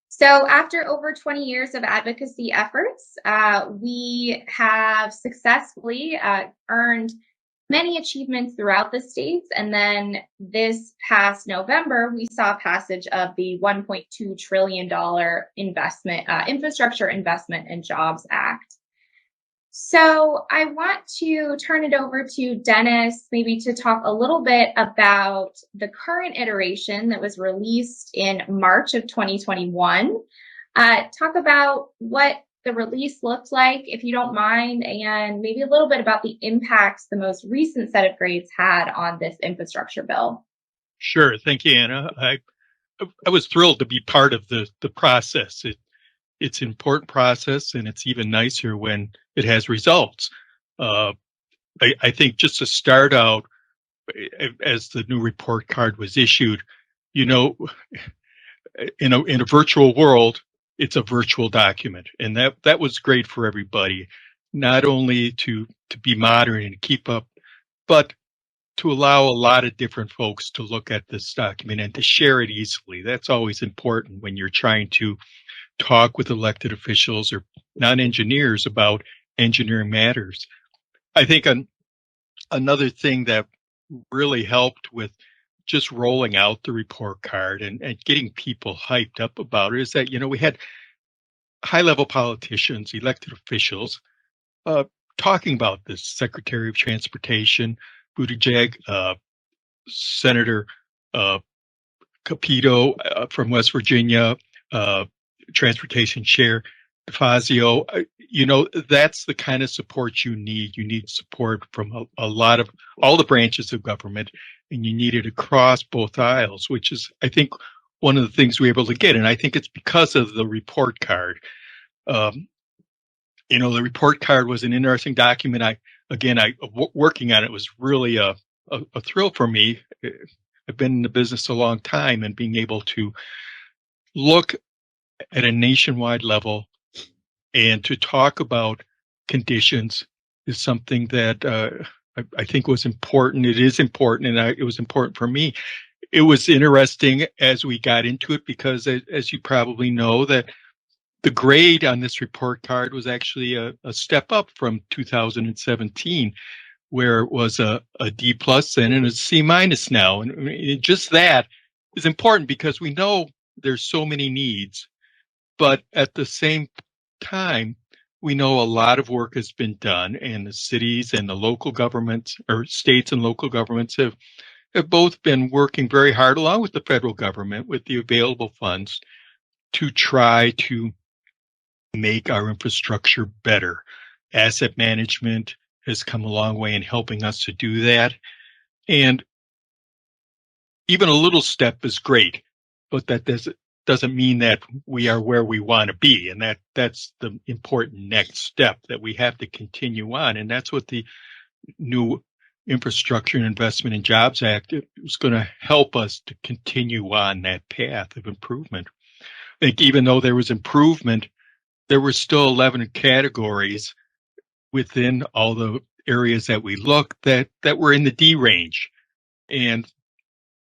So after over 20 years of advocacy efforts, we have successfully earned many achievements throughout the states. And then this past November, we saw passage of the $1.2 trillion Infrastructure Investment and Jobs Act. So I want to turn it over to Dennis, maybe to talk a little bit about the current iteration that was released in March of 2021. Talk about what the release looked like, if you don't mind, and maybe a little bit about the impacts the most recent set of grades had on this infrastructure bill. Sure. Thank you, Anna. I was thrilled to be part of the process. It's an important process, and it's even nicer when it has results. I think just to start out, as the new report card was issued, in a virtual world, it's a virtual document, and that was great for everybody, not only to be modern and keep up, but to allow a lot of different folks to look at this document and to share it easily. That's always important when you're trying to talk with elected officials or non-engineers about engineering matters. I think another thing that really helped with just rolling out the report card and getting people hyped up about it is that, we had high-level politicians, elected officials, talking about this. Secretary of Transportation, Buttigieg, Senator Capito from West Virginia, Transportation Chair DeFazio. That's the kind of support you need. You need support from a lot of all the branches of government, and you need it across both aisles, which is, I think, one of the things we were able to get. And I think it's because of the report card. The report card was an interesting document. Working on it was really a thrill for me. I've been in the business a long time, and being able to look at a nationwide level and to talk about conditions is something that I think was important. It is important, and it was important for me. It was interesting as we got into it because, as you probably know, that the grade on this report card was actually a step up from 2017, where it was a D plus then and a C minus now. And just that is important because we know there's so many needs, but at the same time, we know a lot of work has been done, and the cities and the local governments, or states and local governments, have both been working very hard, along with the federal government, with the available funds, to try to make our infrastructure better. Asset management has come a long way in helping us to do that. And even a little step is great, but that doesn't mean that we are where we want to be. And that's the important next step that we have to continue on. And that's what the new Infrastructure and Investment and Jobs Act is going to help us to continue on that path of improvement. I think even though there was improvement, there were still 11 categories within all the areas that we looked that were in the D range. And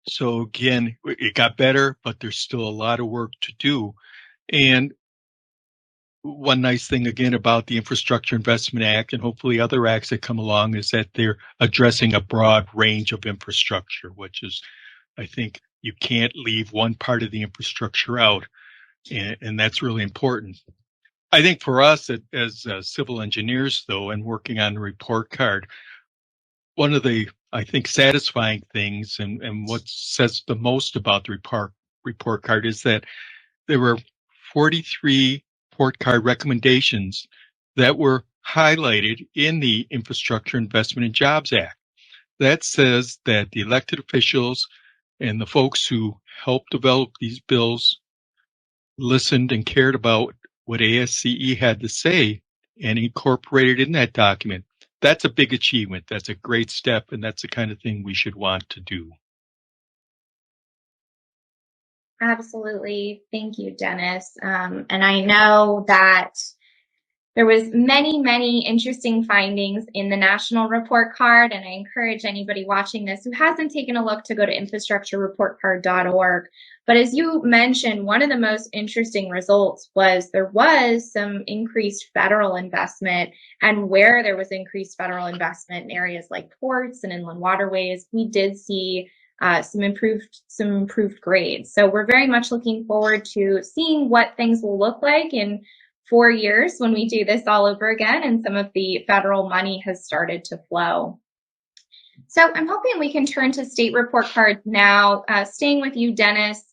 So again, it got better, but there's still a lot of work to do. And one nice thing again about the Infrastructure Investment Act and hopefully other acts that come along is that they're addressing a broad range of infrastructure, which is, I think, you can't leave one part of the infrastructure out. And that's really important. I think for us as civil engineers, though, and working on the report card, one of the, I think, satisfying things and what says the most about the report card is that there were 43 report card recommendations that were highlighted in the Infrastructure Investment and Jobs Act. That says that the elected officials and the folks who helped develop these bills listened and cared about what ASCE had to say and incorporated in that document. That's a big achievement. That's a great step, and that's the kind of thing we should want to do. Absolutely. Thank you, Dennis. And I know that there was many interesting findings in the national report card, and I encourage anybody watching this who hasn't taken a look to go to infrastructurereportcard.org. But as you mentioned, one of the most interesting results was there was some increased federal investment, and where there was increased federal investment in areas like ports and inland waterways, we did see some improved grades. So we're very much looking forward to seeing what things will look like in 4 years when we do this all over again and some of the federal money has started to flow. So I'm hoping we can turn to state report cards now. Staying with you, Dennis,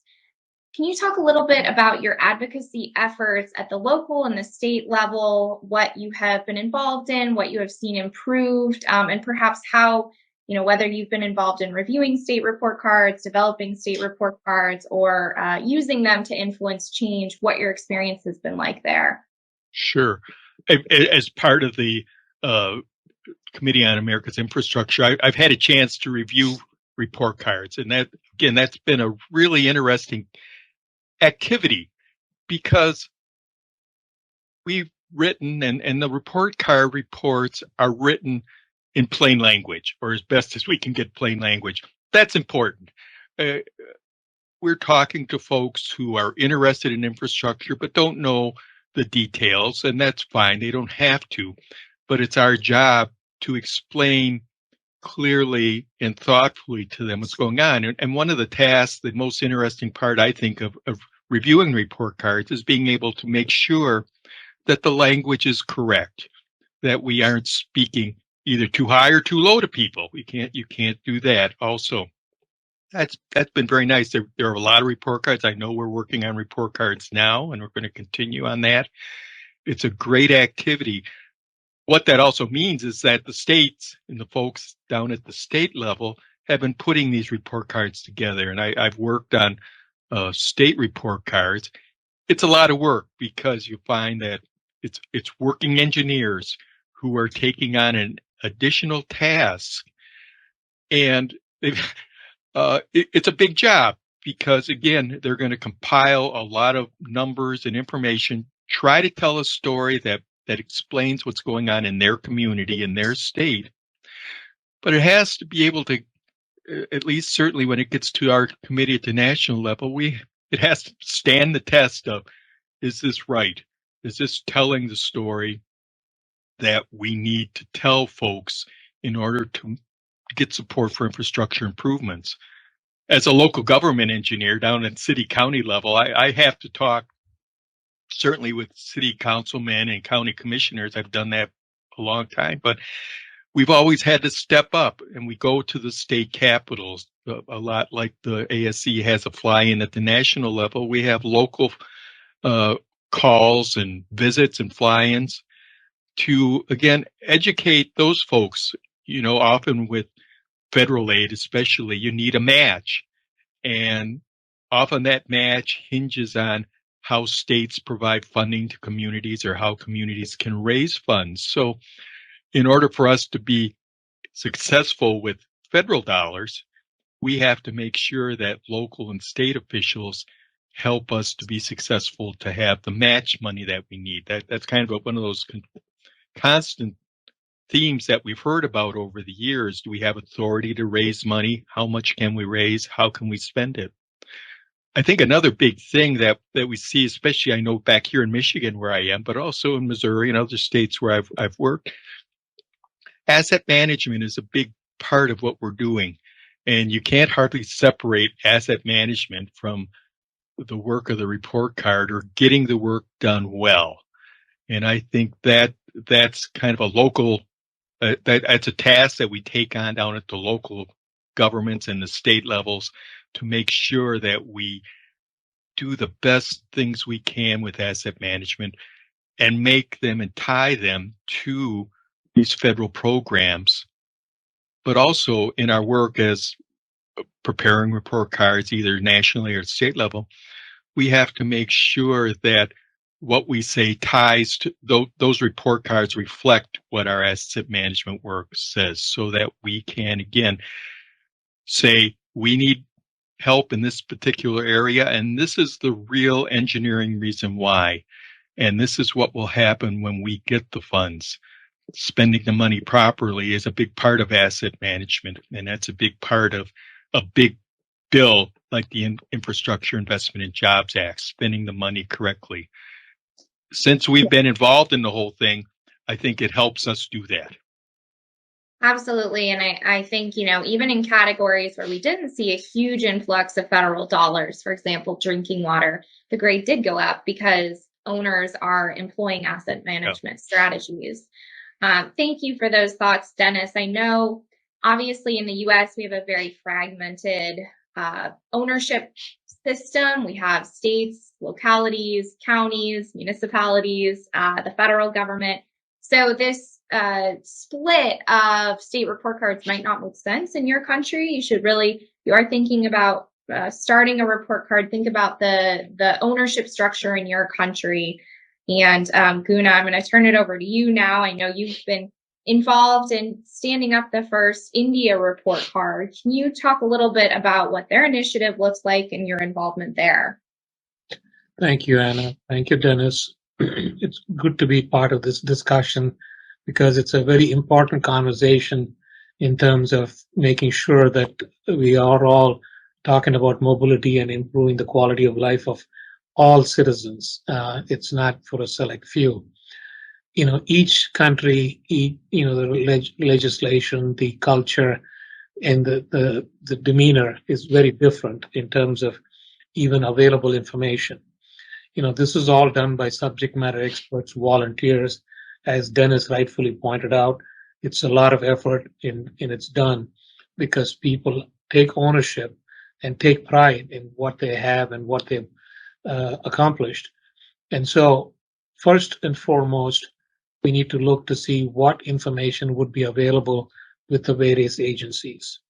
can you talk a little bit about your advocacy efforts at the local and the state level, what you have been involved in, what you have seen improved, and perhaps how, whether you've been involved in reviewing state report cards, developing state report cards, or using them to influence change, what your experience has been like there? Sure. As part of the Committee on America's Infrastructure, I've had a chance to review report cards. And that's been a really interesting activity because we've written and the report card reports are written in plain language, or as best as we can get plain language. That's important. We're talking to folks who are interested in infrastructure but don't know the details, and that's fine. They don't have to, but it's our job to explain clearly and thoughtfully to them what's going on. And one of the tasks, the most interesting part, I think, of reviewing report cards is being able to make sure that the language is correct, that we aren't speaking either too high or too low to people. You can't do that also. That's been very nice. There are a lot of report cards. I know we're working on report cards now, and we're going to continue on that. It's a great activity. What that also means is that the states and the folks down at the state level have been putting these report cards together. And I've worked on state report cards. It's a lot of work because you find that it's working engineers who are taking on an additional task, and it's a big job because, again, they're going to compile a lot of numbers and information, try to tell a story that explains what's going on in their community, in their state. But it has to be able to, at least certainly when it gets to our committee at the national level, it has to stand the test of, is this right? Is this telling the story that we need to tell folks in order to get support for infrastructure improvements? As a local government engineer down at city county level, I have to talk certainly with city councilmen and county commissioners. I've done that a long time, but we've always had to step up, and we go to the state capitals a lot like the ASC has a fly-in at the national level. We have local calls and visits and fly-ins to, again, educate those folks. Often with federal aid especially, you need a match. And often that match hinges on how states provide funding to communities or how communities can raise funds. So in order for us to be successful with federal dollars, we have to make sure that local and state officials help us to be successful to have the match money that we need. That's kind of one of those constant themes that we've heard about over the years. Do we have authority to raise money? How much can we raise? How can we spend it? I think another big thing that we see, especially I know back here in Michigan where I am, but also in Missouri and other states where I've worked, asset management is a big part of what we're doing. And you can't hardly separate asset management from the work of the report card or getting the work done well. And I think that's kind of a local, that's a task that we take on down at the local governments and the state levels to make sure that we do the best things we can with asset management and make them and tie them to these federal programs. But also in our work as preparing report cards, either nationally or at state level, we have to make sure that what we say ties to those report cards reflect what our asset management work says, so that we can, again, say we need help in this particular area, and this is the real engineering reason why. And this is what will happen when we get the funds. Spending the money properly is a big part of asset management, and that's a big part of a big bill like the Infrastructure Investment and Jobs Act, spending the money correctly. Since we've been involved in the whole thing, I think it helps us do that. Absolutely. And I think, even in categories where we didn't see a huge influx of federal dollars, for example, drinking water, the grade did go up because owners are employing asset management strategies. Thank you for those thoughts, Dennis. I know, obviously, in the U.S., we have a very fragmented ownership system. We have states, localities, counties, municipalities, the federal government. So this split of state report cards might not make sense in your country. You are thinking about starting a report card, think about the ownership structure in your country. And Guna, I'm going to turn it over to you now. I know you've been involved in standing up the first India report card. Can you talk a little bit about what their initiative looks like and your involvement there? Thank you, Anna. Thank you, Dennis. It's good to be part of this discussion because it's a very important conversation in terms of making sure that we are all talking about mobility and improving the quality of life of all citizens. It's not for a select few. Each country, the legislation, the culture, and the demeanor is very different in terms of even available information. This is all done by subject matter experts, volunteers. As Dennis rightfully pointed out, it's a lot of effort and it's done because people take ownership and take pride in what they have and what they've accomplished. And so first and foremost, we need to look to see what information would be available with the various agencies.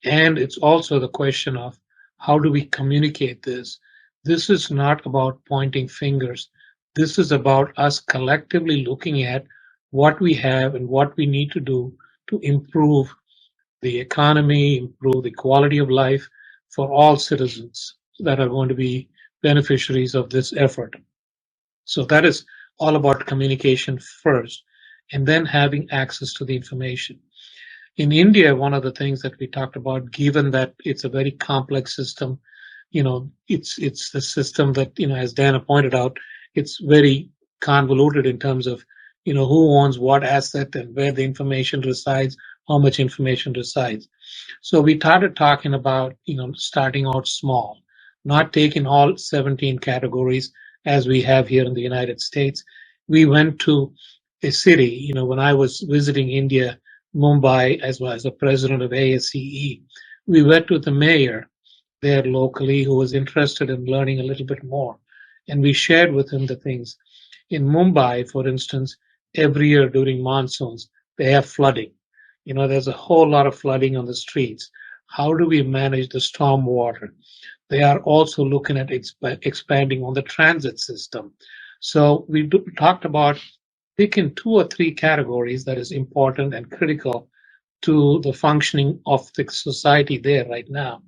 And it's also the question of how do we communicate this? This is not about pointing fingers. This is about us collectively looking at what we have and what we need to do to improve the economy, improve the quality of life for all citizens that are going to be beneficiaries of this effort. So that is all about communication first, and then having access to the information. In India, one of the things that we talked about, given that it's a very complex system, it's the system that, as Dana pointed out, it's very convoluted in terms of, who owns what asset and where the information resides, how much information resides. So we started talking about, starting out small, not taking all 17 categories as we have here in the United States. We went to a city, when I was visiting India, Mumbai, as well as the president of ASCE, we went to the mayor there locally who was interested in learning a little bit more. And we shared with him the things. In Mumbai, for instance, every year during monsoons, they have flooding. There's a whole lot of flooding on the streets. How do we manage the storm water? They are also looking at expanding on the transit system. So we talked about picking 2 or 3 categories that is important and critical to the functioning of the society there right now,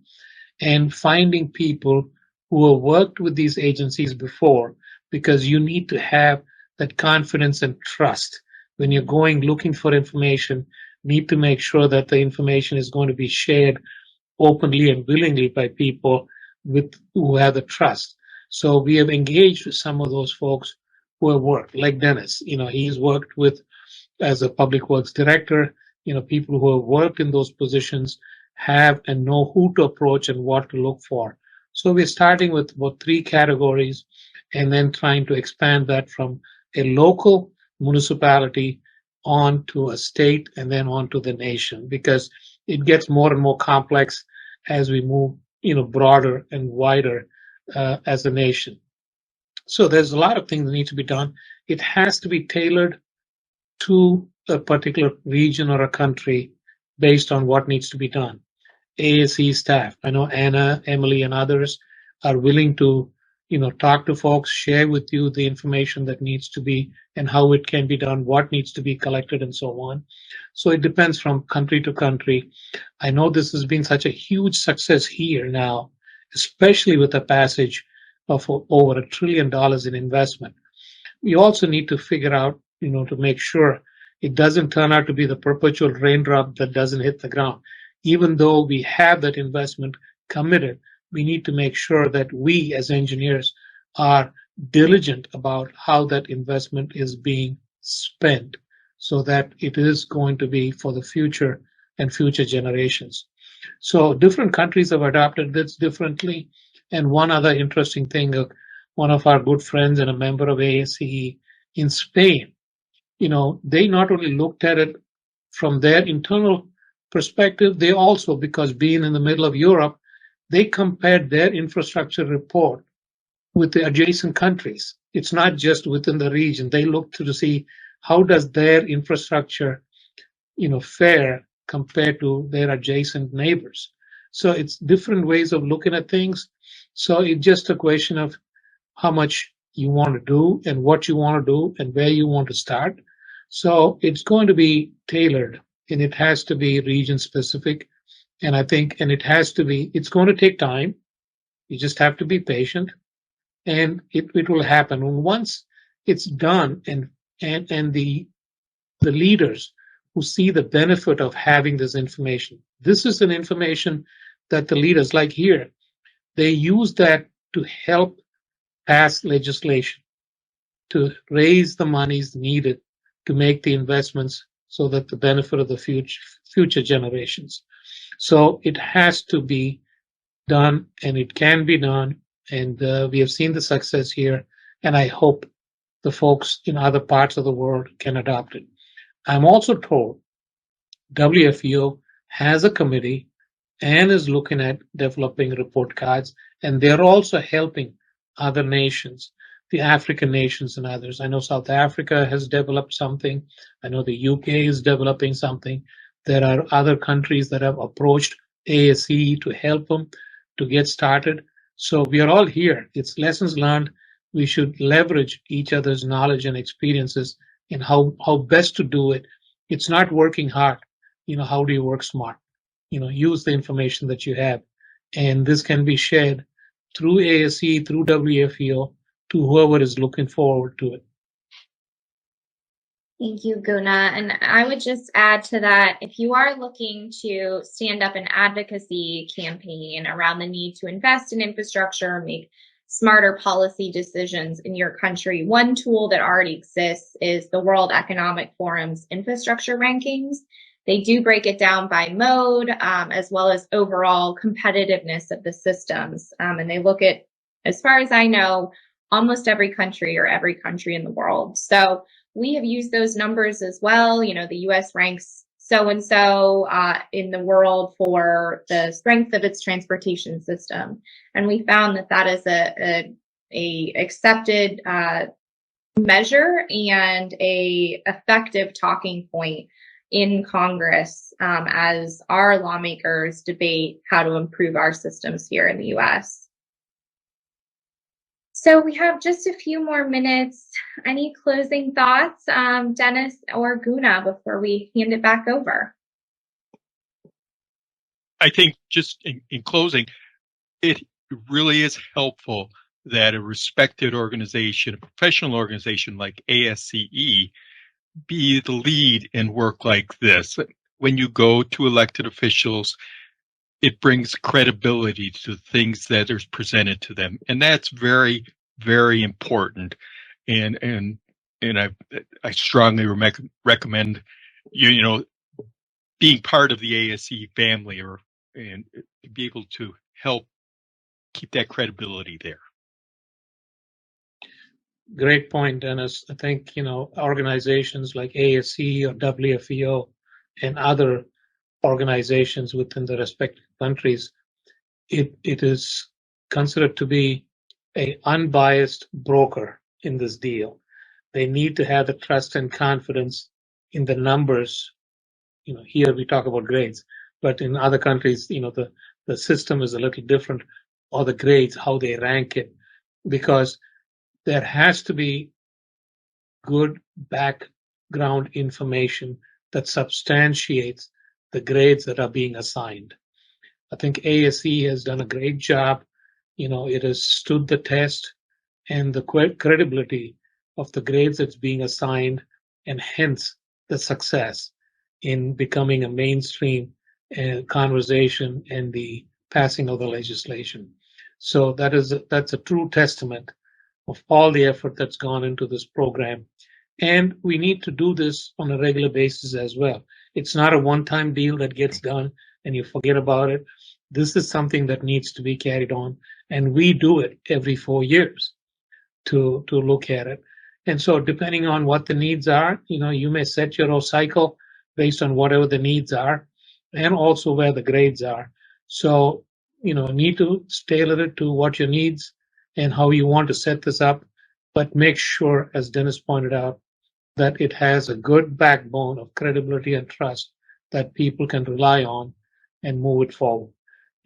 and finding people who have worked with these agencies before, because you need to have that confidence and trust when you're going looking for information, need to make sure that the information is going to be shared openly and willingly by people who have the trust. So we have engaged with some of those folks who have worked, like Dennis. He's worked with as a public works director. People who have worked in those positions have and know who to approach and what to look for. So we're starting with about 3 categories and then trying to expand that from a local municipality on to a state and then on to the nation, because it gets more and more complex as we move, broader and wider as a nation. So there's a lot of things that need to be done. It has to be tailored to a particular region or a country based on what needs to be done. ASE staff, I know Anna, Emily, and others are willing to, talk to folks, share with you the information that needs to be and how it can be done, what needs to be collected, and so on. So it depends from country to country. I know this has been such a huge success here now, especially with the passage of over $1 trillion in investment. We also need to figure out, to make sure it doesn't turn out to be the perpetual raindrop that doesn't hit the ground. Even though we have that investment committed, we need to make sure that we as engineers are diligent about how that investment is being spent so that it is going to be for the future and future generations. So different countries have adopted this differently. And one other interesting thing, one of our good friends and a member of ASCE in Spain, they not only looked at it from their internal perspective, they also, because being in the middle of Europe, they compared their infrastructure report with the adjacent countries. It's not just within the region. They look to see how does their infrastructure, fare compared to their adjacent neighbors. So it's different ways of looking at things. So it's just a question of how much you want to do and what you want to do and where you want to start. So it's going to be tailored and it has to be region specific. And it's going to take time. You just have to be patient and it will happen. Once it's done and the leaders who see the benefit of having this information, this is an information that the leaders like here, they use that to help pass legislation, to raise the monies needed to make the investments so that the benefit of the future generations. So it has to be done and it can be done. And we have seen the success here. And I hope the folks in other parts of the world can adopt it. I'm also told WFEO has a committee and is looking at developing report cards. And they're also helping other nations, the African nations and others. I know South Africa has developed something. I know the UK is developing something. There are other countries that have approached ASE to help them to get started. So we are all here. It's lessons learned. We should leverage each other's knowledge and experiences in how best to do it. It's not working hard. How do you work smart? Use the information that you have. And this can be shared through ASE, through WFEO, to whoever is looking forward to it. Thank you, Guna. And I would just add to that, if you are looking to stand up an advocacy campaign around the need to invest in infrastructure, make smarter policy decisions in your country, one tool that already exists is the World Economic Forum's infrastructure rankings. They do break it down by mode, as well as overall competitiveness of the systems. And they look at, as far as I know, almost every country in the world. So we have used those numbers as well. The US ranks so-and-so in the world for the strength of its transportation system. And we found that is a accepted measure and a effective talking point in Congress as our lawmakers debate how to improve our systems here in the US. So we have just a few more minutes. Any closing thoughts, Dennis or Guna, before we hand it back over? I think just in closing, it really is helpful that a respected organization, a professional organization like ASCE, be the lead in work like this. When you go to elected officials, it brings credibility to things that are presented to them, and that's very, very important. And I strongly recommend you being part of the ASE family, and to be able to help keep that credibility there. Great point, Dennis. I think, organizations like ASE or WFEO and other organizations within the respective countries, it is considered to be an unbiased broker in this deal. They need to have the trust and confidence in the numbers. Here we talk about grades, but in other countries, the system is a little different, or the grades, how they rank it, because there has to be good background information that substantiates the grades that are being assigned. I think ASE has done a great job. It has stood the test, and the credibility of the grades that's being assigned, and hence the success in becoming a mainstream conversation and the passing of the legislation. So that's a true testament of all the effort that's gone into this program. And we need to do this on a regular basis as well. It's not a one-time deal that gets done and you forget about it. This is something that needs to be carried on, and we do it every 4 years to look at it. And so depending on what the needs are, you may set your own cycle based on whatever the needs are and also where the grades are. So, need to tailor it to what your needs and how you want to set this up, but make sure, as Dennis pointed out, that it has a good backbone of credibility and trust that people can rely on and move it forward.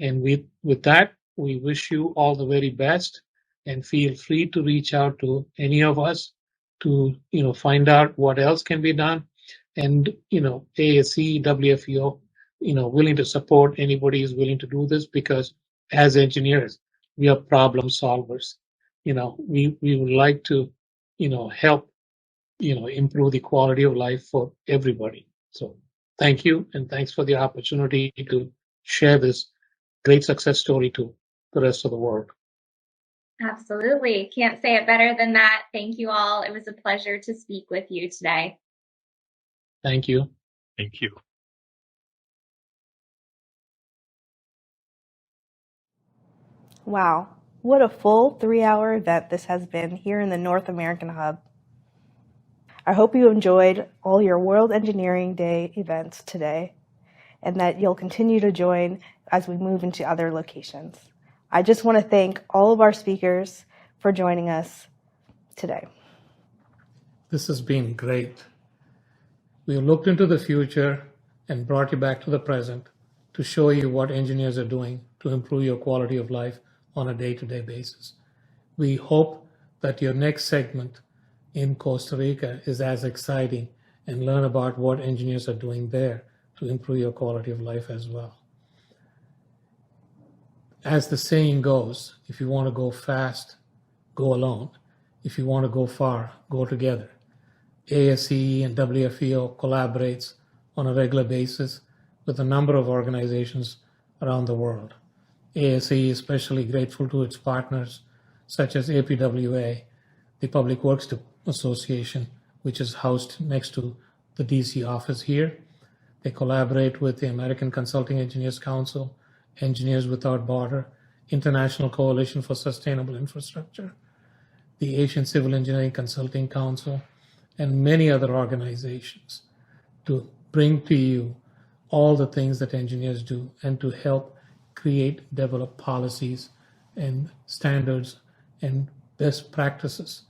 And with that, we wish you all the very best, and feel free to reach out to any of us to find out what else can be done. And ASE, WFEO, willing to support anybody who's willing to do this, because as engineers, we are problem solvers. We would like to help improve the quality of life for everybody. So thank you, and thanks for the opportunity to share this great success story to the rest of the world. Absolutely. Can't say it better than that. Thank you all. It was a pleasure to speak with you today. Thank you. Thank you. Wow, what a full 3-hour event this has been here in the North American Hub. I hope you enjoyed all your World Engineering Day events today, and that you'll continue to join as we move into other locations. I just want to thank all of our speakers for joining us today. This has been great. We looked into the future and brought you back to the present to show you what engineers are doing to improve your quality of life on a day-to-day basis. We hope that your next segment in Costa Rica is as exciting, and learn about what engineers are doing there to improve your quality of life as well. As the saying goes, if you want to go fast, go alone. If you want to go far, go together. ASE and WFEO collaborates on a regular basis with a number of organizations around the world. ASE is especially grateful to its partners such as APWA, the Public Works Association, which is housed next to the DC office here. They collaborate with the American Consulting Engineers Council, Engineers Without Border, International Coalition for Sustainable Infrastructure, the Asian Civil Engineering Consulting Council, and many other organizations to bring to you all the things that engineers do and to help create, develop policies and standards and best practices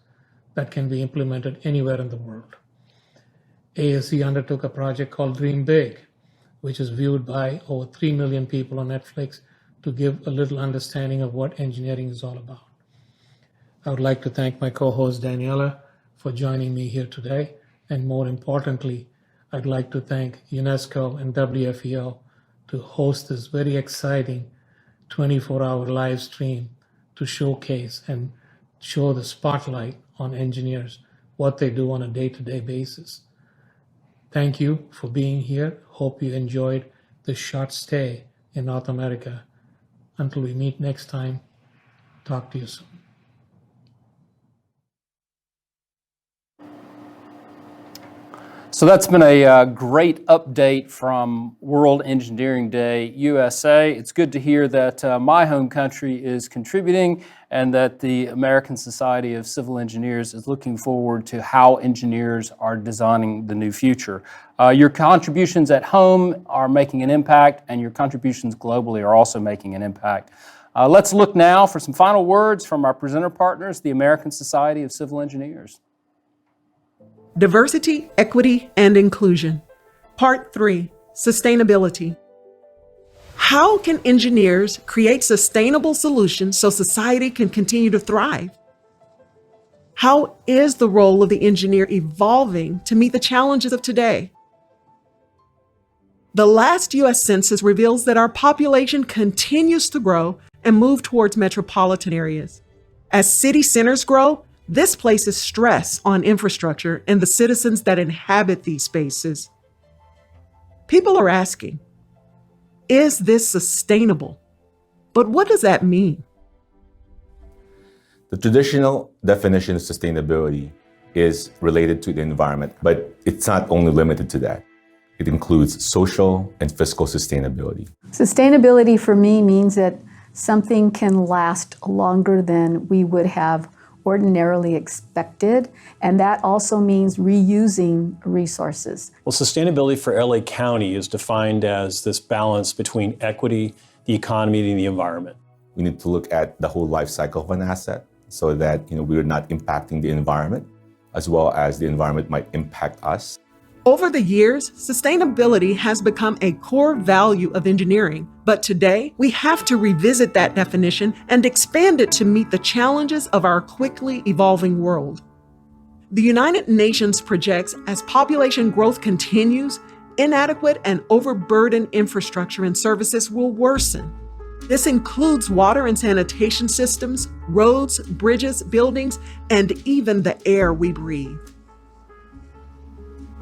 that can be implemented anywhere in the world. ASE undertook a project called Dream Big, which is viewed by over 3 million people on Netflix, to give a little understanding of what engineering is all about. I would like to thank my co-host Daniela for joining me here today, and more importantly, I'd like to thank UNESCO and WFEO to host this very exciting 24-hour live stream to showcase and show the spotlight on engineers, what they do on a day-to-day basis. Thank you for being here. Hope you enjoyed this short stay in North America. Until we meet next time, talk to you soon. So that's been a great update from World Engineering Day USA. It's good to hear that my home country is contributing and that the American Society of Civil Engineers is looking forward to how engineers are designing the new future. Your contributions at home are making an impact, and your contributions globally are also making an impact. Let's look now for some final words from our presenter partners, the American Society of Civil Engineers. Diversity, equity, and inclusion. Part 3, sustainability. How can engineers create sustainable solutions so society can continue to thrive? How is the role of the engineer evolving to meet the challenges of today? The last U.S. Census reveals that our population continues to grow and move towards metropolitan areas. As city centers grow, this places stress on infrastructure and the citizens that inhabit these spaces. People are asking, is this sustainable? But what does that mean? The traditional definition of sustainability is related to the environment, but it's not only limited to that. It includes social and fiscal sustainability. Sustainability for me means that something can last longer than we would have ordinarily expected, and that also means reusing resources. Well, sustainability for LA County is defined as this balance between equity, the economy, and the environment. We need to look at the whole life cycle of an asset so that we're not impacting the environment, as well as the environment might impact us. Over the years, sustainability has become a core value of engineering, but today we have to revisit that definition and expand it to meet the challenges of our quickly evolving world. The United Nations projects as population growth continues, inadequate and overburdened infrastructure and services will worsen. This includes water and sanitation systems, roads, bridges, buildings, and even the air we breathe.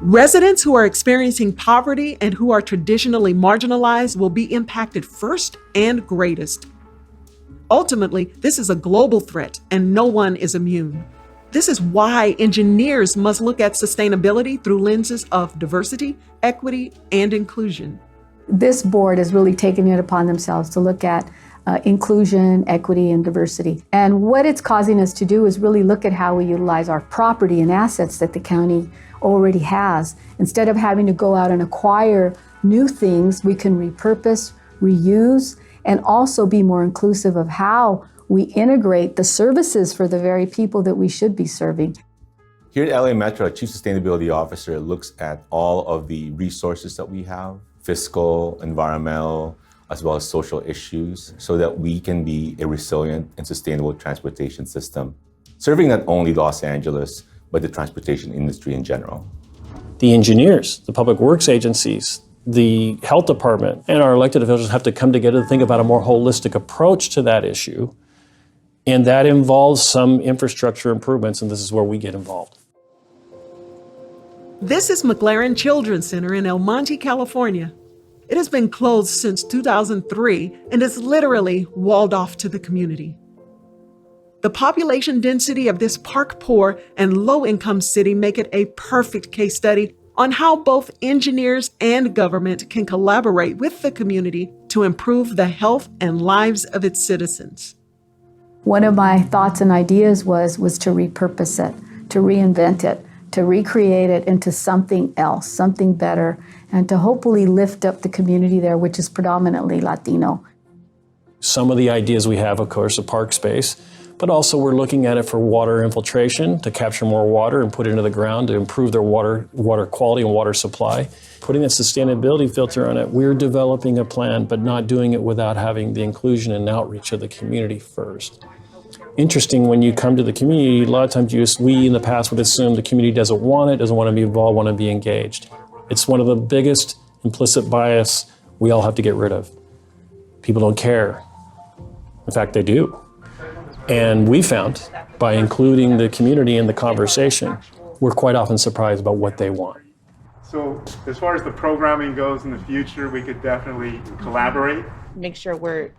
Residents who are experiencing poverty and who are traditionally marginalized will be impacted first and greatest. Ultimately, this is a global threat and no one is immune. This is why engineers must look at sustainability through lenses of diversity, equity, and inclusion. This board has really taken it upon themselves to look at inclusion, equity, and diversity. And what it's causing us to do is really look at how we utilize our property and assets that the county already has. Instead of having to go out and acquire new things, we can repurpose, reuse, and also be more inclusive of how we integrate the services for the very people that we should be serving. Here at LA Metro, our Chief Sustainability Officer looks at all of the resources that we have, fiscal, environmental, as well as social issues, so that we can be a resilient and sustainable transportation system, serving not only Los Angeles, but the transportation industry in general. The engineers, the public works agencies, the health department, and our elected officials have to come together to think about a more holistic approach to that issue. And that involves some infrastructure improvements, and this is where we get involved. This is McLaren Children's Center in El Monte, California. It has been closed since 2003 and is literally walled off to the community. The population density of this park-poor and low-income city make it a perfect case study on how both engineers and government can collaborate with the community to improve the health and lives of its citizens. One of my thoughts and ideas was to repurpose it, to reinvent it, to recreate it into something else, something better, and to hopefully lift up the community there, which is predominantly Latino. Some of the ideas we have, of course, a park space, but also we're looking at it for water infiltration, to capture more water and put it into the ground to improve their water quality and water supply. Putting a sustainability filter on it, we're developing a plan, but not doing it without having the inclusion and outreach of the community first. Interesting, when you come to the community, a lot of times we in the past would assume the community doesn't want it, doesn't want to be involved, want to be engaged. It's one of the biggest implicit bias we all have to get rid of. People don't care. In fact, they do. And we found, by including the community in the conversation, we're quite often surprised about what they want. So as far as the programming goes in the future, we could definitely collaborate. Make sure we're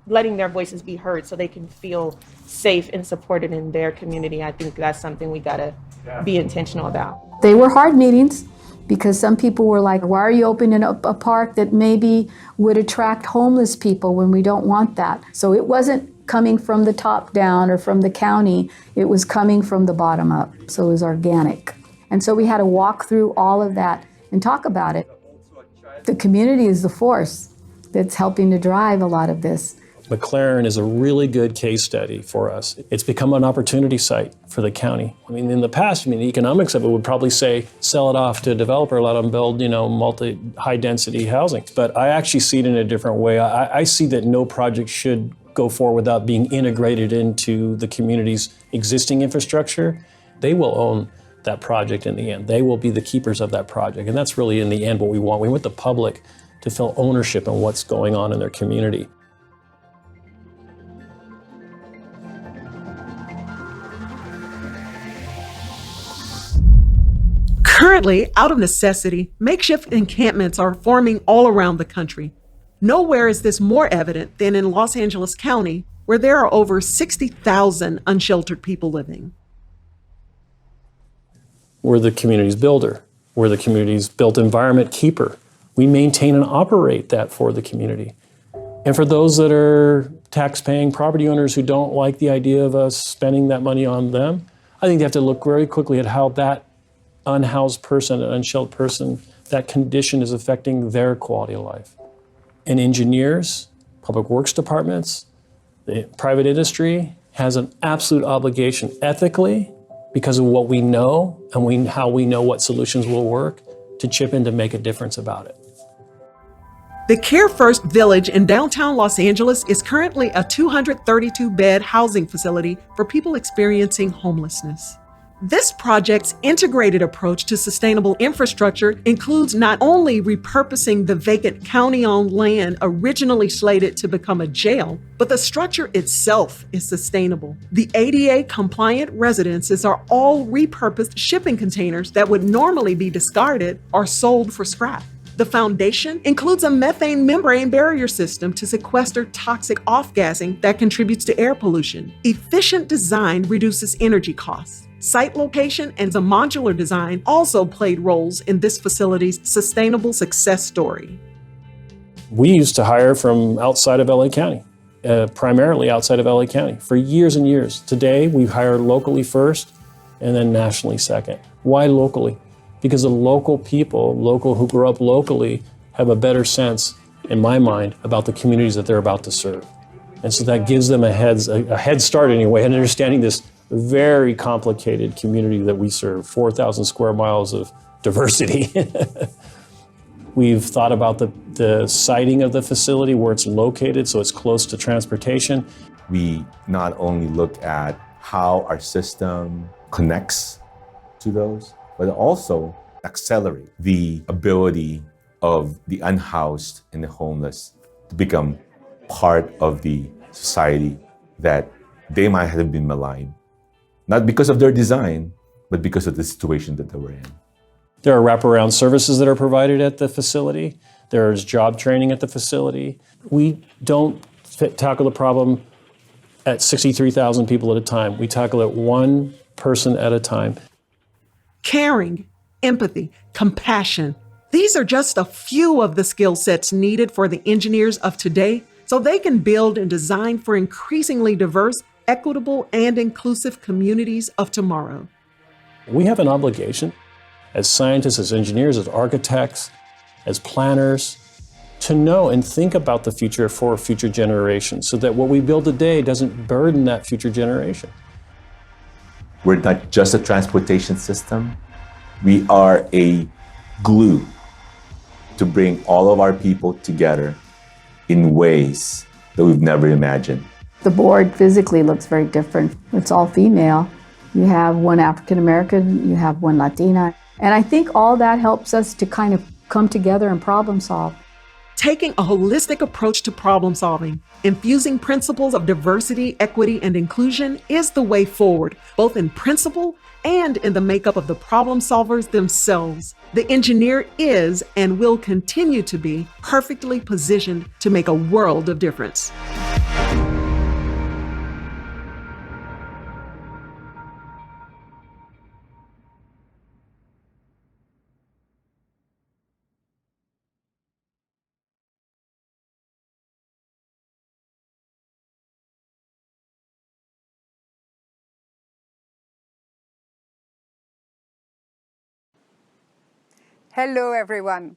letting their voices be heard so they can feel safe and supported in their community. I think that's something we gotta be intentional about. They were hard meetings because some people were like, why are you opening up a park that maybe would attract homeless people when we don't want that? So it wasn't coming from the top down or from the county, it was coming from the bottom up. So it was organic. And so we had to walk through all of that and talk about it. The community is the force that's helping to drive a lot of this. McLaren is a really good case study for us. It's become an opportunity site for the county. I mean, in the past, the economics of it would probably say, sell it off to a developer, let them build, high density housing. But I actually see it in a different way. I see that no project should go forward without being integrated into the community's existing infrastructure. They will own that project in the end. They will be the keepers of that project. And that's really in the end what we want. We want the public to feel ownership in what's going on in their community. Currently, out of necessity, makeshift encampments are forming all around the country. Nowhere is this more evident than in Los Angeles County, where there are over 60,000 unsheltered people living. We're the community's builder. We're the community's built environment keeper. We maintain and operate that for the community. And for those that are tax-paying property owners who don't like the idea of us spending that money on them, I think they have to look very quickly at how that unhoused person, an unsheltered person, that condition is affecting their quality of life. And engineers, public works departments, the private industry has an absolute obligation ethically, because of what we know and how we know what solutions will work, to chip in to make a difference about it. The Care First Village in downtown Los Angeles is currently a 232-bed housing facility for people experiencing homelessness. This project's integrated approach to sustainable infrastructure includes not only repurposing the vacant county-owned land originally slated to become a jail, but the structure itself is sustainable. The ADA-compliant residences are all repurposed shipping containers that would normally be discarded or sold for scrap. The foundation includes a methane membrane barrier system to sequester toxic off-gassing that contributes to air pollution. Efficient design reduces energy costs. Site location and the modular design also played roles in this facility's sustainable success story. We used to hire from outside of LA County, primarily outside of LA County, for years and years. Today, we hire locally first and then nationally second. Why locally? Because the local people, who grew up locally, have a better sense, in my mind, about the communities that they're about to serve. And so that gives them a head start anyway in understanding this very complicated community that we serve, 4,000 square miles of diversity. We've thought about the siting of the facility, where it's located, so it's close to transportation. We not only look at how our system connects to those, but also accelerate the ability of the unhoused and the homeless to become part of the society that they might have been maligned. Not because of their design, but because of the situation that they were in. There are wraparound services that are provided at the facility. There's job training at the facility. We don't tackle the problem at 63,000 people at a time. We tackle it one person at a time. Caring, empathy, compassion. These are just a few of the skill sets needed for the engineers of today so they can build and design for increasingly diverse, equitable, and inclusive communities of tomorrow. We have an obligation as scientists, as engineers, as architects, as planners, to know and think about the future for future generations so that what we build today doesn't burden that future generation. We're not just a transportation system. We are a glue to bring all of our people together in ways that we've never imagined. The board physically looks very different. It's all female. You have one African American, you have one Latina. And I think all that helps us to kind of come together and problem solve. Taking a holistic approach to problem solving, infusing principles of diversity, equity, and inclusion is the way forward, both in principle and in the makeup of the problem solvers themselves. The engineer is and will continue to be perfectly positioned to make a world of difference. Hello, everyone.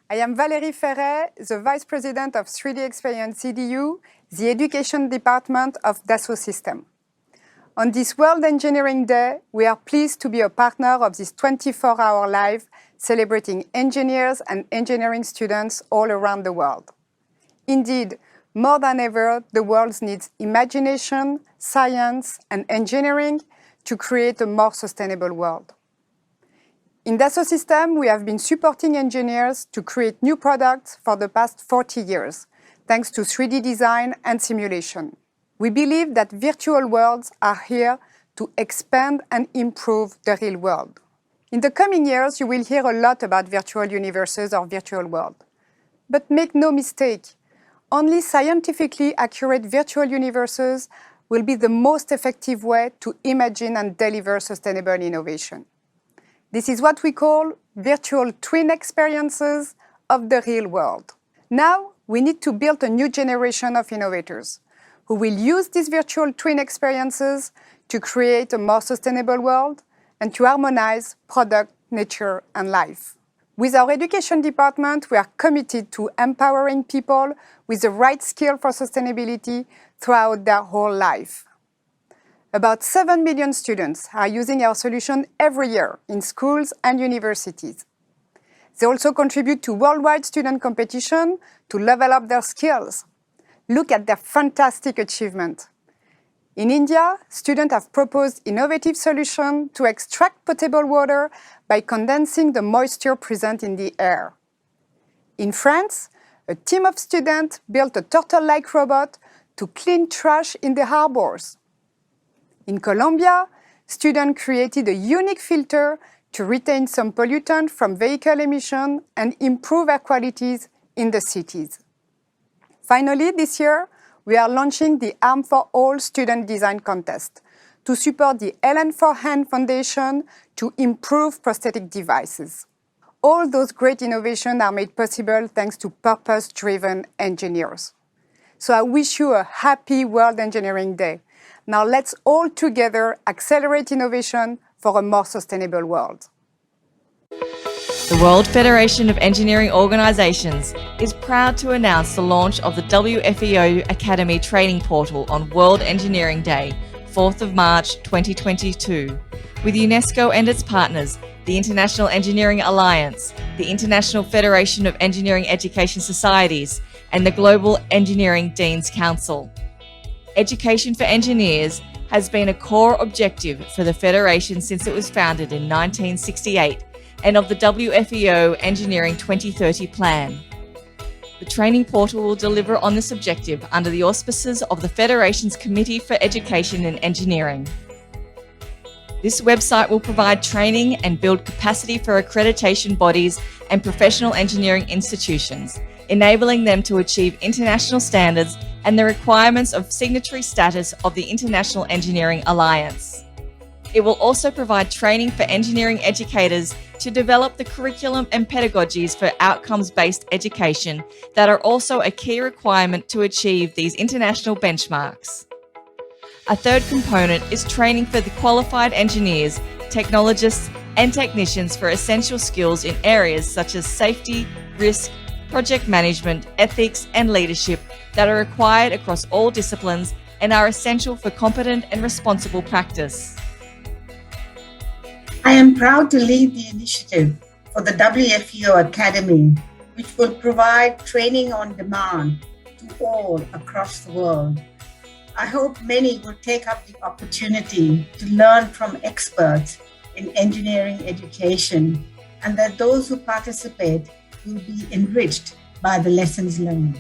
I am Valérie Ferret, the Vice President of 3D Experience EDU, the Education Department of Dassault Systèmes. On this World Engineering Day, we are pleased to be a partner of this 24-hour live celebrating engineers and engineering students all around the world. Indeed, more than ever, the world needs imagination, science, and engineering to create a more sustainable world. In Dassault Systèmes, we have been supporting engineers to create new products for the past 40 years, thanks to 3D design and simulation. We believe that virtual worlds are here to expand and improve the real world. In the coming years, you will hear a lot about virtual universes or virtual world. But make no mistake, only scientifically accurate virtual universes will be the most effective way to imagine and deliver sustainable innovation. This is what we call virtual twin experiences of the real world. Now, we need to build a new generation of innovators who will use these virtual twin experiences to create a more sustainable world and to harmonize product, nature, and life. With our education department, we are committed to empowering people with the right skill for sustainability throughout their whole life. About 7 million students are using our solution every year in schools and universities. They also contribute to worldwide student competition to level up their skills. Look at their fantastic achievement. In India, students have proposed innovative solutions to extract potable water by condensing the moisture present in the air. In France, a team of students built a turtle-like robot to clean trash in the harbors. In Colombia, students created a unique filter to retain some pollutant from vehicle emission and improve air qualities in the cities. Finally, this year, we are launching the Arm for All Student Design Contest to support the Ellen for Hand Foundation to improve prosthetic devices. All those great innovations are made possible thanks to purpose-driven engineers. So I wish you a happy World Engineering Day. Now let's all together accelerate innovation for a more sustainable world. The World Federation of Engineering Organisations is proud to announce the launch of the WFEO Academy Training Portal on World Engineering Day, 4th of March 2022, with UNESCO and its partners, the International Engineering Alliance, the International Federation of Engineering Education Societies, and the Global Engineering Deans Council. Education for engineers has been a core objective for the Federation since it was founded in 1968 and of the WFEO Engineering 2030 plan. The training portal will deliver on this objective under the auspices of the Federation's Committee for Education and Engineering. This website will provide training and build capacity for accreditation bodies and professional engineering institutions, enabling them to achieve international standards and the requirements of signatory status of the International Engineering Alliance. It will also provide training for engineering educators to develop the curriculum and pedagogies for outcomes-based education that are also a key requirement to achieve these international benchmarks. A third component is training for the qualified engineers, technologists, and technicians for essential skills in areas such as safety, risk, project management, ethics, and leadership that are required across all disciplines and are essential for competent and responsible practice. I am proud to lead the initiative for the WFEO Academy, which will provide training on demand to all across the world. I hope many will take up the opportunity to learn from experts in engineering education, and that those who participate will be enriched by the lessons learned.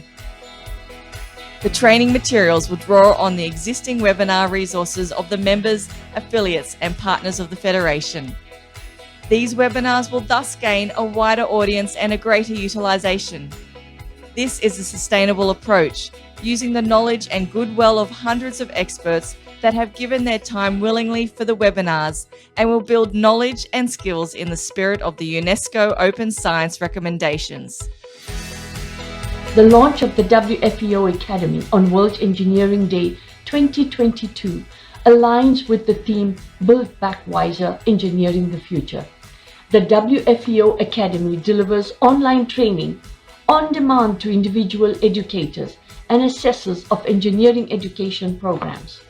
The training materials will draw on the existing webinar resources of the members, affiliates, and partners of the Federation. These webinars will thus gain a wider audience and a greater utilisation. This is a sustainable approach, using the knowledge and goodwill of hundreds of experts that have given their time willingly for the webinars and will build knowledge and skills in the spirit of the UNESCO Open Science recommendations. The launch of the WFEO Academy on World Engineering Day 2022 aligns with the theme Build Back Wiser, Engineering the Future. The WFEO Academy delivers online training on demand to individual educators and assessors of engineering education programs.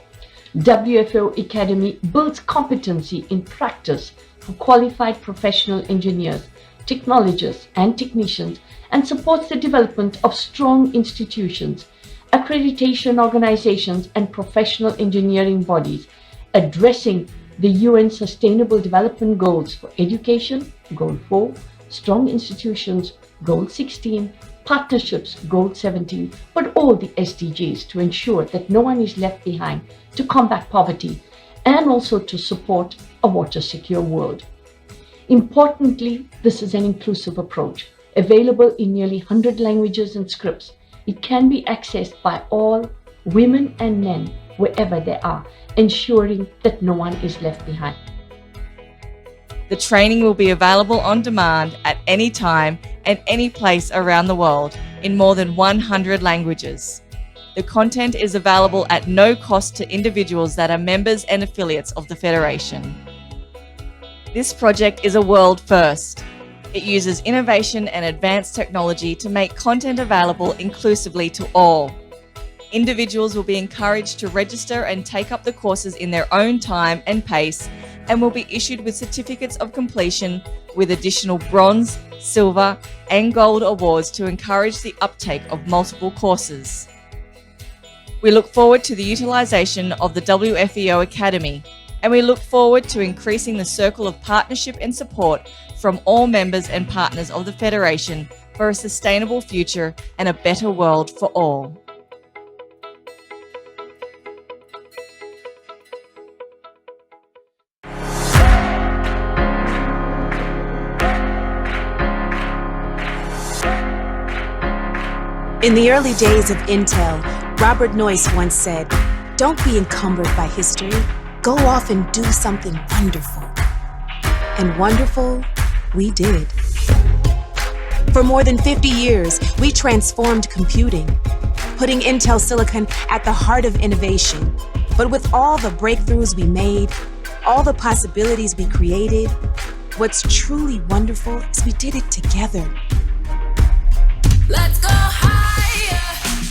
WFEO Academy builds competency in practice for qualified professional engineers, technologists, and technicians, and supports the development of strong institutions, accreditation organizations, and professional engineering bodies, addressing the UN Sustainable Development Goals for Education, Goal 4, Strong Institutions, Goal 16, Partnerships, Goal 17, but all the SDGs to ensure that no one is left behind, to combat poverty, and also to support a water-secure world. Importantly, this is an inclusive approach, available in nearly 100 languages and scripts. It can be accessed by all, women and men, wherever they are, ensuring that no one is left behind. The training will be available on demand at any time and any place around the world in more than 100 languages. The content is available at no cost to individuals that are members and affiliates of the Federation. This project is a world first. It uses innovation and advanced technology to make content available inclusively to all. Individuals will be encouraged to register and take up the courses in their own time and pace, and will be issued with certificates of completion with additional bronze, silver, and gold awards to encourage the uptake of multiple courses. We look forward to the utilisation of the WFEO Academy, and we look forward to increasing the circle of partnership and support from all members and partners of the Federation for a sustainable future and a better world for all. In the early days of Intel, Robert Noyce once said, "Don't be encumbered by history. Go off and do something wonderful." And wonderful, we did. For more than 50 years, we transformed computing, putting Intel Silicon at the heart of innovation. But with all the breakthroughs we made, all the possibilities we created, what's truly wonderful is we did it together. Let's go higher,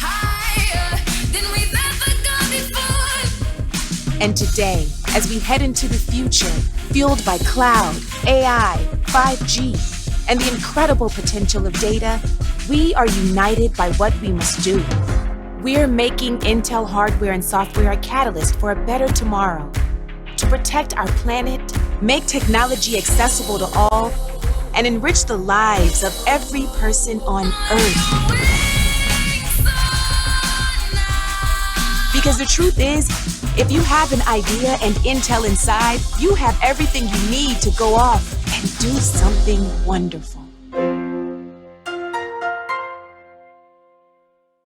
higher than we've ever gone before. And today, as we head into the future, fueled by cloud, AI, 5G, and the incredible potential of data, we are united by what we must do. We're making Intel hardware and software a catalyst for a better tomorrow. To protect our planet, make technology accessible to all, and enrich the lives of every person on Earth. Because the truth is, if you have an idea and Intel inside, you have everything you need to go off and do something wonderful.